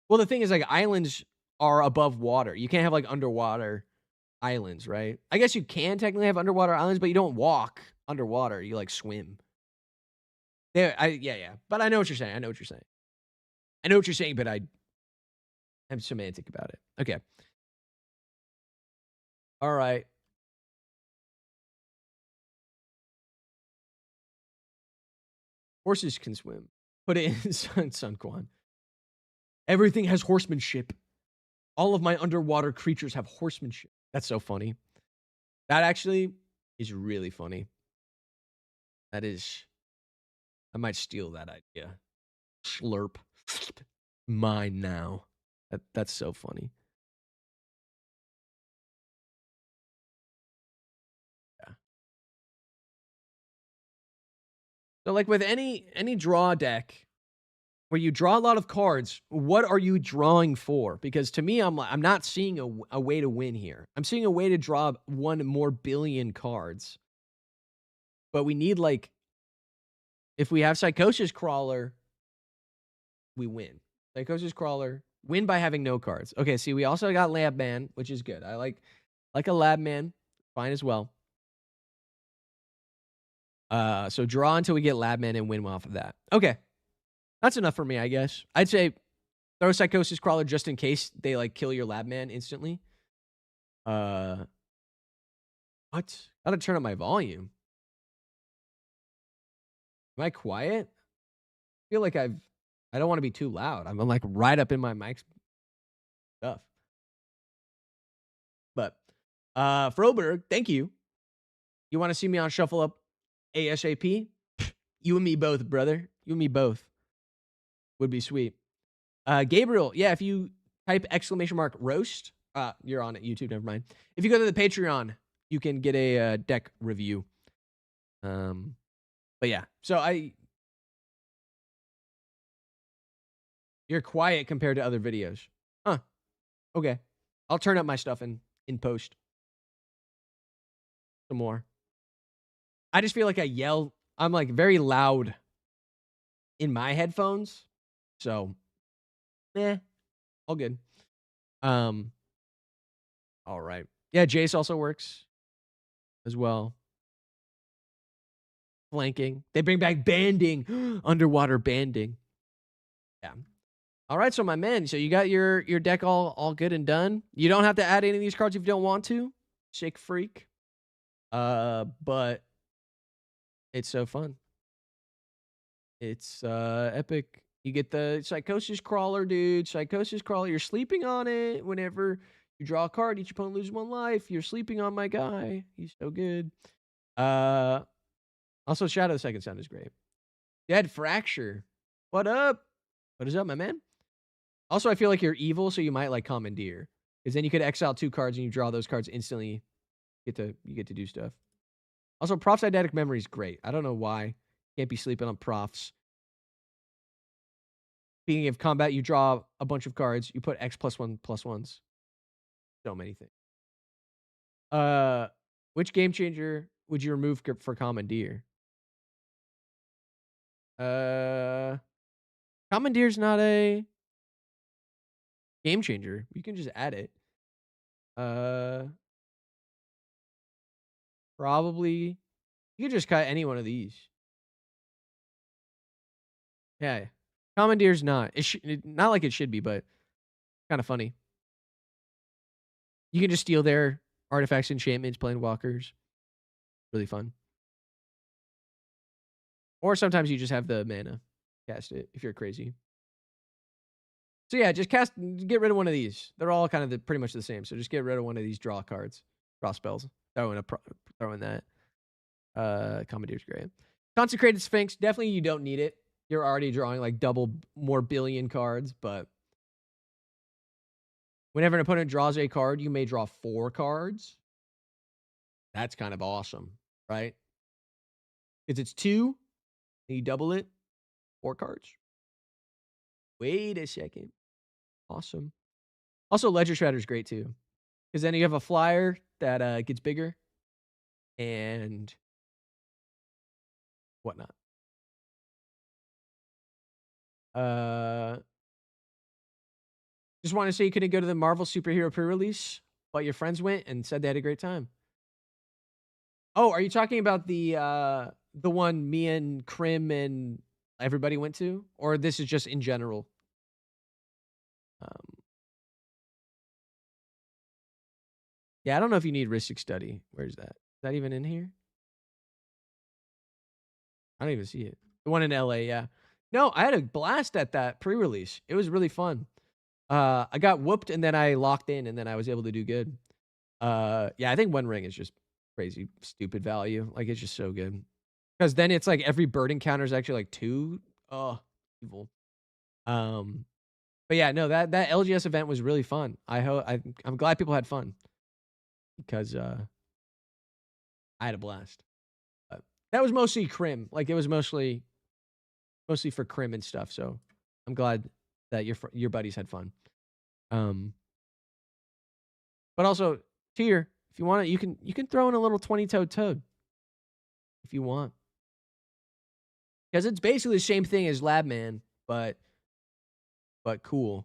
S1: Well, the thing is, like, islands are above water. You can't have like underwater islands, right? I guess you can technically have underwater islands, but you don't walk underwater. You like swim. Yeah. But I know what you're saying. I know what you're saying, but I'm semantic about it. Okay. All right. Horses can swim. Put it in Sun Quan. Everything has horsemanship. All of my underwater creatures have horsemanship. That's so funny. That actually is really funny. That is. I might steal that idea. Slurp. Mine now. That's so funny. Yeah. So like with any draw deck where you draw a lot of cards, what are you drawing for? Because to me, I'm not seeing a way to win here. I'm seeing a way to draw 1 more billion cards. But we need like, if we have Psychosis Crawler, we win. Psychosis Crawler, win by having no cards. Okay, see, we also got Lab Man, which is good. I like a Lab Man, fine as well. So draw until we get Lab Man and win off of that. Okay. That's enough for me, I guess. I'd say throw Psychosis Crawler just in case they like kill your Lab Man instantly. What? Gotta turn up my volume. Am I quiet? I feel like I don't want to be too loud. I'm like right up in my mic stuff. But Froberg, thank you. You want to see me on Shuffle Up ASAP? You and me both, brother. You and me both. Would be sweet. Gabriel, yeah, if you type !roast, you're on YouTube, never mind. If you go to the Patreon, you can get a deck review. But yeah, so you're quiet compared to other videos. Huh. Okay. I'll turn up my stuff in post. Some more. I just feel like I yell. I'm like very loud in my headphones. So, all good. All right. Yeah, Jace also works as well. Flanking. They bring back banding. Underwater banding. Yeah. All right, so my man, so you got your deck all good and done. You don't have to add any of these cards if you don't want to. Sick freak. But it's so fun. It's epic. You get the Psychosis Crawler, dude. Psychosis Crawler. You're sleeping on it whenever you draw a card. Each opponent loses 1 life. You're sleeping on my guy. He's so good. Also, Shadow the Second Son is great. Dead Fracture. What up? What is up, my man? Also, I feel like you're evil, so you might like Commandeer. Because then you could exile 2 cards and you draw those cards instantly. You get to do stuff. Also, Prof's Eidetic Memory is great. I don't know why. Can't be sleeping on Profs. Speaking of combat, you draw a bunch of cards. You put X+1/+1s. So many things. Which game changer would you remove for Commandeer? Commandeer's not a game changer. You can just add it. Probably. You could just cut any one of these. Yeah. Commandeer's not. Not like it should be, but kind of funny. You can just steal their artifacts, enchantments, planeswalkers. Really fun. Or sometimes you just have the mana. Cast it if you're crazy. So yeah, just get rid of one of these. They're all kind of pretty much the same. So just get rid of one of these draw cards. Draw spells. Throw in that. Commandeer's great. Consecrated Sphinx. Definitely you don't need it. You're already drawing like double more billion cards, but whenever an opponent draws a card, you may draw 4 cards. That's kind of awesome, right? Because it's 2, and you double it, 4 cards. Wait a second. Awesome. Also, Ledger Shredder is great too. Because then you have a flyer that gets bigger and whatnot. Just want to say you couldn't go to the Marvel superhero pre-release, but your friends went and said they had a great time. Oh, are you talking about the the one me and Krim and everybody went to, or this is just in general? Yeah, I don't know if you need Ristic Study. Where's that? Is that even in here? I don't even see it. The one in LA, yeah. No, I had a blast at that pre-release. It was really fun. I got whooped and then I locked in and then I was able to do good. Yeah, I think One Ring is just crazy, stupid value. Like, it's just so good. Because then it's like every bird encounter is actually like 2. Oh, evil. But yeah, no, that LGS event was really fun. I'm glad people had fun because I had a blast. But that was mostly Crim. Like, it was mostly for Crim and stuff. So I'm glad that your buddies had fun. But also, Tier, if you want it, you can throw in a little 20-toed toad if you want. Because it's basically the same thing as Labman, but cool.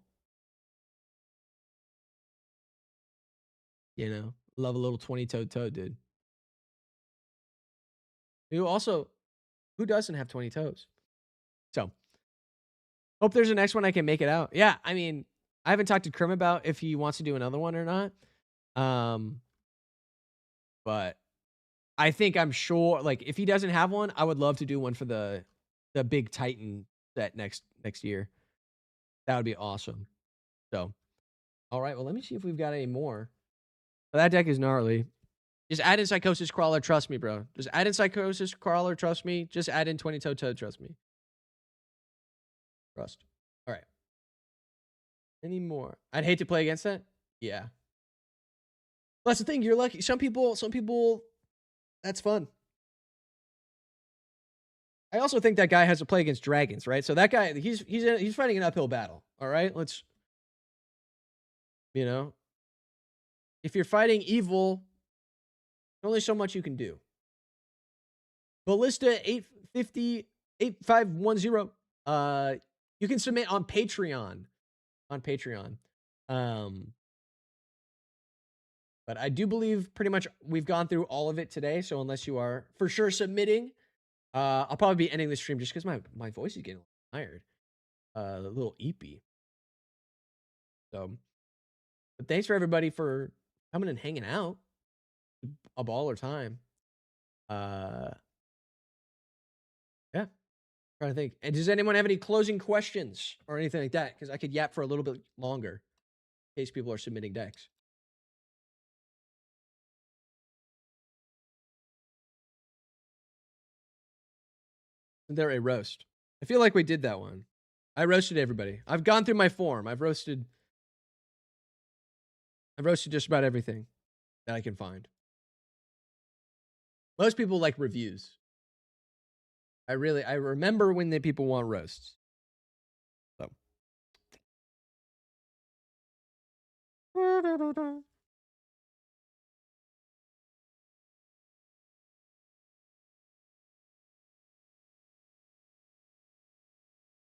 S1: You know, love a little 20-toed toad, dude. Who doesn't have 20 toes? So, hope there's a next one I can make it out. Yeah, I mean, I haven't talked to Krim about if he wants to do another one or not. But I think I'm sure, like, if he doesn't have one, I would love to do one for the big Titan set next year. That would be awesome. So, all right, well, let me see if we've got any more. Well, that deck is gnarly. Just add in Psychosis Crawler, trust me, bro. Just add in Psychosis Crawler, trust me. Just add in 20-toed toad, trust me. Trust. All right. Any more? I'd hate to play against that. Yeah. Well, that's the thing. You're lucky. Some people, that's fun. I also think that guy has to play against dragons, right? So that guy, he's fighting an uphill battle. All right, let's, if you're fighting evil, there's only so much you can do. Ballista 850 8510. You can submit on Patreon. But I do believe pretty much we've gone through all of it today. So unless you are for sure submitting, I'll probably be ending the stream just because my voice is getting tired. A little eepy. So, but thanks for everybody for coming and hanging out. A baller time. Yeah. Trying to think. And does anyone have any closing questions or anything like that? Because I could yap for a little bit longer in case people are submitting decks. Isn't there a roast? I feel like we did that one. I roasted everybody. I've gone through my form. I've roasted just about everything that I can find. Most people like reviews. I remember when the people want roasts. So.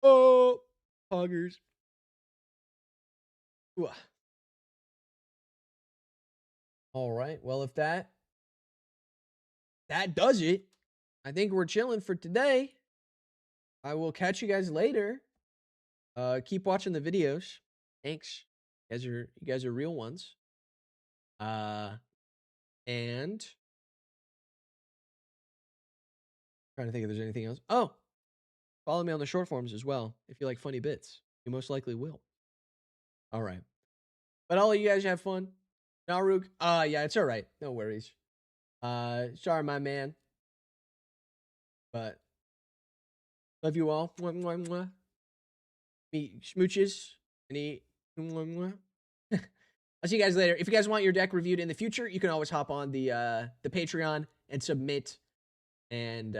S1: Oh, poggers. Ooh. All right. Well, if that does it, I think we're chilling for today. I will catch you guys later. Keep watching the videos. Thanks. You guys are real ones. And trying to think if there's anything else. Oh, follow me on the short forms as well. If you like funny bits, you most likely will. All right. But all of you guys have fun. Naruk. Yeah, it's all right. No worries. Sorry, my man. But love you all. Mwah, mwah, mwah. Me smooches. Any mwah, mwah. I'll see you guys later. If you guys want your deck reviewed in the future, you can always hop on the Patreon and submit and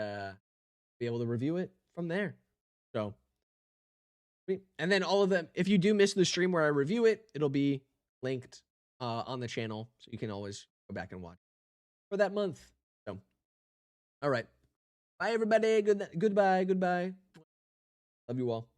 S1: be able to review it from there. So, and then all of them, if you do miss the stream where I review it, it'll be linked on the channel, so you can always go back and watch for that month. So, all right. Bye, everybody. Goodbye. Love you all.